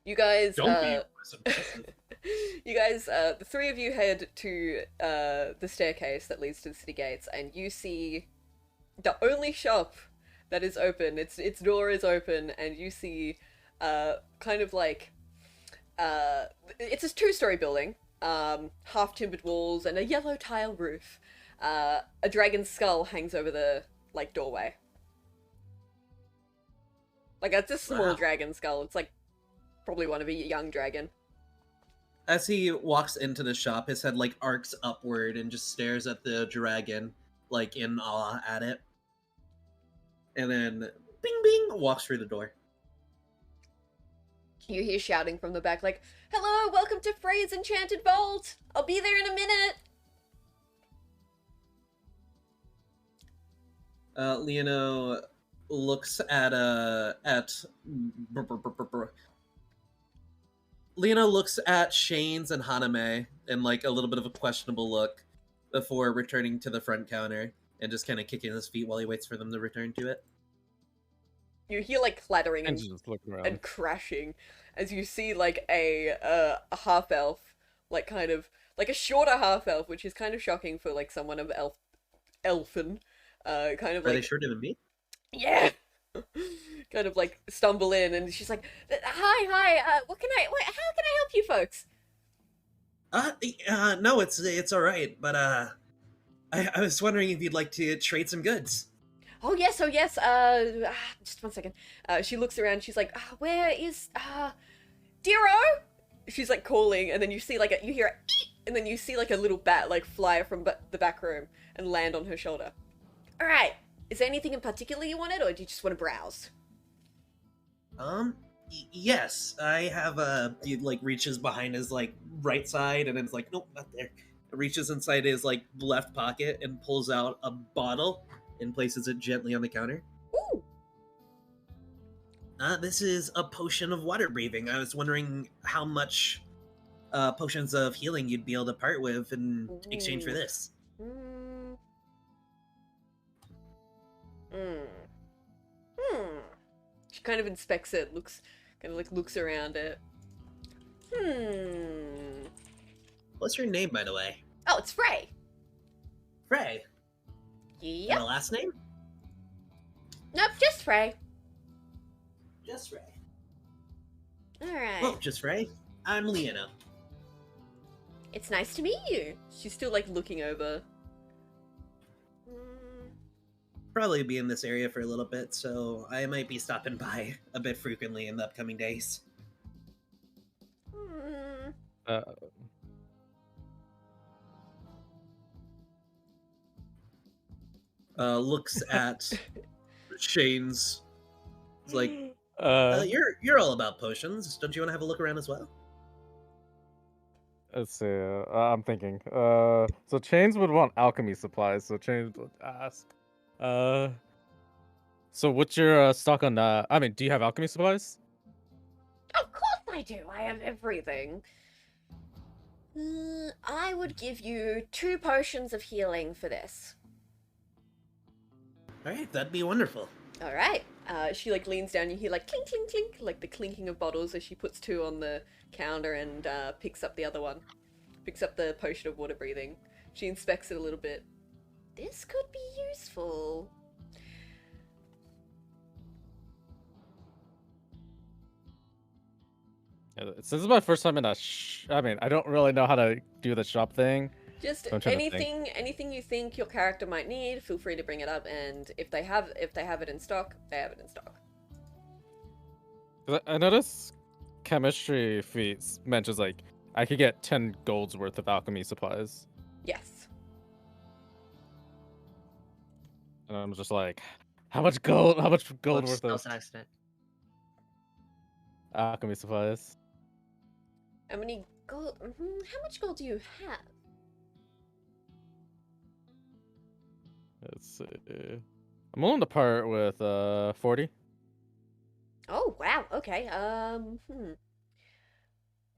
you guys, Don't be aggressive. you guys, the three of you head to the staircase that leads to the city gates, and you see the only shop that is open. Its door is open, and you see, kind of like, it's a two-story building, half timbered walls and a yellow tile roof. A dragon's skull hangs over the like doorway. Like, it's a small dragon skull. It's like probably one of a young dragon. As he walks into the shop, his head like arcs upward and just stares at the dragon, like in awe at it. And then, bing bing, walks through the door. You hear shouting from the back, like, "Hello, welcome to Frey's Enchanted Vault! I'll be there in a minute!" Leono looks at Leono looks at Shane's and Haname in like a little bit of a questionable look before returning to the front counter and just kind of kicking his feet while he waits for them to return to it. You hear like clattering And just look around. and crashing as you see like a half elf, like kind of like a shorter half elf, which is kind of shocking for like someone of elfin, kind of Are they like shorter than me? yeah, kind of like stumble in, and she's like, "Hi, how can I help you folks?" No, it's all right, but I was wondering if you'd like to trade some goods. Oh yes, just one second. She looks around, she's like, "Where is Diro?" She's like calling, and then you see like you hear a eep, and then you see like a little bat like fly from the back room and land on her shoulder. All right, is there anything in particular you wanted, or do you just want to browse? Yes, I have he like reaches behind his like right side, and it's like, nope, not there. It reaches inside his like left pocket and pulls out a bottle and places it gently on the counter. Ooh. This is a potion of water breathing. I was wondering how much potions of healing you'd be able to part with in exchange for this. She kind of inspects it, looks around it. What's your name, by the way? Oh, it's Frey. Frey. Yep. And a last name? Nope, just Frey. Just Frey. Alright. Well, just Frey. I'm Leona. It's nice to meet you. She's still like looking over. Probably be in this area for a little bit, so I might be stopping by a bit frequently in the upcoming days. Looks at Shane's. It's like, you're all about potions. Don't you want to have a look around as well? Let's see. I'm thinking. So Chains would want alchemy supplies. So Chains would ask. So what's your stock on that? I mean, do you have alchemy supplies? Of course I do. I have everything. I would give you 2 potions of healing for this. Alright, that'd be wonderful. Alright. She like leans down, you hear like clink clink clink, like the clinking of bottles as she puts 2 on the counter and picks up the other one. Picks up the potion of water breathing. She inspects it a little bit. This could be useful. This is my first time in a I mean, I don't really know how to do the shop thing. Just So I'm trying to think. anything you think your character might need, feel free to bring it up, and if they have it in stock, they have it in stock. 'Cause I noticed chemistry feats mentions like I could get 10 gold's worth of alchemy supplies. Yes. And I'm just like, how much gold? How much gold Oops, worth that of was an accident. alchemy supplies? How many gold? How much gold do you have? Let's see. I'm willing to part with 40. Oh wow. Okay.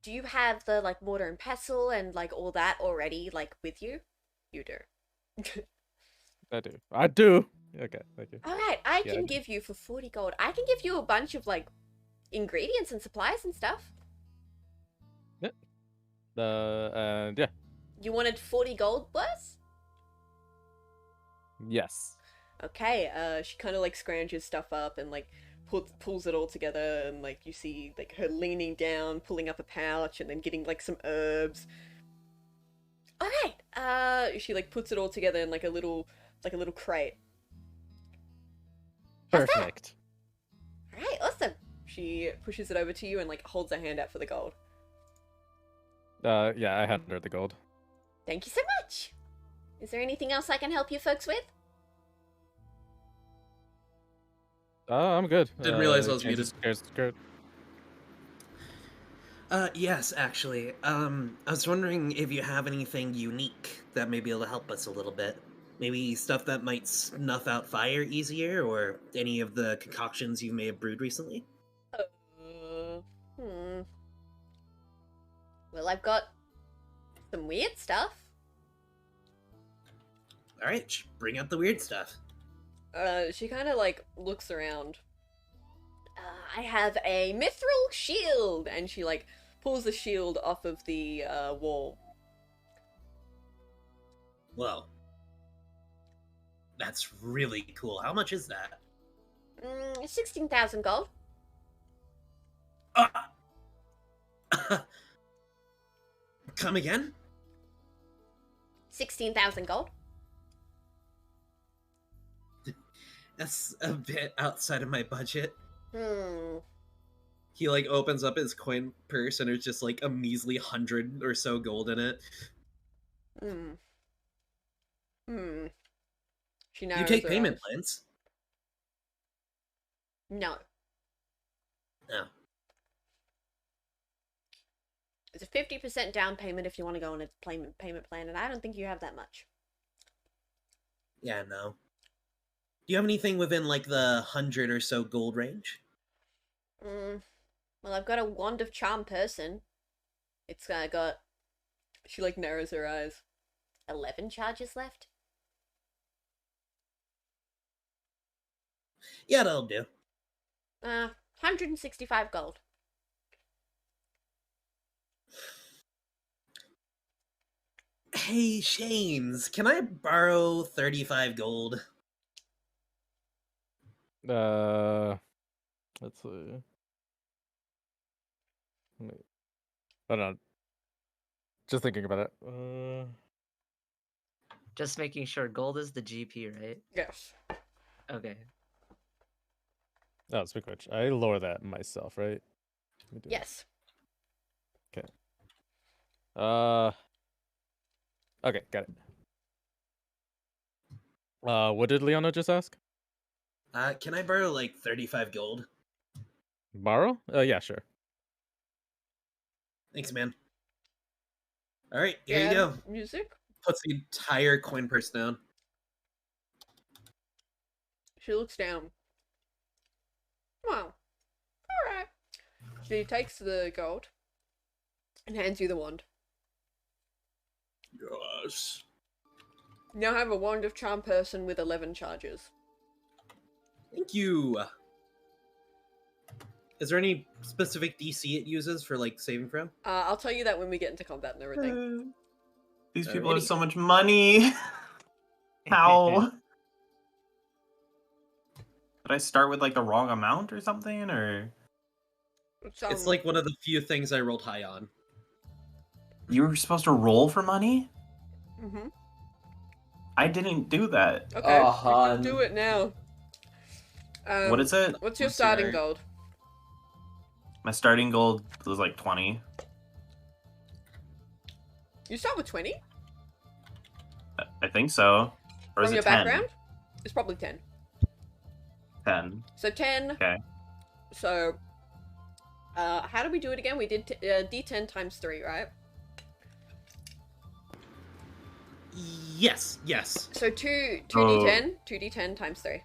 do you have the like mortar and pestle and like all that already like with you? You do. I do. Okay, thank you. All right, I Yeah, can I do. give you for 40 gold. I can give you a bunch of like ingredients and supplies and stuff. And yeah, You wanted 40 gold worth? yes. Okay, she kind of like scrounges stuff up and like pulls it all together, and like you see like her leaning down, pulling up a pouch, and then getting like some herbs. All right, she like puts it all together in like a little crate. How's that? Perfect. All right, awesome. She pushes it over to you and like holds her hand out for the gold. Yeah, I handed her the gold. Thank you so much. Is there anything else I can help you folks with? I'm good. Didn't realize I was Chains muted. is good. Yes, actually. I was wondering if you have anything unique that may be able to help us a little bit. Maybe stuff that might snuff out fire easier, or any of the concoctions you may have brewed recently? Hmm. Well, I've got some weird stuff. Alright, bring out the weird stuff. She kind of like looks around. I have a mithril shield, and she like pulls the shield off of the wall. Whoa. That's really cool. How much is that? 16,000 gold. Come again? 16,000 gold. That's a bit outside of my budget. Hmm. He like opens up his coin purse and there's just like a measly 100 or so gold in it. She Do narrows you take her payment eyes. plans? No. No. It's a 50% down payment if you want to go on a payment plan, and I don't think you have that much. Yeah, no. Do you have anything within like the 100 or so gold range? Well, I've got a wand of charm person. It's got... She like narrows her eyes. 11 charges left? Yeah, that'll do. 165 gold. Hey, Shanes, can I borrow 35 gold? Let's see. I don't know. Just thinking about it. Just making sure gold is the GP, right? Yes. Okay. Oh, speak of which, I lower that myself, right? Let me do that. Yes. Okay. Okay, got it. What did Leona just ask? Can I borrow like 35 gold? Borrow? Yeah, sure. Thanks, man. Alright, here you go. Music? Puts the entire coin purse down. She looks down. Wow. Alright. She takes the gold and hands you the wand. Yes. You now have a wand of charm person with 11 charges. Thank you. Is there any specific DC it uses for like saving throw? I'll tell you that when we get into combat and everything. These people have so much money. How? Did I start with like the wrong amount or something, or? It's like one of the few things I rolled high on. You were supposed to roll for money? Mm-hmm. I didn't do that. Okay, Oh, you hon. can do it now. What is it? What's your What's starting your- gold? My starting gold was like 20. You start with 20? I think so. Or is From it your 10? background? It's probably 10. 10. So 10. Okay. So, how do we do it again? We did D10 times 3, right? Yes, yes. So 2d10, 2d10 times 3.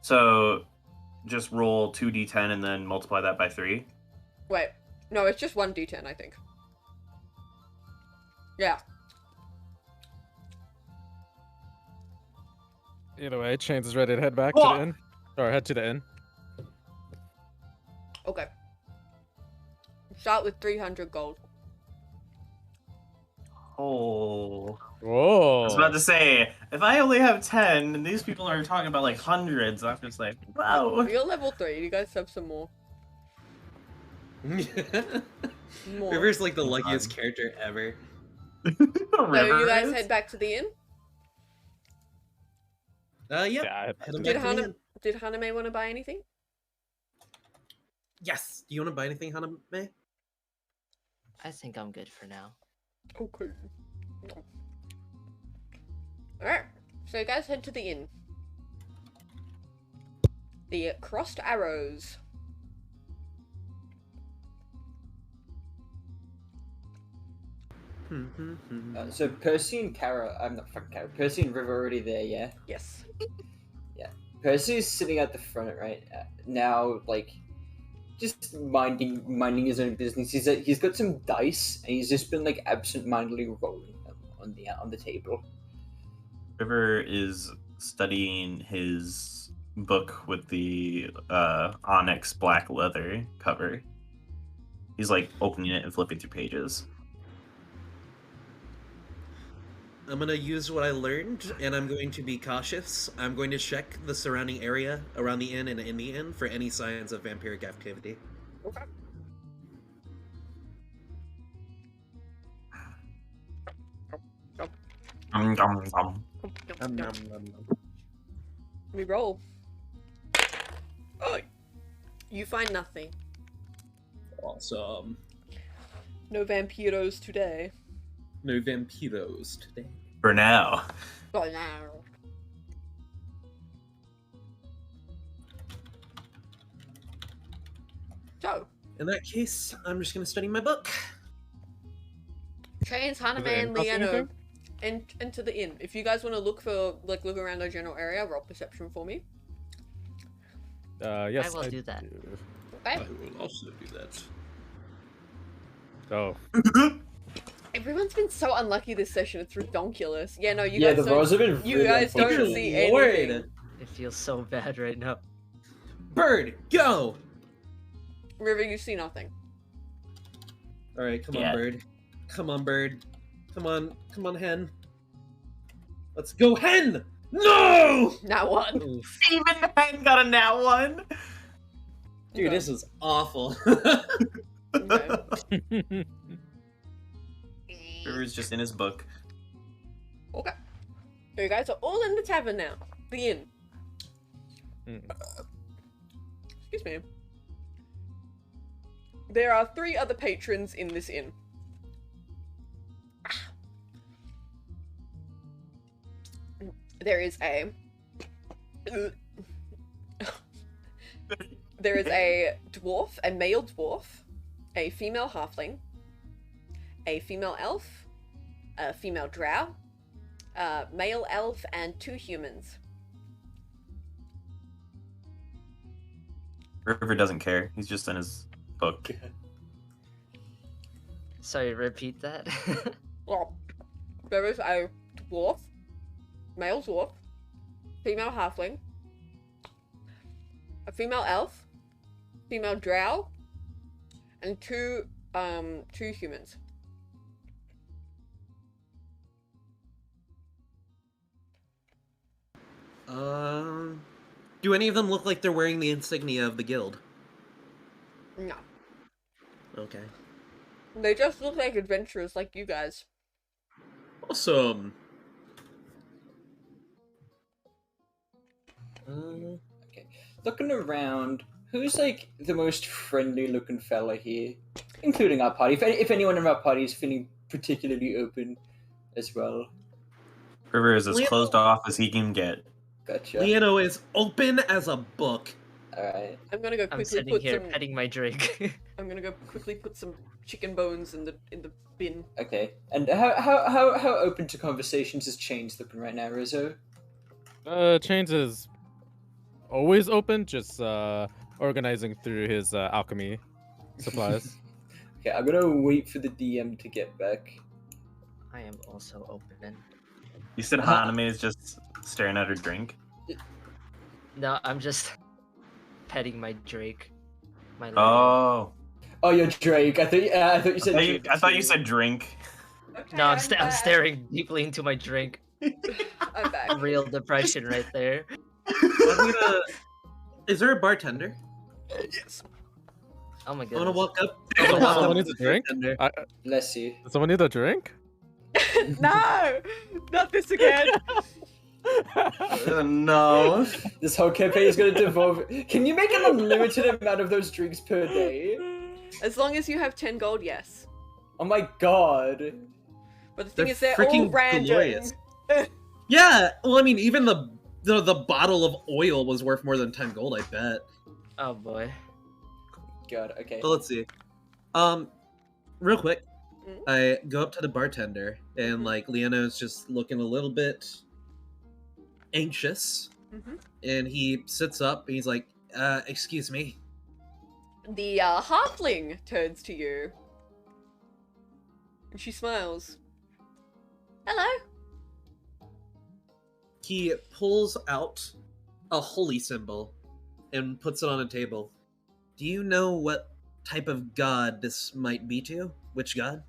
So just roll 2d10 and then multiply that by 3? Wait, no, it's just 1d10, I think. Yeah. Either way, Chains is ready to head back to the inn. Or head to the inn. Okay. Start with 300 gold. Oh. Whoa. I was about to say, if I only have 10, and these people are talking about like hundreds, I'm just like, wow. You're level 3, you guys have some more. More. River's like the luckiest character ever. So you guys head back to the inn? Yep. Yeah, Head on Did back to the inn. Haname want to buy anything? Yes. Do you want to buy anything, Haname? I think I'm good for now. Okay. Alright, so you guys head to the inn. The Crossed Arrows. So Percy and Kara, I'm not fucking Kara. Percy and River are already there, yeah. Yes. Yeah. Percy's sitting at the front, right now, like just minding his own business. He's got some dice, and he's just been like absent-mindedly rolling them on the table. River is studying his book with the onyx black leather cover. He's like opening it and flipping through pages. I'm gonna use what I learned, and I'm going to be cautious. I'm going to check the surrounding area around the inn and in the inn for any signs of vampiric activity. Okay. We roll. Oh, you find nothing. Awesome. No vampiros today. No vampiros today. For now. Oh, no. So, In that case, I'm just gonna study my book. Chains, Haname, and Liano into the inn. If you guys want to look around the general area, roll perception for me. Yes, I will do that. Okay. I will also do that. Oh. Everyone's been so unlucky this session. It's redonkulous. Yeah, no, you Yeah, guys the rolls have been you really guys don't unfortunate. see Lord. anything. It feels so bad right now. Bird, go! River, you see nothing. Alright, come Yeah. on, bird. Come on, bird. Come on, hen. Let's go, hen! No! Not one. Oof. Even Ben got a nat 1! Dude, Okay. this is awful. Okay. River's just in his book. Okay. So you guys are all in the tavern now. The inn. Excuse me. There are 3 other patrons in this inn. There is a... There is a dwarf, a male dwarf, a female halfling, a female elf, a female drow, a male elf, and 2 humans. River doesn't care. He's just in his book. Sorry, repeat that. Well, there is a dwarf, male dwarf, female halfling, a female elf, female drow, and 2 humans. Do any of them look like they're wearing the insignia of the guild? No. Okay. They just look like adventurers like you guys. Awesome. Okay. Looking around, who's like the most friendly looking fella here? Including our party. If anyone in our party is feeling particularly open as well. River is as Leo- closed off as he can get. Gotcha. Leono is open as a book. Alright. I'm gonna go I'm quickly sitting put here some. petting my drink. I'm gonna go quickly put some chicken bones in the bin. Okay. And how open to conversations is Chains looking right now, Rizzo? Chains is always open, just organizing through his alchemy supplies. Okay, I'm gonna wait for the DM to get back. I am also open. You said Haname is just staring at her drink. No, I'm just petting my Drake. My little- Oh, Oh, you're Drake. I thought you said. Drake I thought you too. said drink. Okay, No, I'm back. staring deeply into my drink. I'm back. Real depression right there. Is there a bartender? Oh my I want to goodness. walk up. Someone needs a drink? Bartender. Bless you. Does someone need a drink? No! Not this again! No. This whole campaign is gonna devolve. Can you make an unlimited amount of those drinks per day? As long as you have 10 gold, yes. Oh my god. But the thing They're is, they're all freaking random. glorious. Yeah, well, I mean, even the bottle of oil was worth more than 10 gold, I bet. Oh boy. God. Okay. But let's see. Real quick, Mm. I go up to the bartender, and like Leona's just looking a little bit anxious, Mhm. and he sits up, and he's like, excuse me. The halfling turns to you. And she smiles. Hello. He pulls out a holy symbol and puts it on a table. Do you know what type of god this might be to? Which god?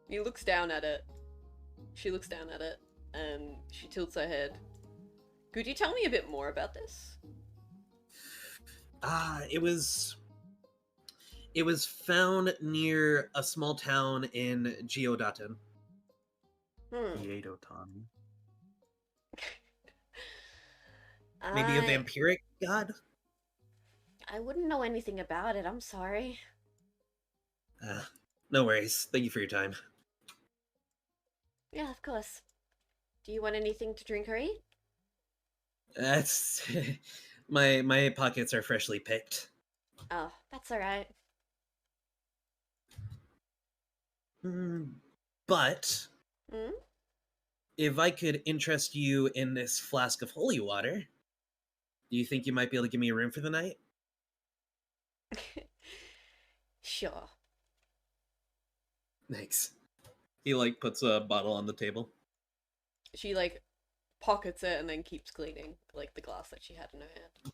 He looks down at it. She looks down at it, and she tilts her head. Could you tell me a bit more about this? It was found near a small town in Geodaten. Maybe a vampiric god? I wouldn't know anything about it, I'm sorry. No worries. Thank you for your time. Yeah, of course. Do you want anything to drink or eat? That's my pockets are freshly picked. Oh, that's alright. But Hmm? if I could interest you in this flask of holy water, do you think you might be able to give me a room for the night? Sure. Thanks. He like puts a bottle on the table. She like pockets it and then keeps cleaning like the glass that she had in her hand.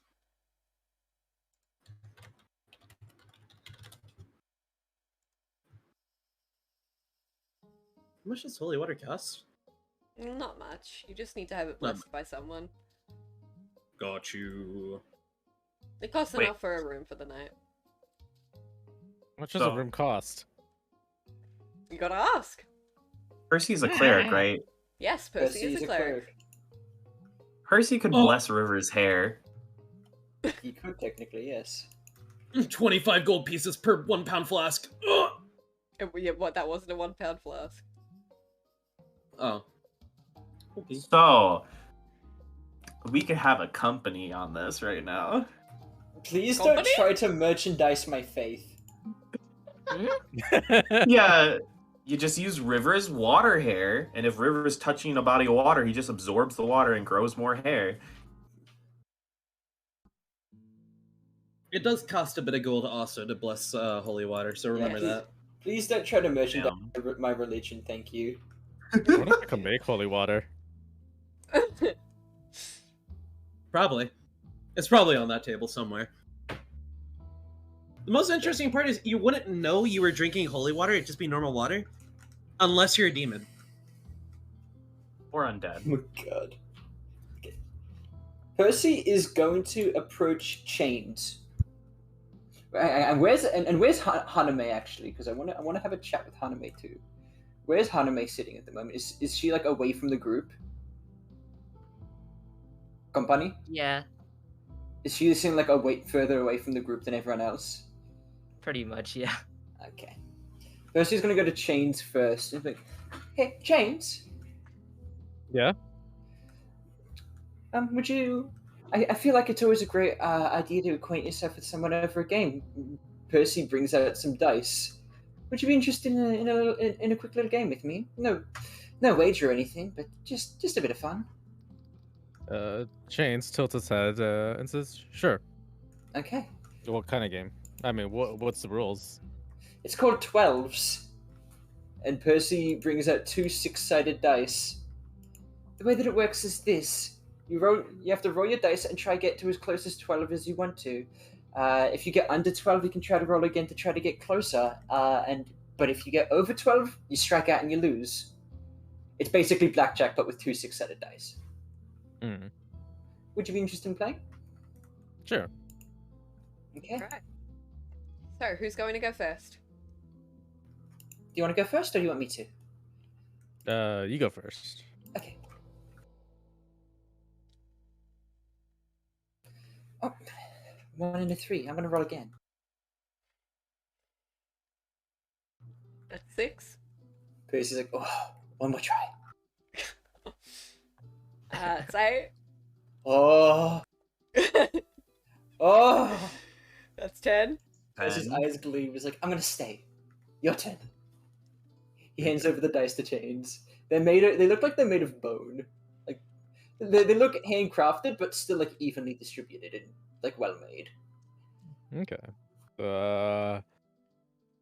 How much does holy water cost? Not much. You just need to have it Not blessed by someone. Got you. It costs Wait. enough for a room for the night. How much does So- a room cost? You gotta ask. Percy's a cleric, right? Yes, Percy is a cleric. Percy could Oh. bless River's hair. He could technically, yes. 25 gold pieces per 1 pound flask. Ugh! And yeah, what? That wasn't a 1 pound flask. Oh. Okay. So, we could have a company on this right now. Please Company? don't try to merchandise my faith. Yeah, you just use River's water hair, and if River's touching a body of water, he just absorbs the water and grows more hair. It does cost a bit of gold also to bless holy water, so remember Yeah. that. Please don't try to merchandise Yeah. my religion, thank you. I wonder if I can make holy water. Probably. It's probably on that table somewhere. The most interesting part is you wouldn't know you were drinking holy water, it'd just be normal water. Unless you're a demon. Or undead. Oh my god. Okay. Percy is going to approach Chains. And where's Haname actually? Because I wanna have a chat with Haname too. Where's Haname sitting at the moment? Is she like away from the group? Company? Yeah, Is she sitting like further away from the group than everyone else? pretty much, yeah. Okay. Percy's gonna go to Chains first. And be like, hey, Chains. Yeah? Would you? I feel like it's always a great idea to acquaint yourself with someone over a game. Percy brings out some dice. Would you be interested in a quick little game with me? No wager or anything, but just a bit of fun. Chains tilts his head and says, "Sure." Okay. What kind of game? I mean, what's the rules? It's called 12s. And Percy brings out 2 6-sided dice. The way that it works is this. You have to roll your dice and try to get to as close as 12 as you want to. If you get under 12, you can try to roll again to try to get closer. But if you get over 12, you strike out and you lose. It's basically blackjack, but with 2 6-sided dice. Mm. Would you be interested in playing? Sure. Okay. Right. So, who's going to go first? Do you want to go first, or do you want me to? You go first. Okay. Oh, 1 and a 3. I'm gonna roll again. That's 6. Percy's like, oh, one more try. Say. Oh, oh. That's 10. Percy's 10. eyes gleam. He's like, I'm gonna stay. Your turn. He hands over the dice to Chains. They look like they're made of bone. Like they look handcrafted, but still like evenly distributed and like well made. Okay.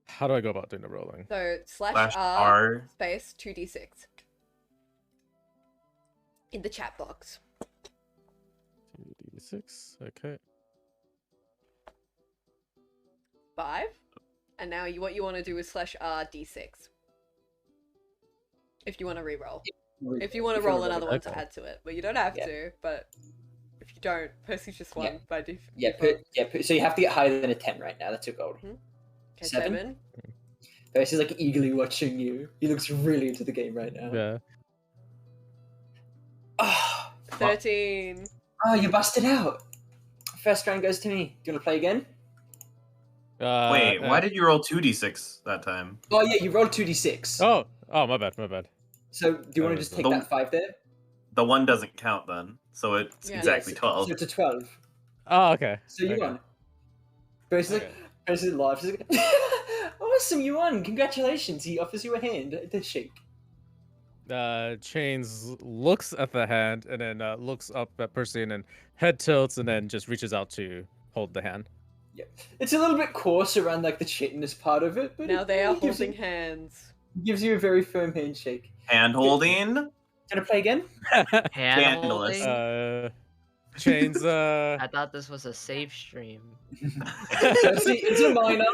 How do I go about doing the rolling? So, Slash /R R. space 2d6. In the chat box. 2d6. Okay. 5. And now what you want to do is /R d6. If you want to re-roll. If you want to roll another one to add to it. But you don't have to, but if you don't, Percy's just won by default. So you have to get higher than a 10 right now. That's your goal. Okay, 7. 7. Percy's like eagerly watching you. He looks really into the game right now. Yeah. Oh, 13. oh, you busted out. First round goes to me. Do you want to play again? Wait, why did you roll 2d6 that time? Oh yeah, you rolled 2d6. Oh, my bad. So do you want to just take that 5 there? The 1 doesn't count then, so it's Yeah. exactly so, 12. So it's a 12. Oh, okay. So you Okay. won. Percy's like, Percy laughs. He's like, awesome, you won. Congratulations. He offers you a hand to shake. Chains looks at the hand and then looks up at Percy and then head tilts and then just reaches out to hold the hand. Yeah, it's a little bit coarse around like the chitinous part of it, but Now they are it gives holding you, hands. gives you a very firm handshake. Hand holding. Gonna play again? Hand Scandalous. holding. Chains I thought this was a safe stream. See, it's a minor.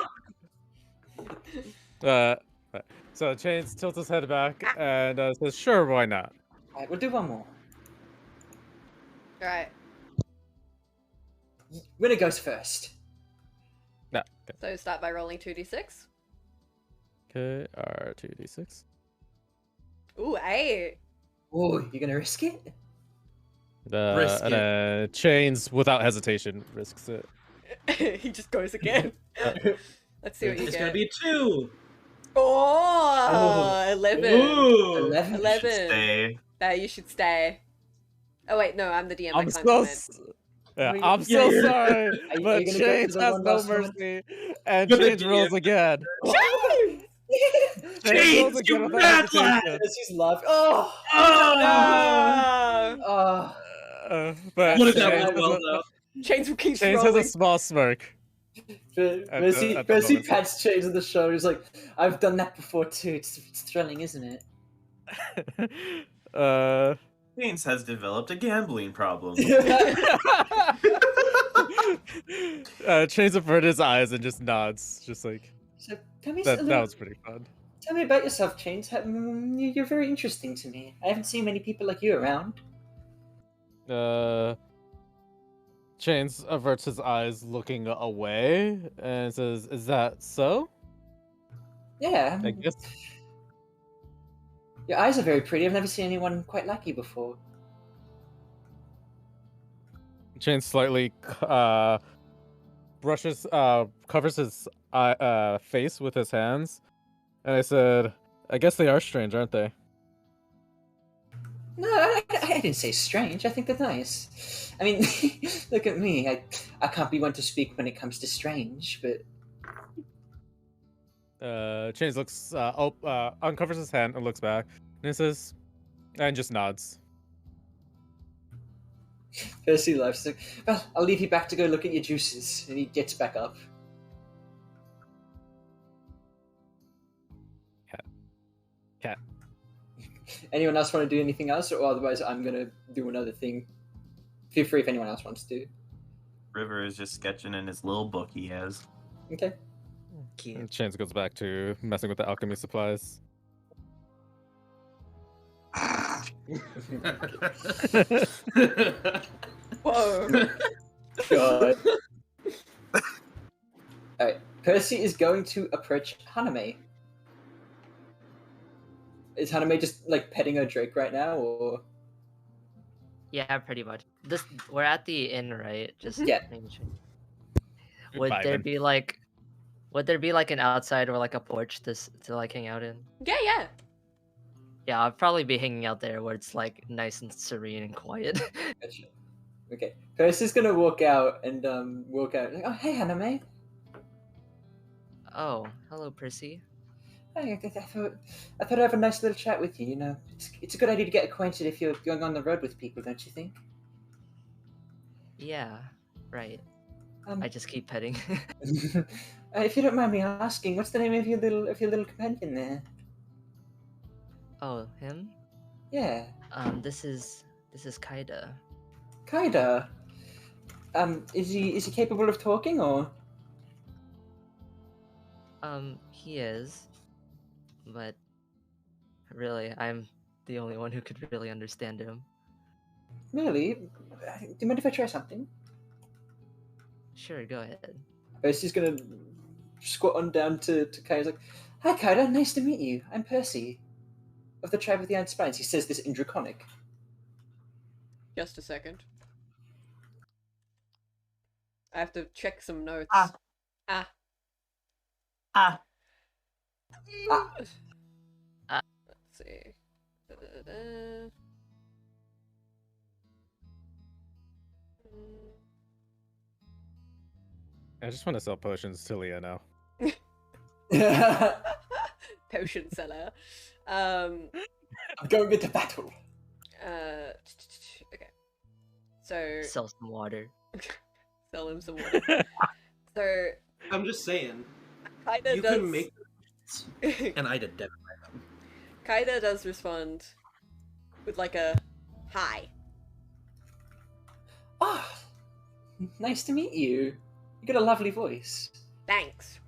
So Chains tilts his head back and says, "Sure, why not?" Alright, we'll do one more. Right. Winner goes first. No. Okay. So start by rolling 2d6. Okay. R2d6. Ooh, 8. Oh, you gonna risk it? Risk And Chains, without hesitation, risks it. He just goes again. Let's see what you It's get. gonna be a 2. Oh, 11. Ooh. 11. 11. Stay. You should stay. Oh wait, no, I'm the DM. I I'm can't so comment. I'm so you're- sorry, you but gonna go Chains for the has one no last one? mercy, and You're the Chains rolls DM. again. Chains, you without mad lad! hesitation. Percy's laughing. Oh! Oh! Oh! But What if that Chains went well has a- though? Chains keeps Chains has rolling. a small smirk. Percy at the moment. pats Chains on the shoulder. He's like, I've done that before too. It's thrilling, isn't it? Chains has developed a gambling problem. Chains averted his eyes and just nods, just like So tell me, that was pretty fun. tell me about yourself, Chains. You're very interesting to me. I haven't seen many people like you around. Chains averts his eyes, looking away, and says, "Is that so?" Yeah. I guess. Your eyes are very pretty. I've never seen anyone quite like you before. Chains slightly covers his face with his hands, and I said, "I guess they are strange, aren't they?" No, I didn't say strange. I think they're nice. I mean, look at me. I can't be one to speak when it comes to strange, but Chains looks uncovers his hand and looks back, and he says, and just nods. Percy laughs. Like, well, I'll leave you back to go look at your juices. And he gets back up. Cat. Anyone else want to do anything else? Or otherwise, I'm going to do another thing. Feel free if anyone else wants to. River is just sketching in his little book he has. Okay. Cute. And Chance goes back to messing with the alchemy supplies. Whoa. God. Alright. Percy is going to approach Haname. Is Haname just, like, petting her Drake right now, or...? Yeah, pretty much. We're at the inn, right? Just Yeah. making sure. Would there be like an outside or like a porch to like hang out in? Yeah. Yeah, I'll probably be hanging out there where it's like nice and serene and quiet. Gotcha. Okay. Percy's gonna walk out and like, oh, hey, Haname. Oh, hello, Percy. Hey, I thought I'd have a nice little chat with you. You know, it's a good idea to get acquainted if you're going on the road with people, don't you think? Yeah, right. I just keep petting. If you don't mind me asking, what's the name of your little companion there? Oh, him? Yeah, This is Kaida. Kaida. Is he capable of talking or? He is, but really, I'm the only one who could really understand him. Really? Do you mind if I try something? Sure, go ahead. Percy's gonna squat on down to Kaida's like, hi Kaida, nice to meet you. I'm Percy, of the tribe of the Iron Spines. He says this in Draconic. Just a second. I have to check some notes. Ah. Let's see. Da-da-da. I just want to sell potions to Leah now. Potion seller. I'm going into battle. Okay. So Sell some water. sell him some water. So I'm just saying, Kaida you does. can make and I'd identify them. Kaida does respond with like a hi. Oh, nice to meet you. You got a lovely voice. Thanks.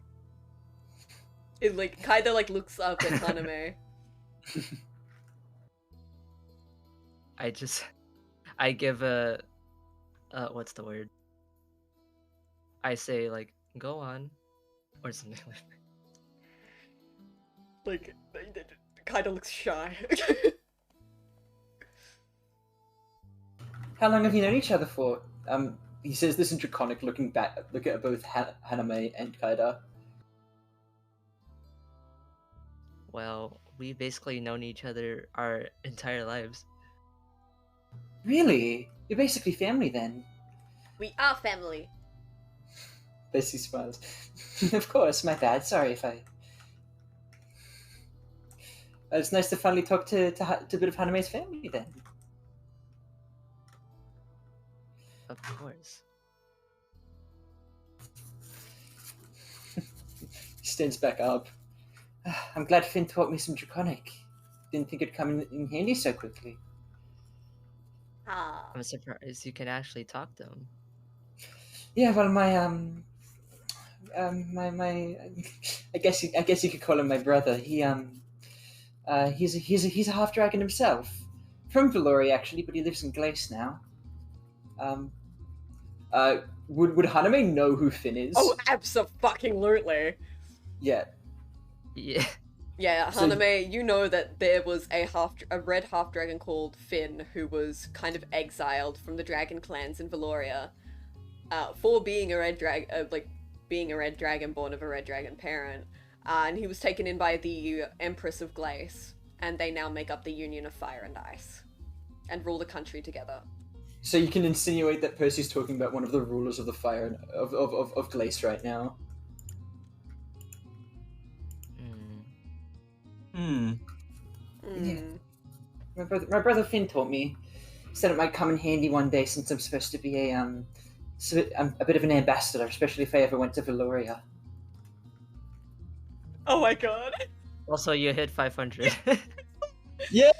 It like Kaida like looks up at Haname. I give a what's the word? I say like go on or something like Kaida looks shy. How long have you known each other for? He says this in Draconic, look at both Haname and Kaida. Well, we've basically known each other our entire lives. Really? You're basically family then? We are family. Bessie smiles. Of course, my bad. Sorry if I... It's nice to finally talk to a bit of Haname's family then. Of course. He stands back up. I'm glad Finn taught me some Draconic. Didn't think it'd come in handy so quickly. Ah. I'm surprised you can actually talk to him. Yeah, well, I guess you could call him my brother. He's a half dragon himself, from Valoria actually, but he lives in Glace now. Would Haname know who Finn is? Oh, abso-fucking-lutely. Yeah. Yeah. Yeah, So- Haname, you know that there was a red half dragon called Finn who was kind of exiled from the dragon clans in Valoria, for being a red dragon born of a red dragon parent, and he was taken in by the Empress of Glace, and they now make up the Union of Fire and Ice, and rule the country together. So you can insinuate that Percy's talking about one of the rulers of the fire of Glace right now. Hmm. Yeah. My brother Finn taught me. said it might come in handy one day since I'm supposed to be a bit of an ambassador, especially if I ever went to Valoria. Oh my god. Also, you hit 500. Yay!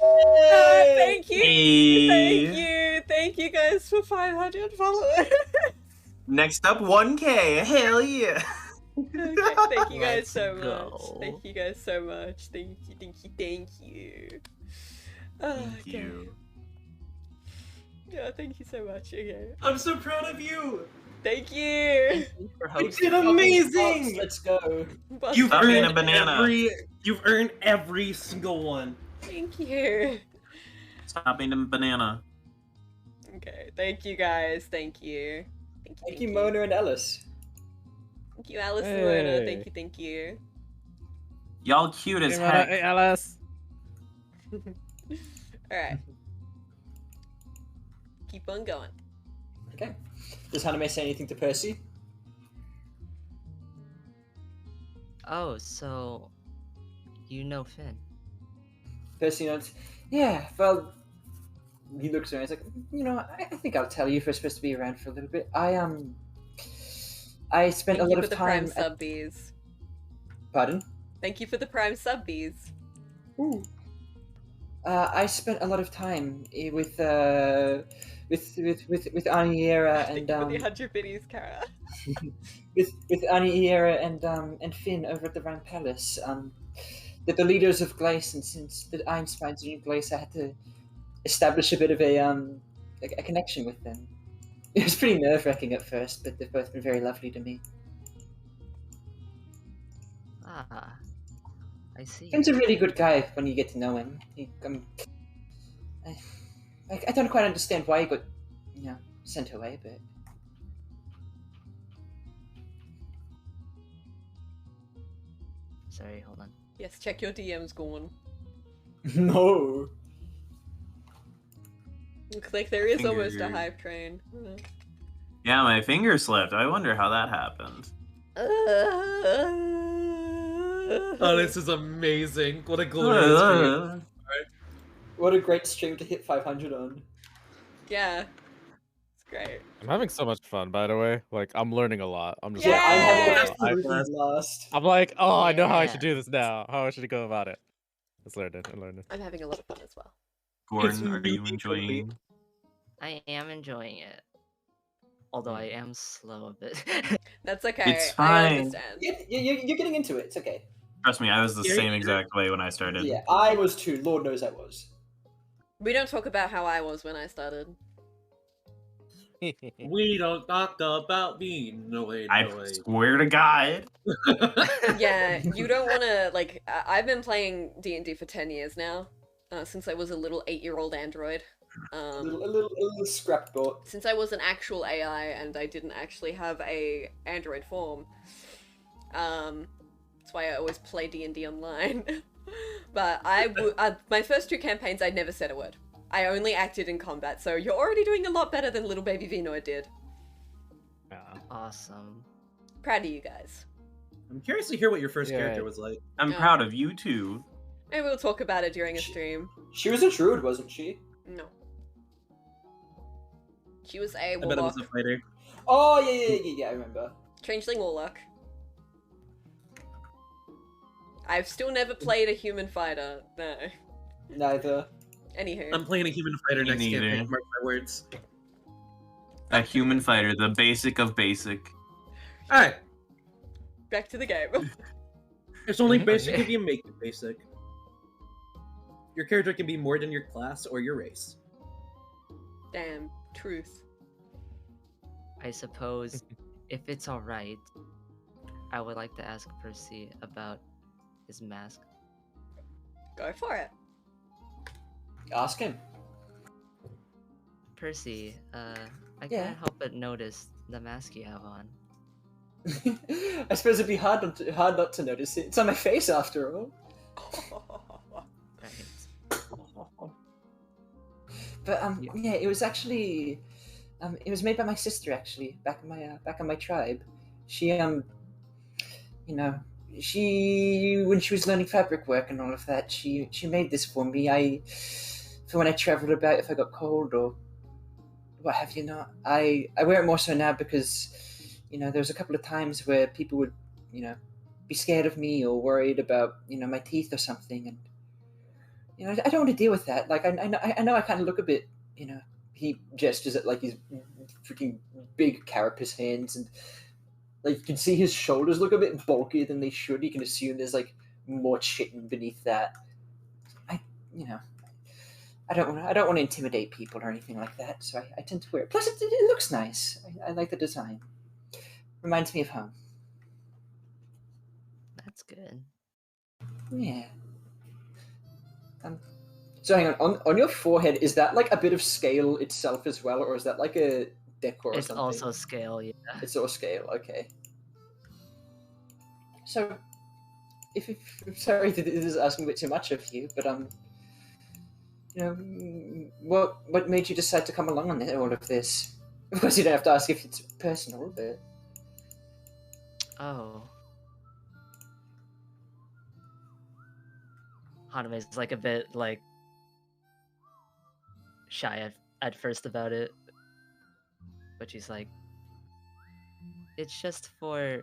Thank you! Hey. Thank you guys for 500 followers! Next up, 1K. Hell yeah. Okay, thank you guys Let's so go. much. Thank you guys so much. Thank you. Oh, Thank okay. you. Yeah, thank you so much. Okay. I'm so proud of you. Thank you! You did amazing. Let's go. You've Stop being a earned banana. You've earned every single one. Thank you. Stop being a banana. Okay, thank you guys. Thank you. Thank you, Mona and Ellis. Thank you, Alice and Lorna. Hey. Thank you. Y'all cute as Hey, Mona, heck. hey, Alice. Alright. Keep on going. Okay. Does Haname say anything to Percy? Oh, so you know Finn. Percy nods. Yeah, well, he looks around. He's like, I think I'll tell you if we're supposed to be around for a little bit. I spent Thank a you lot for of the prime time. sub bees. Pardon? Thank you for the prime sub bees. Ooh. I spent a lot of time with Aniera Thank and you for the 100 biddies, Kara. with Aniera and Finn over at the Rhine Palace. They're the leaders of Glace, and since the Einsteins are in Glace, I had to establish a bit of a connection with them. It was pretty nerve-wracking at first, but they've both been very lovely to me. Ah, I see. Finn's a really good guy when you get to know him. I don't quite understand why he got, sent away, but... Sorry, hold on. Yes, check your DMs, Gorn. No! Looks like there is almost a Finger. hype train. Yeah, my finger slipped. I wonder how that happened. Oh, this is amazing. What a glorious stream. What a great stream to hit 500 on. Yeah. It's great. I'm having so much fun, by the way. Like, I'm learning a lot. I'm just Yeah, like, I'm having oh, a absolute blast. I'm like, oh, I know how I Yeah. should do this now. How I should go about it. Let's learn it. I'm learning. I'm having a lot of fun as well. Gordon, are you really enjoying? I am enjoying it. Although I am slow a bit. That's okay. It's I fine. understand. You're getting into it. It's okay. Trust me, I was the You're- same exact way when I started. Yeah, I was too. Lord knows I was. We don't talk about how I was when I started. We don't talk about me. No way, no I way. swear to God. Yeah, you don't want to, like, I've been playing D&D for 10 years now, since I was a little 8-year-old android. A little scrapbook. Since I was an actual AI and I didn't actually have a android form. That's why I always play D&D online. But my first 2 campaigns, I never said a word. I only acted in combat, so you're already doing a lot better than little baby Vinoy did. Awesome. Proud of you guys. I'm curious to hear what your first Yeah. character was like. I'm Yeah. proud of you too. Maybe we'll talk about it during a stream. She was a druid, wasn't she? No. She was a I bet it was warlock. a fighter. Oh, yeah, I remember. Changeling warlock. I've still never played a human fighter. No. Neither. Anywho. I'm playing a human fighter Me next neither. campaign. Mark my words. A human fighter, the basic of basic. All right. Back to the game. It's only Mhm. basic if you make it basic. Your character can be more than your class or your race. Damn. Truth. I suppose, if it's alright, I would like to ask Percy about his mask. Go for it. Ask him. Percy, I Yeah. can't help but notice the mask you have on. I suppose it'd be hard not to notice it. It's on my face after all. Right. But yeah, it was actually it was made by my sister actually back in my tribe. She she when she was learning fabric work and all of that, she made this for me. for when I travel about if I got cold or what have you not. I wear it more so now because, there was a couple of times where people would, be scared of me or worried about, my teeth or something, and I don't want to deal with that. Like I know I kind of look a bit, he gestures at like his freaking big carapace hands, and like you can see his shoulders look a bit bulkier than they should. You can assume there's like more chitin beneath that. I don't want to intimidate people or anything like that, so I tend to wear it. Plus, it looks nice. I like the design. Reminds me of home. That's good. Yeah. So hang on your forehead, is that like a bit of scale itself as well, or is that like a decor or It's something? also scale, yeah. It's all scale, okay. So, if sorry, this is asking a bit too much of you, but what made you decide to come along on all of this? Of course, you don't have to ask if it's personal, but Oh. Haname's like a bit like shy at first about it, but she's like, it's just for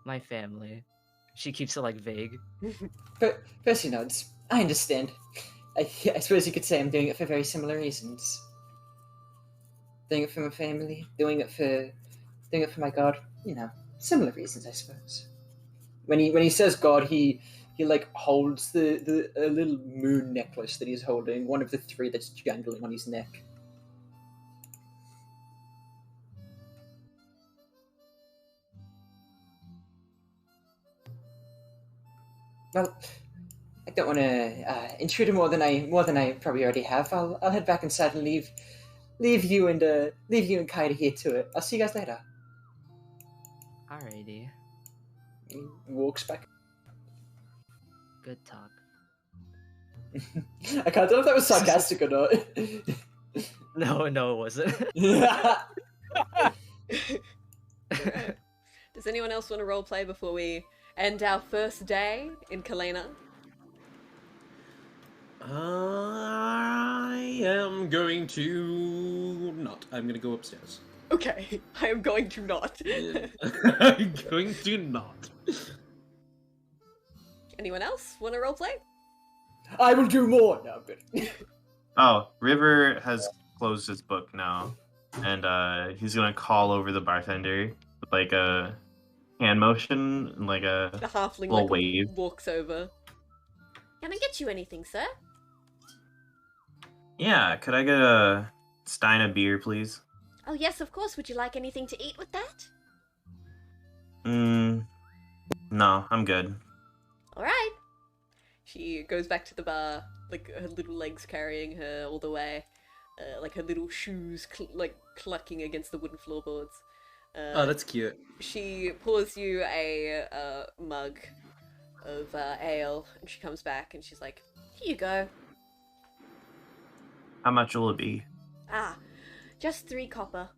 my family. She keeps it like vague. Percy nods. I understand. I suppose you could say I'm doing it for very similar reasons. Doing it for my family, doing it for my god. Similar reasons, I suppose. When he says god, he like holds the little moon necklace that he's holding, one of the three that's jangling on his neck. Well, I don't want to intrude more than I probably already have. I'll head back inside and leave you and Kaida here to it. I'll see you guys later. Alrighty. He walks back. Good talk. I can't tell if that was sarcastic or not. No, it wasn't. Does anyone else want to roleplay before we end our first day in Kalena? I am going to not. I'm going to go upstairs. Okay, I am going to not. I'm going to not. Anyone else want to roleplay? I will do more. No, I'm good. Oh, River has closed his book now, and he's gonna call over the bartender with like a hand motion and like a The halfling little like wave. walks over. Can I get you anything, sir? Yeah, could I get a stein of beer, please? Oh yes, of course. Would you like anything to eat with that? No, I'm good. Alright. She goes back to the bar, like her little legs carrying her all the way, like her little shoes clucking against the wooden floorboards. Oh, that's cute. She pours you a mug of ale, and she comes back and she's like, Here you go. How much will it be? Ah, just 3 copper.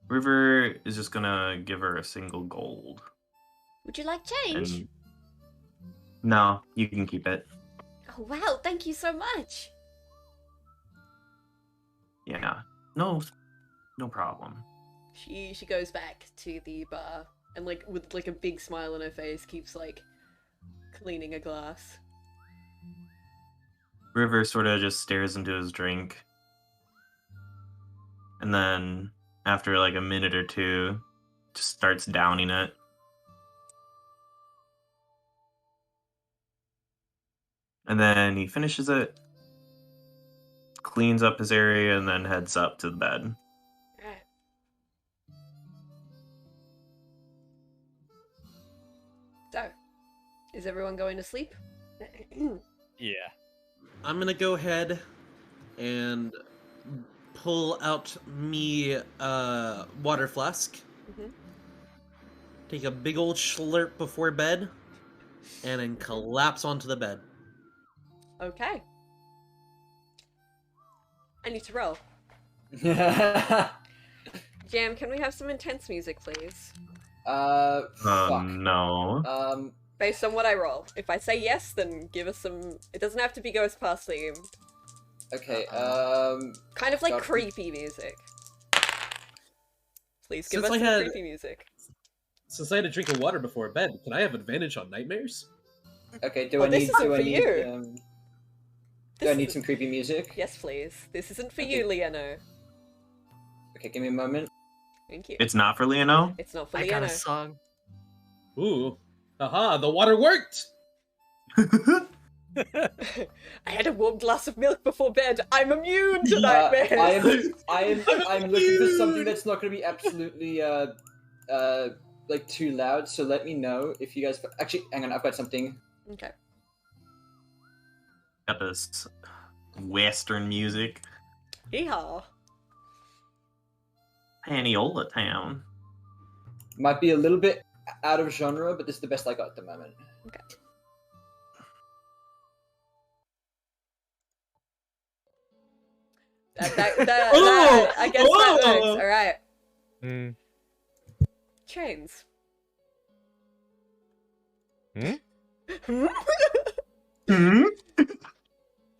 River is just gonna give her a single gold. Would you like change? And... No, you can keep it. Oh wow, thank you so much. Yeah. No problem. She goes back to the bar and like with like a big smile on her face keeps like cleaning a glass. River sort of just stares into his drink. And then after like a minute or two, just starts downing it. And then he finishes it, cleans up his area, and then heads up to the bed. Right. So, is everyone going to sleep? Yeah. I'm gonna go ahead and pull out me water flask. Mhm. Take a big old slurp before bed, and then collapse onto the bed. Okay. I need to roll. Jam, can we have some intense music, please? Fuck. No. Based on what I roll. If I say yes, then give us some... It doesn't have to be Ghost Pass themed. Okay, Kind of like God. creepy music. Please give Since us I some had- creepy music. Since I had to drink of water before bed, can I have advantage on nightmares? Okay, do Oh, I this need isn't do I for need you. do This I need is- some creepy music? Yes, please. This isn't for Okay. you, Liano. Okay, give me a moment. Thank you. It's not for Leono? It's not for I got a Liano. song. Ooh. Aha, the water worked! I had a warm glass of milk before bed. I'm immune to nightmares. I'm looking for something that's not going to be absolutely like too loud. So let me know if you guys. Actually, hang on, I've got something. Okay. Got this Western music. Yeehaw. Paniola Town. Might be a little bit out of genre, but this is the best I got at the moment. Okay. I guess that works. All right. Mm. Chains. Hmm?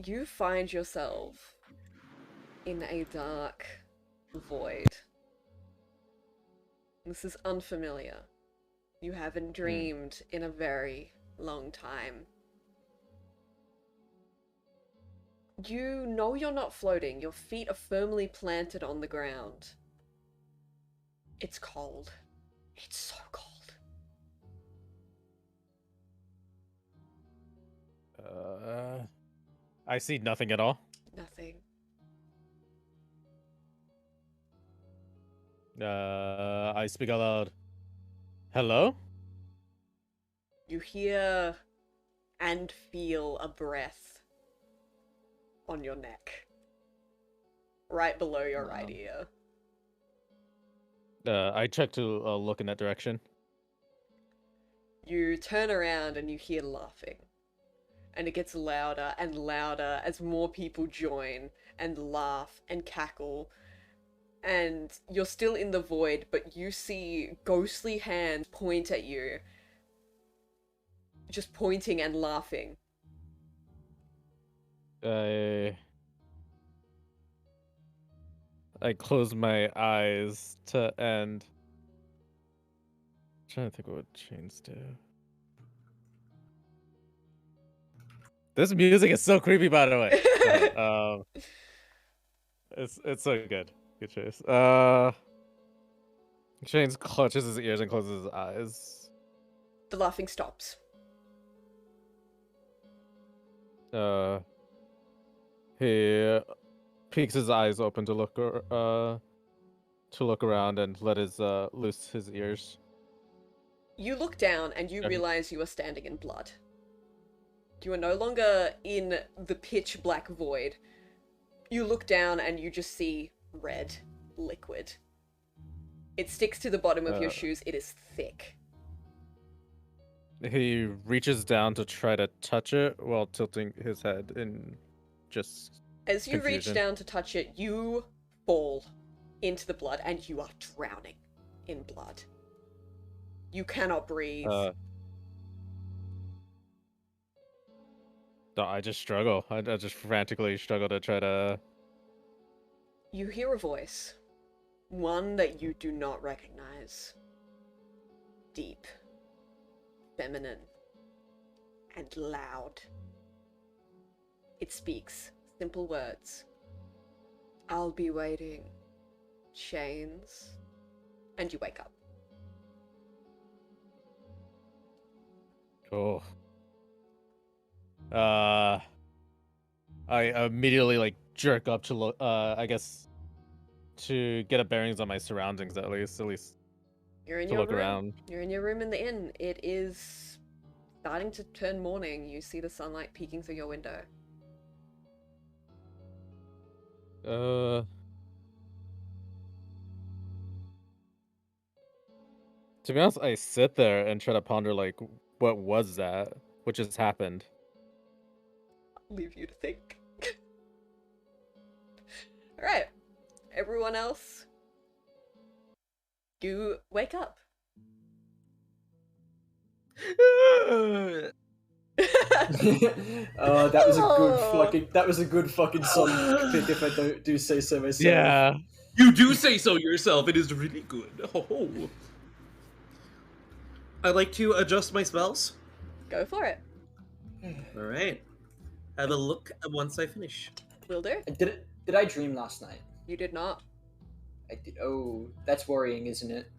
You find yourself in a dark void. This is unfamiliar. You haven't dreamed in a very long time. You know you're not floating. Your feet are firmly planted on the ground. It's cold. It's so cold. I see nothing at all. Nothing. I speak out loud. Hello? You hear and feel a breath on your neck. Right below your right ear. I check to look in that direction. You turn around and you hear laughing. And it gets louder and louder as more people join and laugh and cackle. And you're still in the void, but you see ghostly hands point at you. Just pointing and laughing. I close my eyes to end. Trying to think what chains do. This music is so creepy, by the way. It's so good. Good choice. Chains clutches his ears and closes his eyes. The laughing stops. He peeks his eyes open to look around and let his loose his ears. You look down and you Okay. realize you are standing in blood. You are no longer in the pitch black void. You look down and you just see red liquid. It sticks to the bottom of your shoes. It is thick. He reaches down to try to touch it while tilting his head in just As you reach confusion. down to touch it, you fall into the blood and you are drowning in blood. You cannot breathe. No, I just struggle. I just frantically struggle to try to. You hear a voice. One that you do not recognize. Deep. Feminine. And loud. It speaks simple words. I'll be waiting. Chains. And you wake up. Oh. I immediately like jerk up to look. I guess to get a bearings on my surroundings at least. You're in To your look room. around. You're in your room in the inn. It is starting to turn morning. You see the sunlight peeking through your window. To be honest, I sit there and try to ponder like, what was that? What just happened? I'll leave you to think. Alright. Everyone else, you wake up. Oh, that was a good fucking. That was a good fucking song pick, if I do say so myself. Yeah. You do say so yourself. It is really good. Oh. I like to adjust my spells. Go for it. All right. Have a look once I finish. Will do. Did I dream last night? You did not. I did. Oh, that's worrying, isn't it?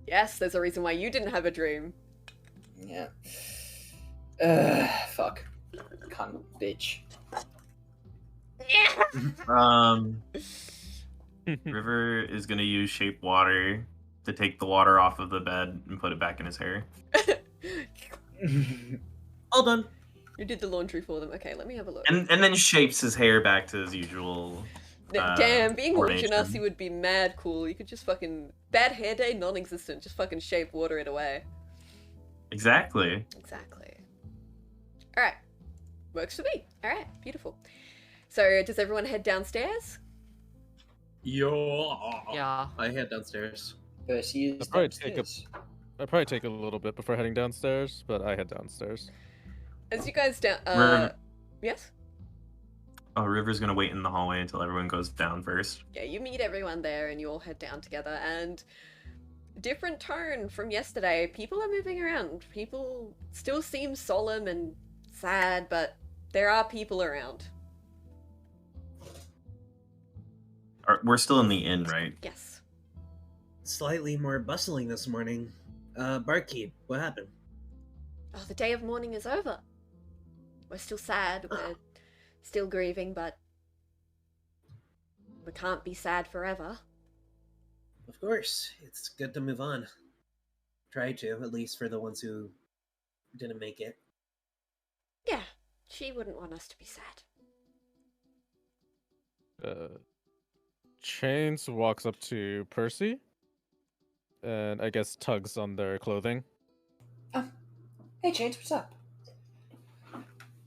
Yes, there's a reason why you didn't have a dream. Yeah. Fuck. Cunt, bitch. River is gonna use shape water to take the water off of the bed and put it back in his hair. All done. You did the laundry for them. Okay, let me have a look. And then shapes his hair back to his usual. Damn, being all formation. Genasi would be mad cool. You could just fucking bad hair day, non-existent. Just fucking shape water it away. Exactly. Exactly. All right, works for me. All right, beautiful. So, does everyone head downstairs? Yeah. I head downstairs. Percy is I'd probably take a little bit before heading downstairs, but I head downstairs. As you guys down, River- yes. Oh, River's gonna wait in the hallway until everyone goes down first. Yeah, you meet everyone there, and you all head down together. And different tone from yesterday. People are moving around. People still seem solemn and sad, but there are people around. We're still in the inn, right? Yes. Slightly more bustling this morning. Barkeep, what happened? Oh, the day of mourning is over. We're still sad. We're still grieving, but we can't be sad forever. Of course, it's good to move on. Try to, at least for the ones who didn't make it. Yeah, she wouldn't want us to be sad. Chains walks up to Percy and I guess tugs on their clothing. Hey, Chains, what's up?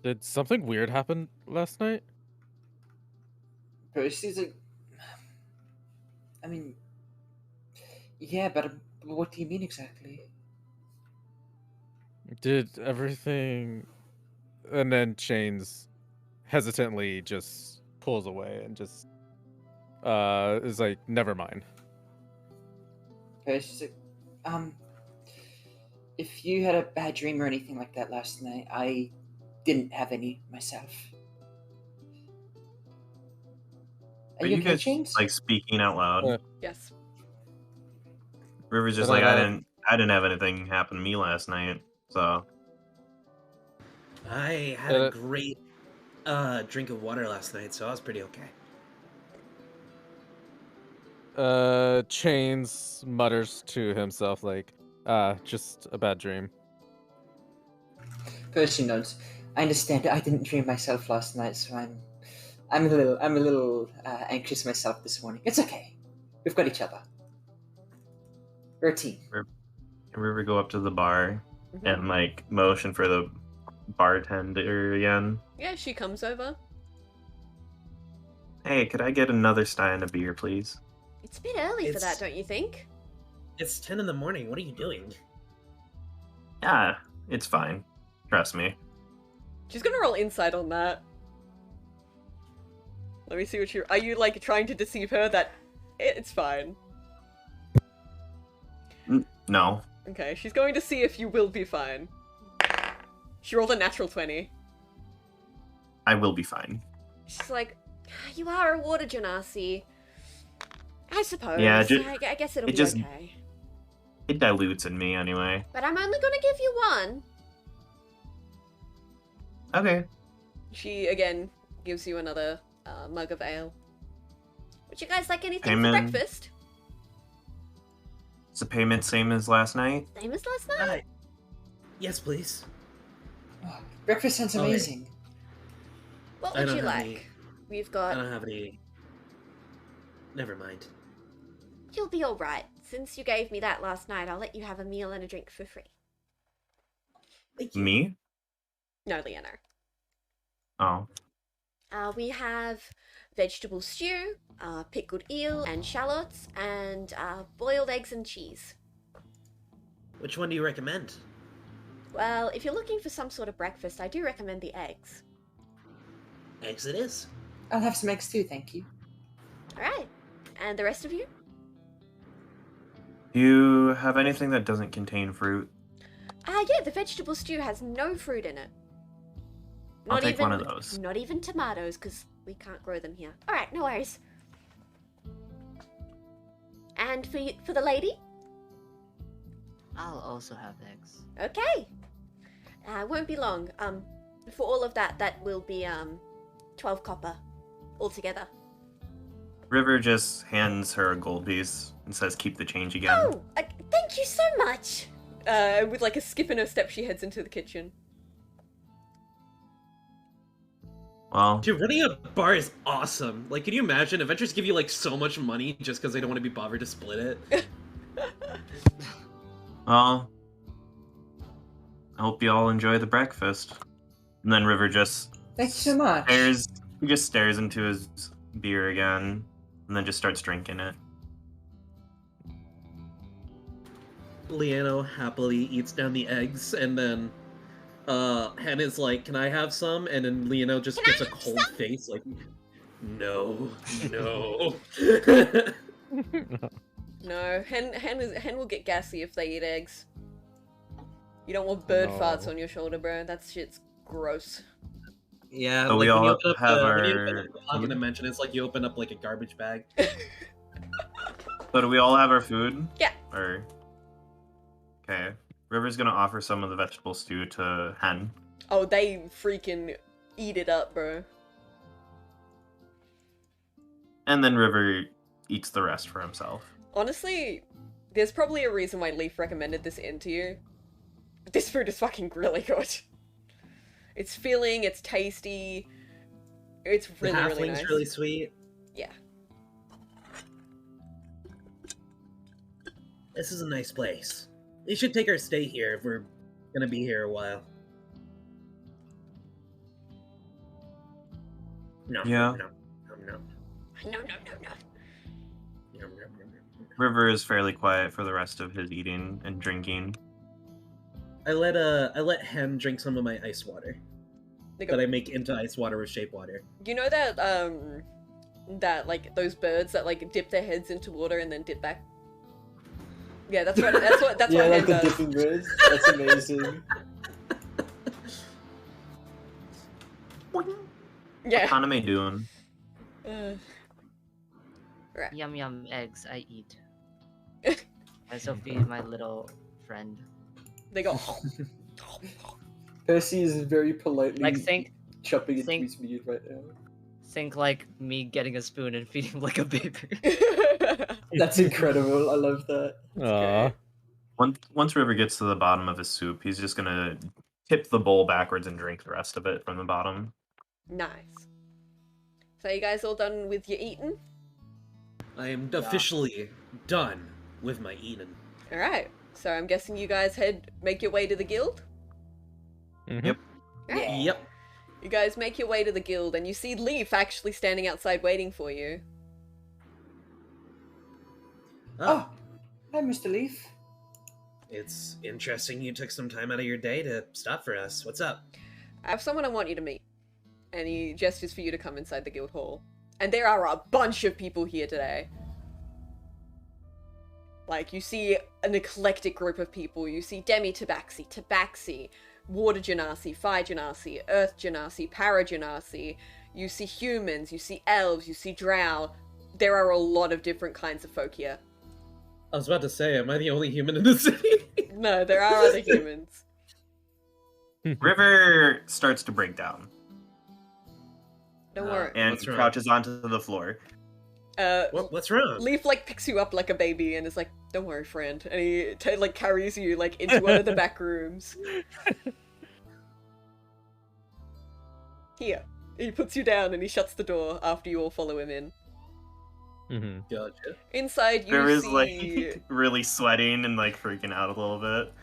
Did something weird happen last night? Percy's like, I mean, yeah, but what do you mean exactly? Did everything... And then Chains hesitantly just pulls away and just is like, never mind. Percy's like, if you had a bad dream or anything like that last night, I didn't have any myself. Are you okay, guys James? like speaking out loud? Yes. River's just like, I didn't have anything happen to me last night, so. I had a great drink of water last night, so I was pretty okay. Chains mutters to himself like, just a bad dream. Percy nods. I understand. I didn't dream myself last night, so I'm a little anxious myself this morning. It's okay. We've got each other. We're a team. River go up to the bar and like motion for the bartender again. Yeah, she comes over. Hey, could I get another stein of beer, please? It's a bit early for that, don't you think? It's 10 in the morning. What are you doing? Yeah, it's fine. Trust me. She's gonna roll insight on that. Let me see what are you like trying to deceive her that it's fine? No. Okay, she's going to see if you will be fine. She rolled a natural 20. I will be fine. She's like, you are a water genasi. I suppose. Yeah, I guess it'll be okay. It dilutes in me anyway. But I'm only gonna give you one. Okay. She, again, gives you another mug of ale. Would you guys like anything Amen. for breakfast? Is the payment same as last night? Same as last night? Yes, please. Oh, breakfast sounds amazing. What I would don't you have like? any- We've I got... don't have any... Never mind. You'll be alright. Since you gave me that last night, I'll let you have a meal and a drink for free. Me? No, Leonor. Oh. We have vegetable stew, pickled eel and shallots, and boiled eggs and cheese. Which one do you recommend? Well, if you're looking for some sort of breakfast, I do recommend the eggs. Eggs it is. I'll have some eggs too, thank you. Alright. And the rest of you? You have anything that doesn't contain fruit? Yeah, the vegetable stew has no fruit in it. I'll take one of those. Not even tomatoes, because we can't grow them here. Alright, no worries. And for the lady? I'll also have eggs. Okay. Won't be long. For all of that, that will be 12 copper altogether. River just hands her a gold piece and says, "Keep the change again." Oh, thank you so much. With like a skip in her step, she heads into the kitchen. Well, Dude, running a bar is awesome. Like, can you imagine? Adventures give you like so much money just because they don't want to be bothered to split it. well, I hope you all enjoy the breakfast. And then River just Thank you so much. stares into his beer again, and then just starts drinking it. Liano happily eats down the eggs, and then Hen is like, "Can I have some?" And then Liano just gets a cold face, like, "No, no." No, hen will get gassy if they eat eggs. You don't want bird farts on your shoulder, bro. That shit's gross. Yeah, So like we when you all open up have when you our- open up the pocket dimension, it's like you open up like a garbage bag. So do we all have our food? Yeah. Or okay, River's gonna offer some of the vegetable stew to Hen. Oh, they freaking eat it up, bro. And then River eats the rest for himself. Honestly, there's probably a reason why Leaf recommended this inn to you. This food is fucking really good. It's filling, it's tasty, it's really, the really halfling's nice. really sweet. Yeah. This is a nice place. We should take our stay here if we're gonna be here a while. No. Yeah. No. No, no, no, no. River is fairly quiet for the rest of his eating and drinking. I let Hen drink some of my ice water They that go, I make into ice water with shape water. you know that, that, like, those birds that, like, dip their heads into water and then dip back? Yeah, that's what Yeah, Hen like the does. dipping birds. That's amazing. Yeah. Haname doing? Right. Yum yum eggs I eat. I also feed my little friend. They go, Percy is very politely Like think chopping into think- his meat right now. think like me getting a spoon and feeding like a baby. That's incredible. I love that. Aw. Once River gets to the bottom of his soup, he's just gonna tip the bowl backwards and drink the rest of it from the bottom. Nice. So you guys all done with your eating? I am officially done with my eating. Alright. So I'm guessing you guys make your way to the guild? Mhm. Yep. Right. Yep. You guys make your way to the guild and you see Leaf actually standing outside waiting for you. Oh, hi, Mr. Leaf. It's interesting you took some time out of your day to stop for us. What's up? I have someone I want you to meet. And he gestures for you to come inside the guild hall. And there are a bunch of people here today. Like, you see an eclectic group of people. You see Demi-Tabaxi, Tabaxi, Water Genasi, Fire Genasi, Earth Genasi, Para Genasi. You see humans, you see elves, you see drow. There are a lot of different kinds of folk here. I was about to say, am I the only human in the city? No, there are other humans. River starts to break down Don't worry. and What's wrong? crouches onto the floor. What's wrong? Leaf, like, picks you up like a baby and is like, don't worry, friend. And he, like, carries you, like, into one of the back rooms. Here. He puts you down and he shuts the door after you all follow him in. Mhm. Gotcha. Inside, you River is see... like really sweating and like freaking out a little bit.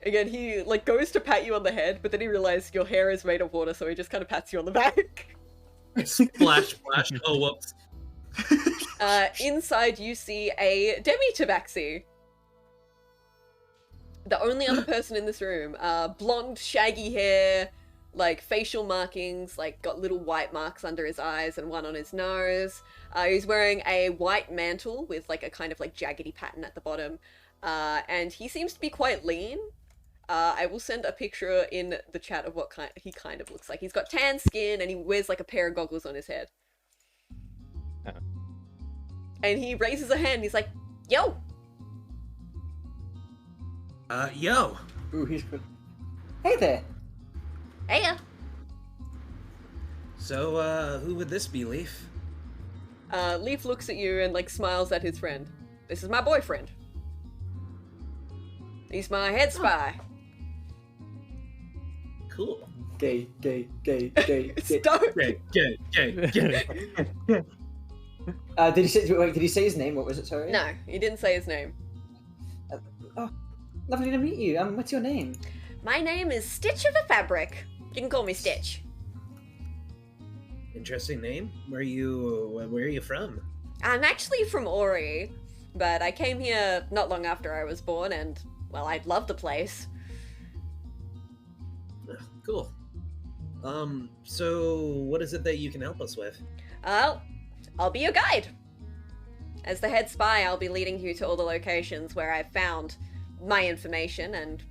Again, he, like, goes to pat you on the head, but then he realizes your hair is made of water, so he just kind of pats you on the back. Splash, splash. Oh, whoops. Inside, you see a Demi-Tabaxi. the only other person in this room. Blonde, shaggy hair, like facial markings, like got little white marks under his eyes and one on his nose. He's wearing a white mantle with like a kind of like jaggedy pattern at the bottom. And he seems to be quite lean. I will send a picture in the chat of what he kind of looks like. He's got tan skin and he wears like a pair of goggles on his head. And he raises a hand. He's like, "Yo." Yo. Ooh, he's good. Hey there. Heya. So, who would this be, Leaf? Leaf looks at you and like smiles at his friend. "This is my boyfriend. He's my head spy." Cool. Gay. Stop. Gay. Did he say his name? What was it? Sorry. No, he didn't say his name. Lovely to meet you. What's your name? My name is Stitch of the Fabric. You can call me Stitch. Interesting name. Where are you from? I'm actually from Ori, but I came here not long after I was born, and well, I love the place. Cool. So what is it that you can help us with? I'll be your guide. As the head spy, I'll be leading you to all the locations where I've found my information, and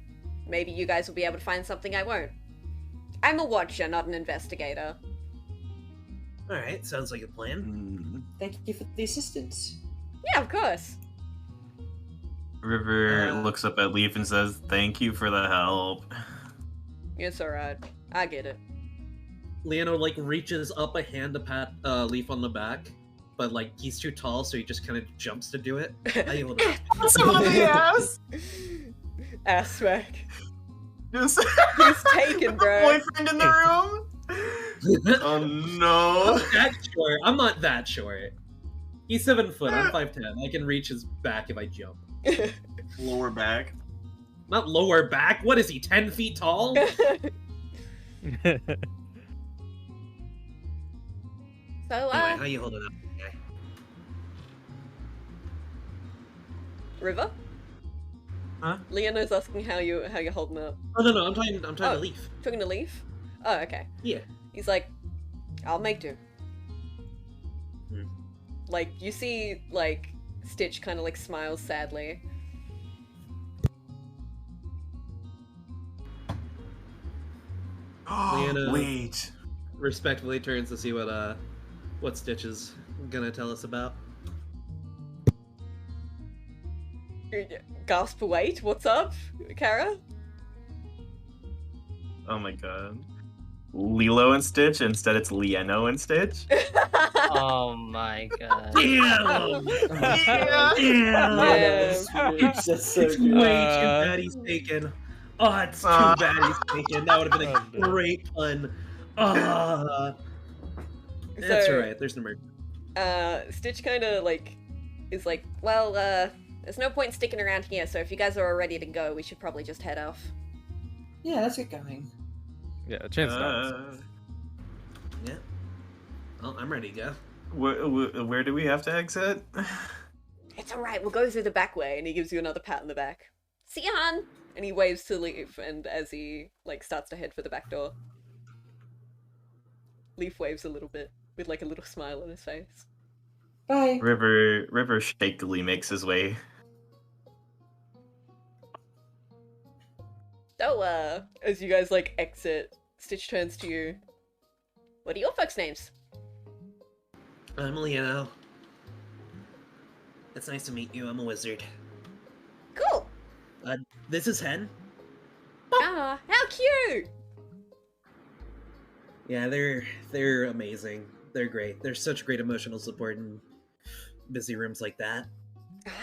maybe you guys will be able to find something I won't. I'm a watcher, not an investigator. Alright, sounds like a plan. Thank you for the assistance. Yeah, of course. River looks up at Leaf and says, "Thank you for the help." It's alright. I get it. Leonard like reaches up a hand to pat Leaf on the back, but like he's too tall, so he just kind of jumps to do it. How you hold it? What's on the ass? Ass smack. Just He's taken, bro. boyfriend in the room. Oh no! I'm not that short. He's 7 foot. I'm 5'10". I can reach his back if I jump. Lower back. Not lower back. What is he? 10 feet tall? So, Anyway, how you holding up? Okay. River? Huh? Leona's asking how you're holding up. Oh no, I'm talking to Leaf. Talking to Leaf? Oh, okay. Yeah. He's like, "I'll make do." Hmm. Like, you see, like, Stitch kind of, like, smiles sadly. Leona Wait. respectfully turns to see what Stitch is gonna tell us about. Gasp, wait, what's up, Kara? Oh my god. Lilo and Stitch, instead it's Lieno and Stitch. Oh my god. Damn! Yeah. Damn! That's so It's good. way too bad he's taken. Oh, it's too bad he's taken. That would have been a great pun. That's So, alright, there's no mercy. Stitch kind of, like, is like, "Well, there's no point sticking around here, so if you guys are all ready to go, we should probably just head off." Yeah, let's get going. Yeah, chance dogs. Yeah. Well, I'm ready to go. Where do we have to exit? "It's alright, we'll go through the back way," and he gives you another pat on the back. "See ya, hon!" And he waves to Leaf, and as he, like, starts to head for the back door, Leaf waves a little bit, with, like, a little smile on his face. Bye. River shakily makes his way. So, as you guys, like, exit, Stitch turns to you. "What are your folks' names?" I'm Leonel. It's nice to meet you. I'm a wizard. "Cool! This is Hen. Ah, how cute!" Yeah, they're amazing. They're great. They're such great emotional support in busy rooms like that.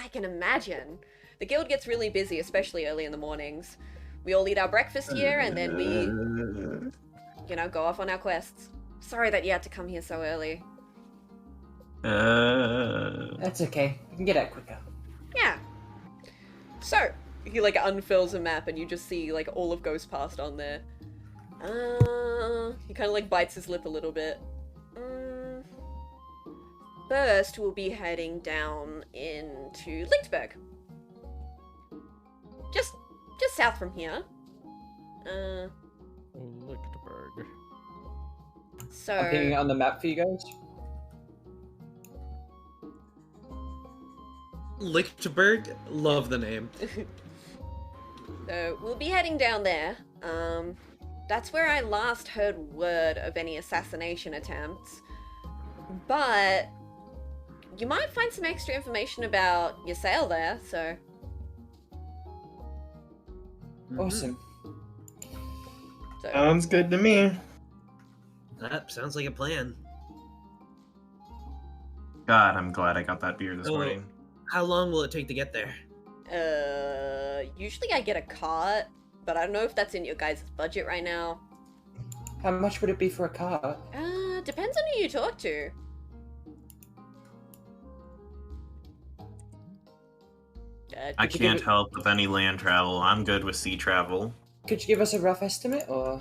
I can imagine. The guild gets really busy, especially early in the mornings. We all eat our breakfast here, and then we, you know, go off on our quests. Sorry that you had to come here so early. That's okay. We can get out quicker. Yeah. So, he, like, unfurls a map, and you just see, like, all of Ghost Past on there. He kind of, like, bites his lip a little bit. First, we'll be heading down into Lynxburg. Just just south from here. Lichtenberg. So I'm pinging it on the map for you guys. Lichtenberg, love the name. So we'll be heading down there. That's where I last heard word of any assassination attempts. But you might find some extra information about Ysayle there, so... Awesome. So Sounds good to me. That sounds like a plan. God, I'm glad I got that beer this Oh. morning. How long will it take to get there? usually I get a cart, but I don't know if that's in your guys' budget right now. How much would it be for a car? Depends on who you talk to. I Could you can't give it- help with any land travel. I'm good with sea travel. Could you give us a rough estimate, or?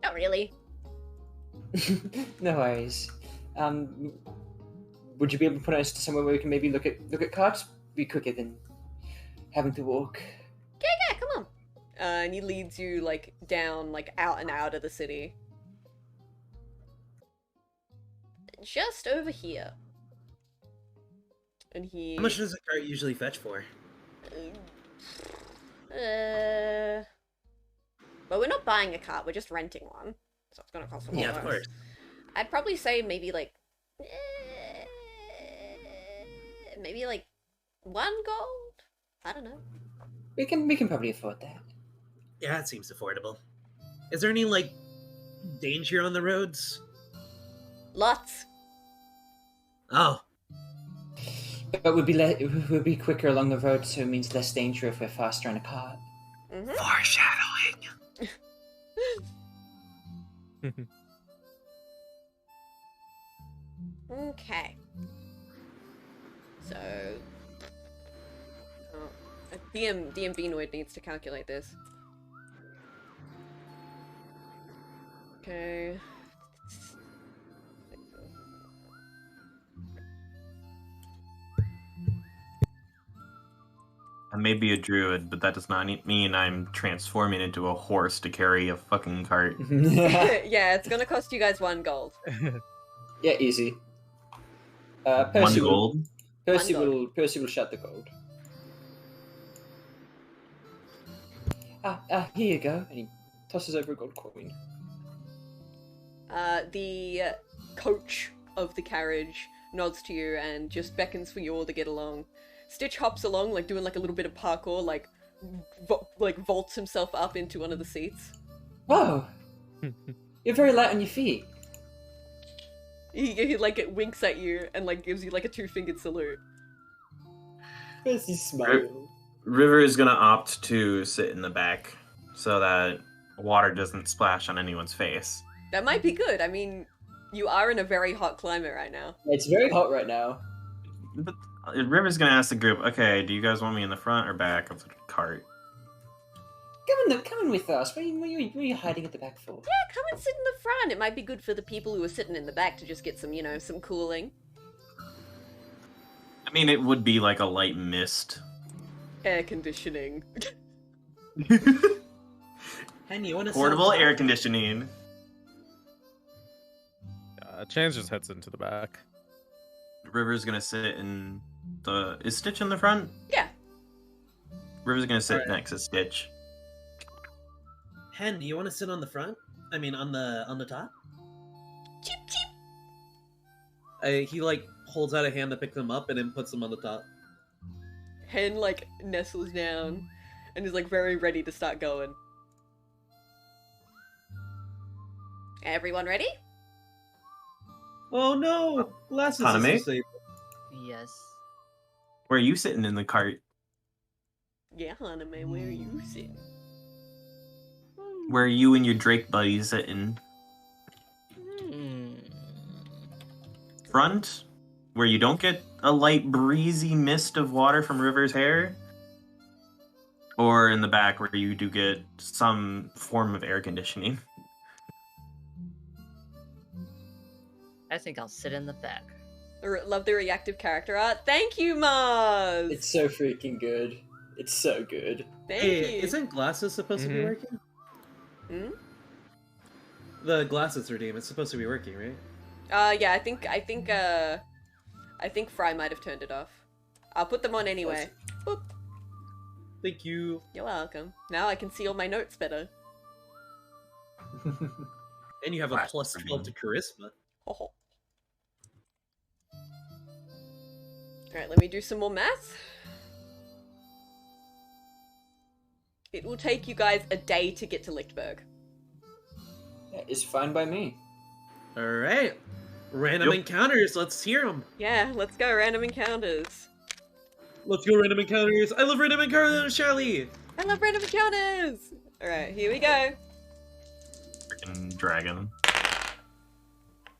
Not really. No worries. Would you be able to put us to somewhere where we can maybe look at carts? Be quicker than having to walk. Yeah, come on. And he leads you, like, down, like, out and out of the city. Just over here. And he... How much does a cart usually fetch for? Well, we're not buying a cart, we're just renting one. So it's gonna cost a lot. Yeah, of course. I'd probably say maybe, like... maybe, like, 1 gold? I don't know. We can probably afford that. Yeah, it seems affordable. Is there any, like, danger on the roads? Lots. Oh, But we'll be quicker along the road, so it means less danger if we're faster in a cart. Mm-hmm. foreshadowing. Okay. So... Oh, a DMB Noid needs to calculate this. Okay. I may be a druid, but that does not mean I'm transforming into a horse to carry a fucking cart. Yeah, it's gonna cost you guys 1 gold. Yeah, easy. One Percy gold. Percy One gold. will shut the gold. Here you go. And he tosses over a gold coin. The coach of the carriage nods to you and just beckons for you all to get along. Stitch hops along, like doing like a little bit of parkour, like vaults himself up into one of the seats. Whoa! You're very light on your feet. He like it winks at you and like gives you like a 2-fingered salute. Percy smile. River is gonna opt to sit in the back so that water doesn't splash on anyone's face. That might be good. I mean, you are in a very hot climate right now. It's very hot right now. But River's gonna ask the group, okay, do you guys want me in the front or back of the cart? Come in with us. What are you hiding at the back for? Yeah, come and sit in the front. It might be good for the people who are sitting in the back to just get some, you know, some cooling. I mean, it would be like a light mist. Air conditioning. Hen, you want to Portable air conditioning. Chains just heads into the back. River's gonna sit in the... Is Stitch in the front? Yeah. River's gonna sit Alright. next to Stitch. Hen, do you want to sit on the front? I mean, on the top? Cheep cheep. He like holds out a hand to pick them up and then puts them on the top. Hen like nestles down and is like very ready to start going. Everyone ready? Oh no! Glasses Haname? is asleep. Yes. Where are you sitting in the cart? Yeah, Haname, where are you sitting? Where are you and your Drake buddies sitting? Hmm. Front? Where you don't get a light breezy mist of water from River's hair? Or in the back where you do get some form of air conditioning? I think I'll sit in the back. Love the reactive character art. Thank you, Mars. It's so freaking good. It's so good. Thank Hey, you. isn't glasses supposed to be working? The glasses redeem. It's supposed to be working, right? Yeah, I think Fry might have turned it off. I'll put them on anyway. Boop. Thank you. You're welcome. Now I can see all my notes better. And you have a plus 12 to charisma. Oh. Alright, let me do some more math. It will take you guys a day to get to Lichtberg. Yeah, it's fine by me. Alright. Random encounters. Let's hear them. Yeah, let's go. Random encounters. Let's go random encounters. I love random encounters, Charlie. I love random encounters. Alright, here we go. Freaking dragon.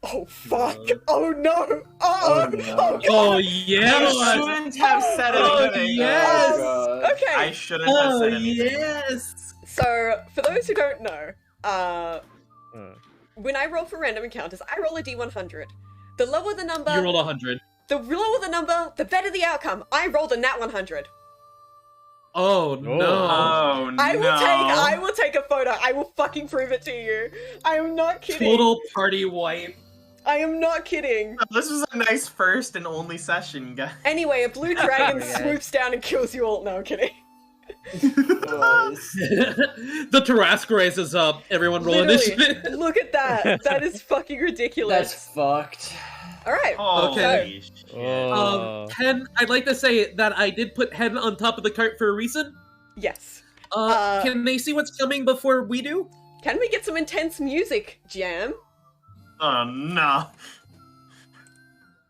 Oh, fuck. Oh, no. Oh, no. Oh, yes. I shouldn't have said Oh, anything. yes. Oh, God. Okay. I shouldn't have said anything. yes. So, for those who don't know, when I roll for random encounters, I roll a d100. The lower the number... You rolled 100. The lower the number, the better the outcome. I rolled a nat 100. Oh, no. Oh, no. I will take a photo. I will fucking prove it to you. I am not kidding. Total party wipe. I am not kidding. This was a nice first and only session, guys. Anyway, a blue dragon Yes. swoops down and kills you all. No, I'm kidding. The Tarrasque raises up. Everyone roll Literally, initiative. look at that. That is fucking ridiculous. That's fucked. Alright. Okay. Oh. Hen, I'd like to say that I did put Hen on top of the cart for a reason. Yes. Can they see what's coming before we do? Can we get some intense music, Jam? Oh, no.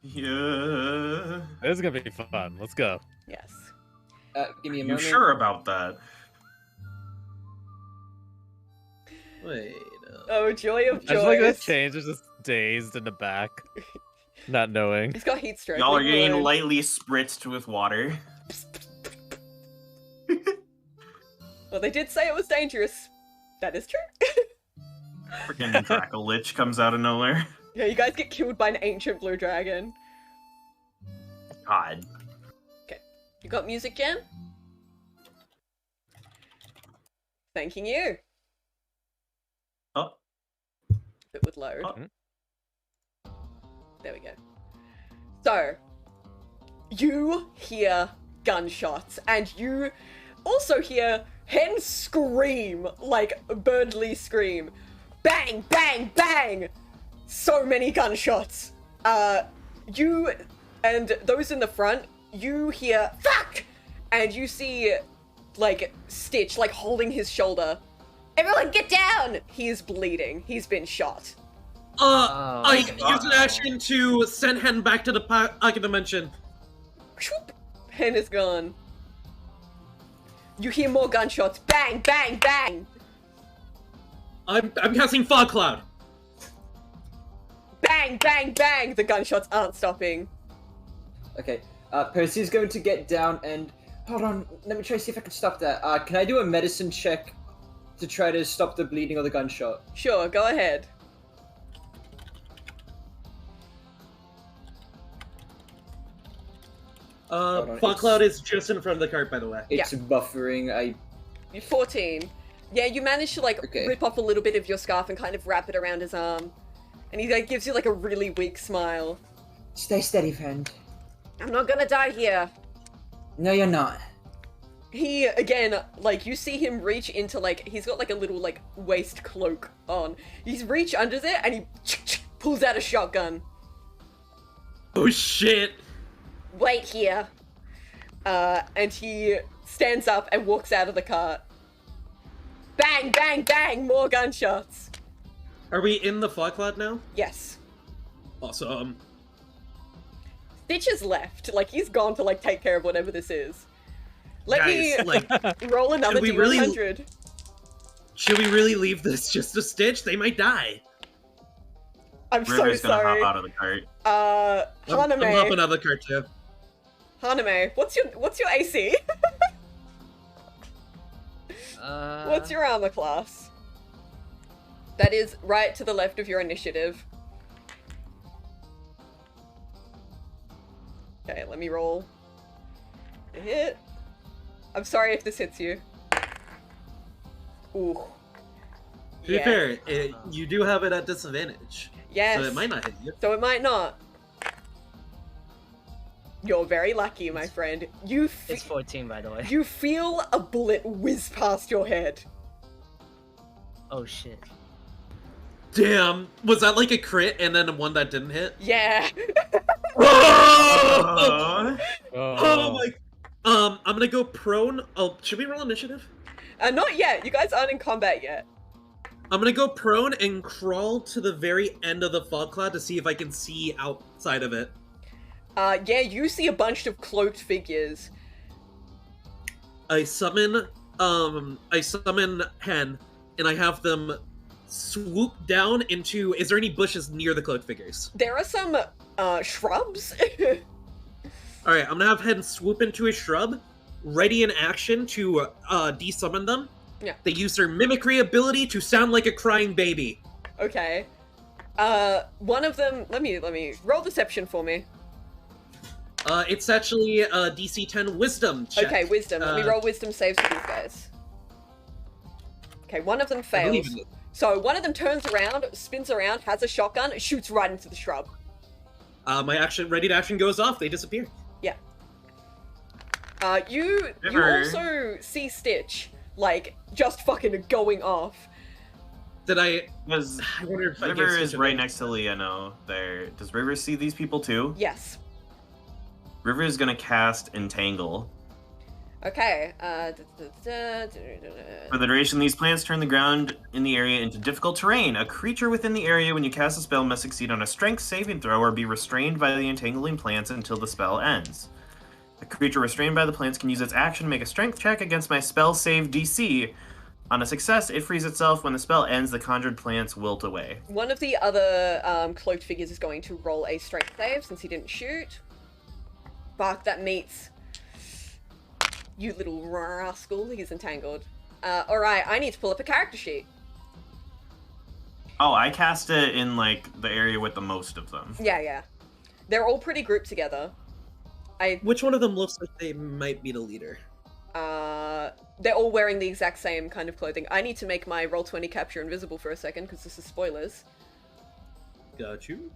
Yeah. This is gonna be fun. Let's go. Yes. Give me a You moment. sure about that? Wait. Oh, joy of I just like that joys. change is just dazed in the back, not knowing. He's got heat stroke. Y'all are leave him getting alone. lightly spritzed with water. Well, they did say it was dangerous. That is true. Freaking Dracolich comes out of nowhere. Yeah, you guys get killed by an ancient blue dragon. God. You got music, Jam? Thanking you. Oh. It would load. Oh. There we go. So, you hear gunshots, and you also hear Hen scream, like Birdly scream. Bang, bang, bang! So many gunshots. You and those in the front, you hear fuck! And you see, like, Stitch, like, holding his shoulder. Everyone get down! He's bleeding. He's been shot. I use an action to send Hen back to the pocket dimension. Hen is gone. You hear more gunshots. Bang, bang, bang! I'm casting Fog Cloud. Bang, bang, bang! The gunshots aren't stopping. Okay, Percy's going to get down and... Hold on, let me try to see if I can stop that. Can I do a medicine check to try to stop the bleeding or the gunshot? Sure, go ahead. Fog Cloud is just in front of the cart, by the way. It's buffering, You're 14. Yeah, you manage to, like, rip off a little bit of your scarf and kind of wrap it around his arm. And he, like, gives you, like, a really weak smile. Stay steady, friend. I'm not gonna die here. No, you're not. He, again, like, you see him reach into, like, he's got, like, a little, like, waist cloak on. He's reach under there, and he pulls out a shotgun. Oh, shit. Wait here. And he stands up and walks out of the cart. Bang, bang, bang! More gunshots. Are we in the Fog Cloud now? Yes. Awesome. Stitch is left. Like, he's gone to, like, take care of whatever this is. Let Guys, me like, roll another should we D100. Should we really leave this just a Stitch? They might die. I'm River's so gonna sorry. hop out of the cart. I'm hopping Haname. out of the cart too. Haname, what's your AC? What's your armor class? That is right to the left of your initiative. Okay, let me roll. A hit. I'm sorry if this hits you. Ooh. To be fair, you do have it at disadvantage. Yes. So it might not hit you. So it might not. You're very lucky, my friend. It's 14, by the way. You feel a bullet whiz past your head. Oh shit. Damn, was that like a crit and then one that didn't hit? Yeah. Oh my. I'm gonna go prone. Oh, should we roll initiative? Not yet. You guys aren't in combat yet. I'm gonna go prone and crawl to the very end of the fog cloud to see if I can see outside of it. Yeah, you see a bunch of cloaked figures. I summon Hen, and I have them swoop down into. Is there any bushes near the cloaked figures? There are some shrubs. All right, I'm gonna have Hen swoop into a shrub, ready in action to desummon them. Yeah. They use their mimicry ability to sound like a crying baby. Okay. One of them. Let me roll deception for me. It's actually a DC 10 wisdom check. Okay, wisdom. Let me roll wisdom saves for these guys. Okay, one of them fails. So one of them turns around, spins around, has a shotgun, shoots right into the shrub. My ready to action goes off. They disappear. Yeah. You also see Stitch, like, just fucking going off. Did I? Because I wonder if River is right next to Liano there. Does River see these people too? Yes. River is gonna cast Entangle. Okay. For the duration, these plants turn the ground in the area into difficult terrain. A creature within the area when you cast a spell must succeed on a strength saving throw or be restrained by the entangling plants until the spell ends. A creature restrained by the plants can use its action to make a strength check against my spell save DC. On a success, it frees itself. When the spell ends, the conjured plants wilt away. One of the other cloaked figures is going to roll a strength save since he didn't shoot. Fuck, that meets. You little rascal, he's entangled. Alright, I need to pull up a character sheet. Oh, I cast it in, like, the area with the most of them. Yeah. They're all pretty grouped together. Which one of them looks like they might be the leader? They're all wearing the exact same kind of clothing. I need to make my Roll20 capture invisible for a second, because this is spoilers. Got you.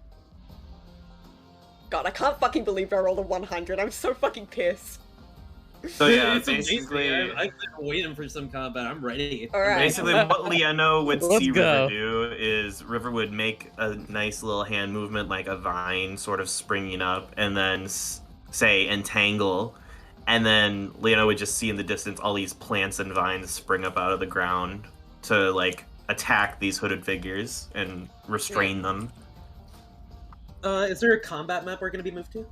God, I can't fucking believe I rolled a 100. I'm so fucking pissed. So yeah, it's basically, amazing. I've been waiting for some combat. I'm ready. All right. Basically, what Liano would Let's see go. River do is River would make a nice little hand movement, like a vine sort of springing up, and then say entangle, and then Liano would just see in the distance all these plants and vines spring up out of the ground to like attack these hooded figures and restrain them. Is there a combat map we're gonna be moved to?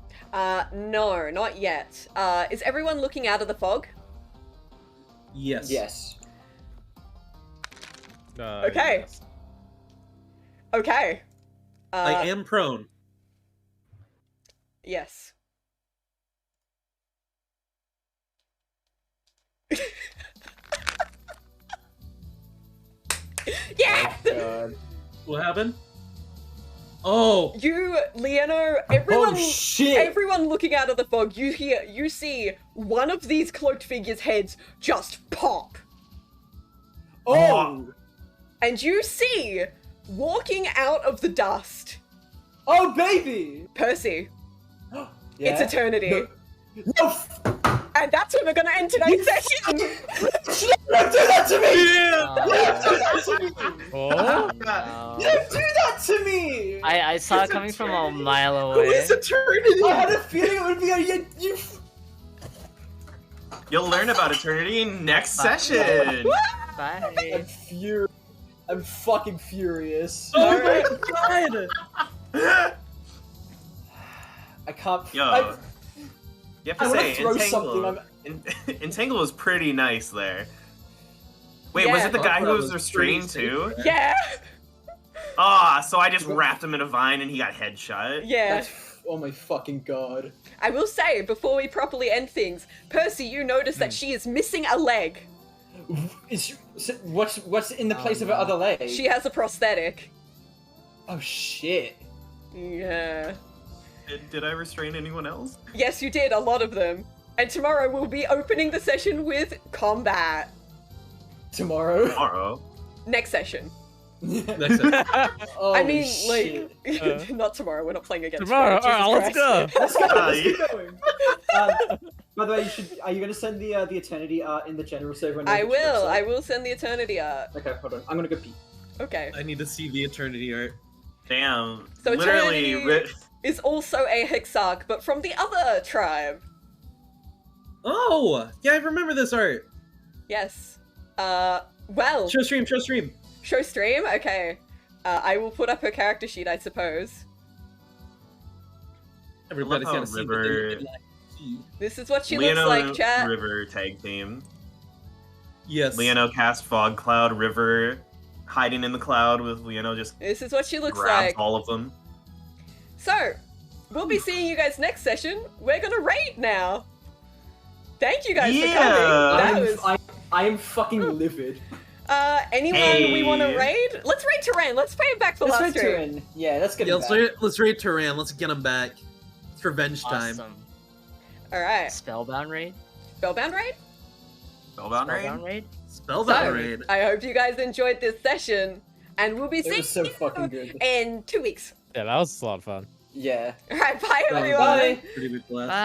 No, not yet. Is everyone looking out of the fog? Yes. Yes. Okay. Yes. Okay. I am prone. Yes. Yeah! God. What happened? Oh! You, Liano, everyone, Oh shit! everyone looking out of the fog, you see one of these cloaked figures' heads just pop. Oh! And you see, walking out of the dust, Oh baby! Percy. Yeah? It's eternity. No! And that's when we're gonna end today's session! Don't do that to me! Oh? No. Don't do that to me! I saw it coming from a mile away. eternity? I had a feeling it would be you. You'll learn about eternity next session. Bye. I'm fucking furious. Oh my god! I can't. Yo, you have to I wanna say throw entangle. something. Entangle was pretty nice there. Wait, Yeah. was it the guy who That was was restrained pretty too? Yeah! So I just wrapped him in a vine and he got headshot. Yeah. Oh my fucking god. I will say, before we properly end things, Percy, you notice that she is missing a leg. What's in the place of her other leg? She has a prosthetic. Oh shit. Yeah. Did I restrain anyone else? Yes, you did, a lot of them. And tomorrow we'll be opening the session with combat. Tomorrow. Tomorrow. Next session. Next time. Oh, I mean, shit. like, not tomorrow. We're not playing against Tomorrow. Jesus Alright, let's Christ. go. Let's go. Hi. Let's keep going. By the way, are you going to send the eternity art in the general server? I will. I will send the eternity art. Okay, hold on. I'm gonna go pee. Okay. I need to see the eternity art. Damn. So Literally. Eternity is also a Hexarch, but from the other tribe. Oh, yeah, I remember this art. Yes. Well. Show stream, show stream. Show stream? Okay. I will put up her character sheet, I suppose. Everybody's how gotta see what they River- look like. This is what she Leono looks like, chat. River tag team. Yes. Leono cast fog cloud. River hiding in the cloud with Leono just This is what she looks grabs like. all of them. So, we'll be seeing you guys next session. We're gonna rate now. Thank you guys for coming. That I am fucking livid. Anyone we want to raid? Let's raid Terrain. Let's pay him back for Let's last raid stream. Turin. Yeah, let's get Yeah, him back. let's raid Turan. Let's get him back. It's revenge time. Awesome. Alright. Spellbound raid? Spellbound raid? Spellbound raid? Spellbound raid? Spellbound So, raid. I hope you guys enjoyed this session, and we'll be It seeing was so you fucking good. in 2 weeks. Yeah, that was a lot of fun. Yeah. Alright, bye everyone. Bye. Pretty big blast. Bye.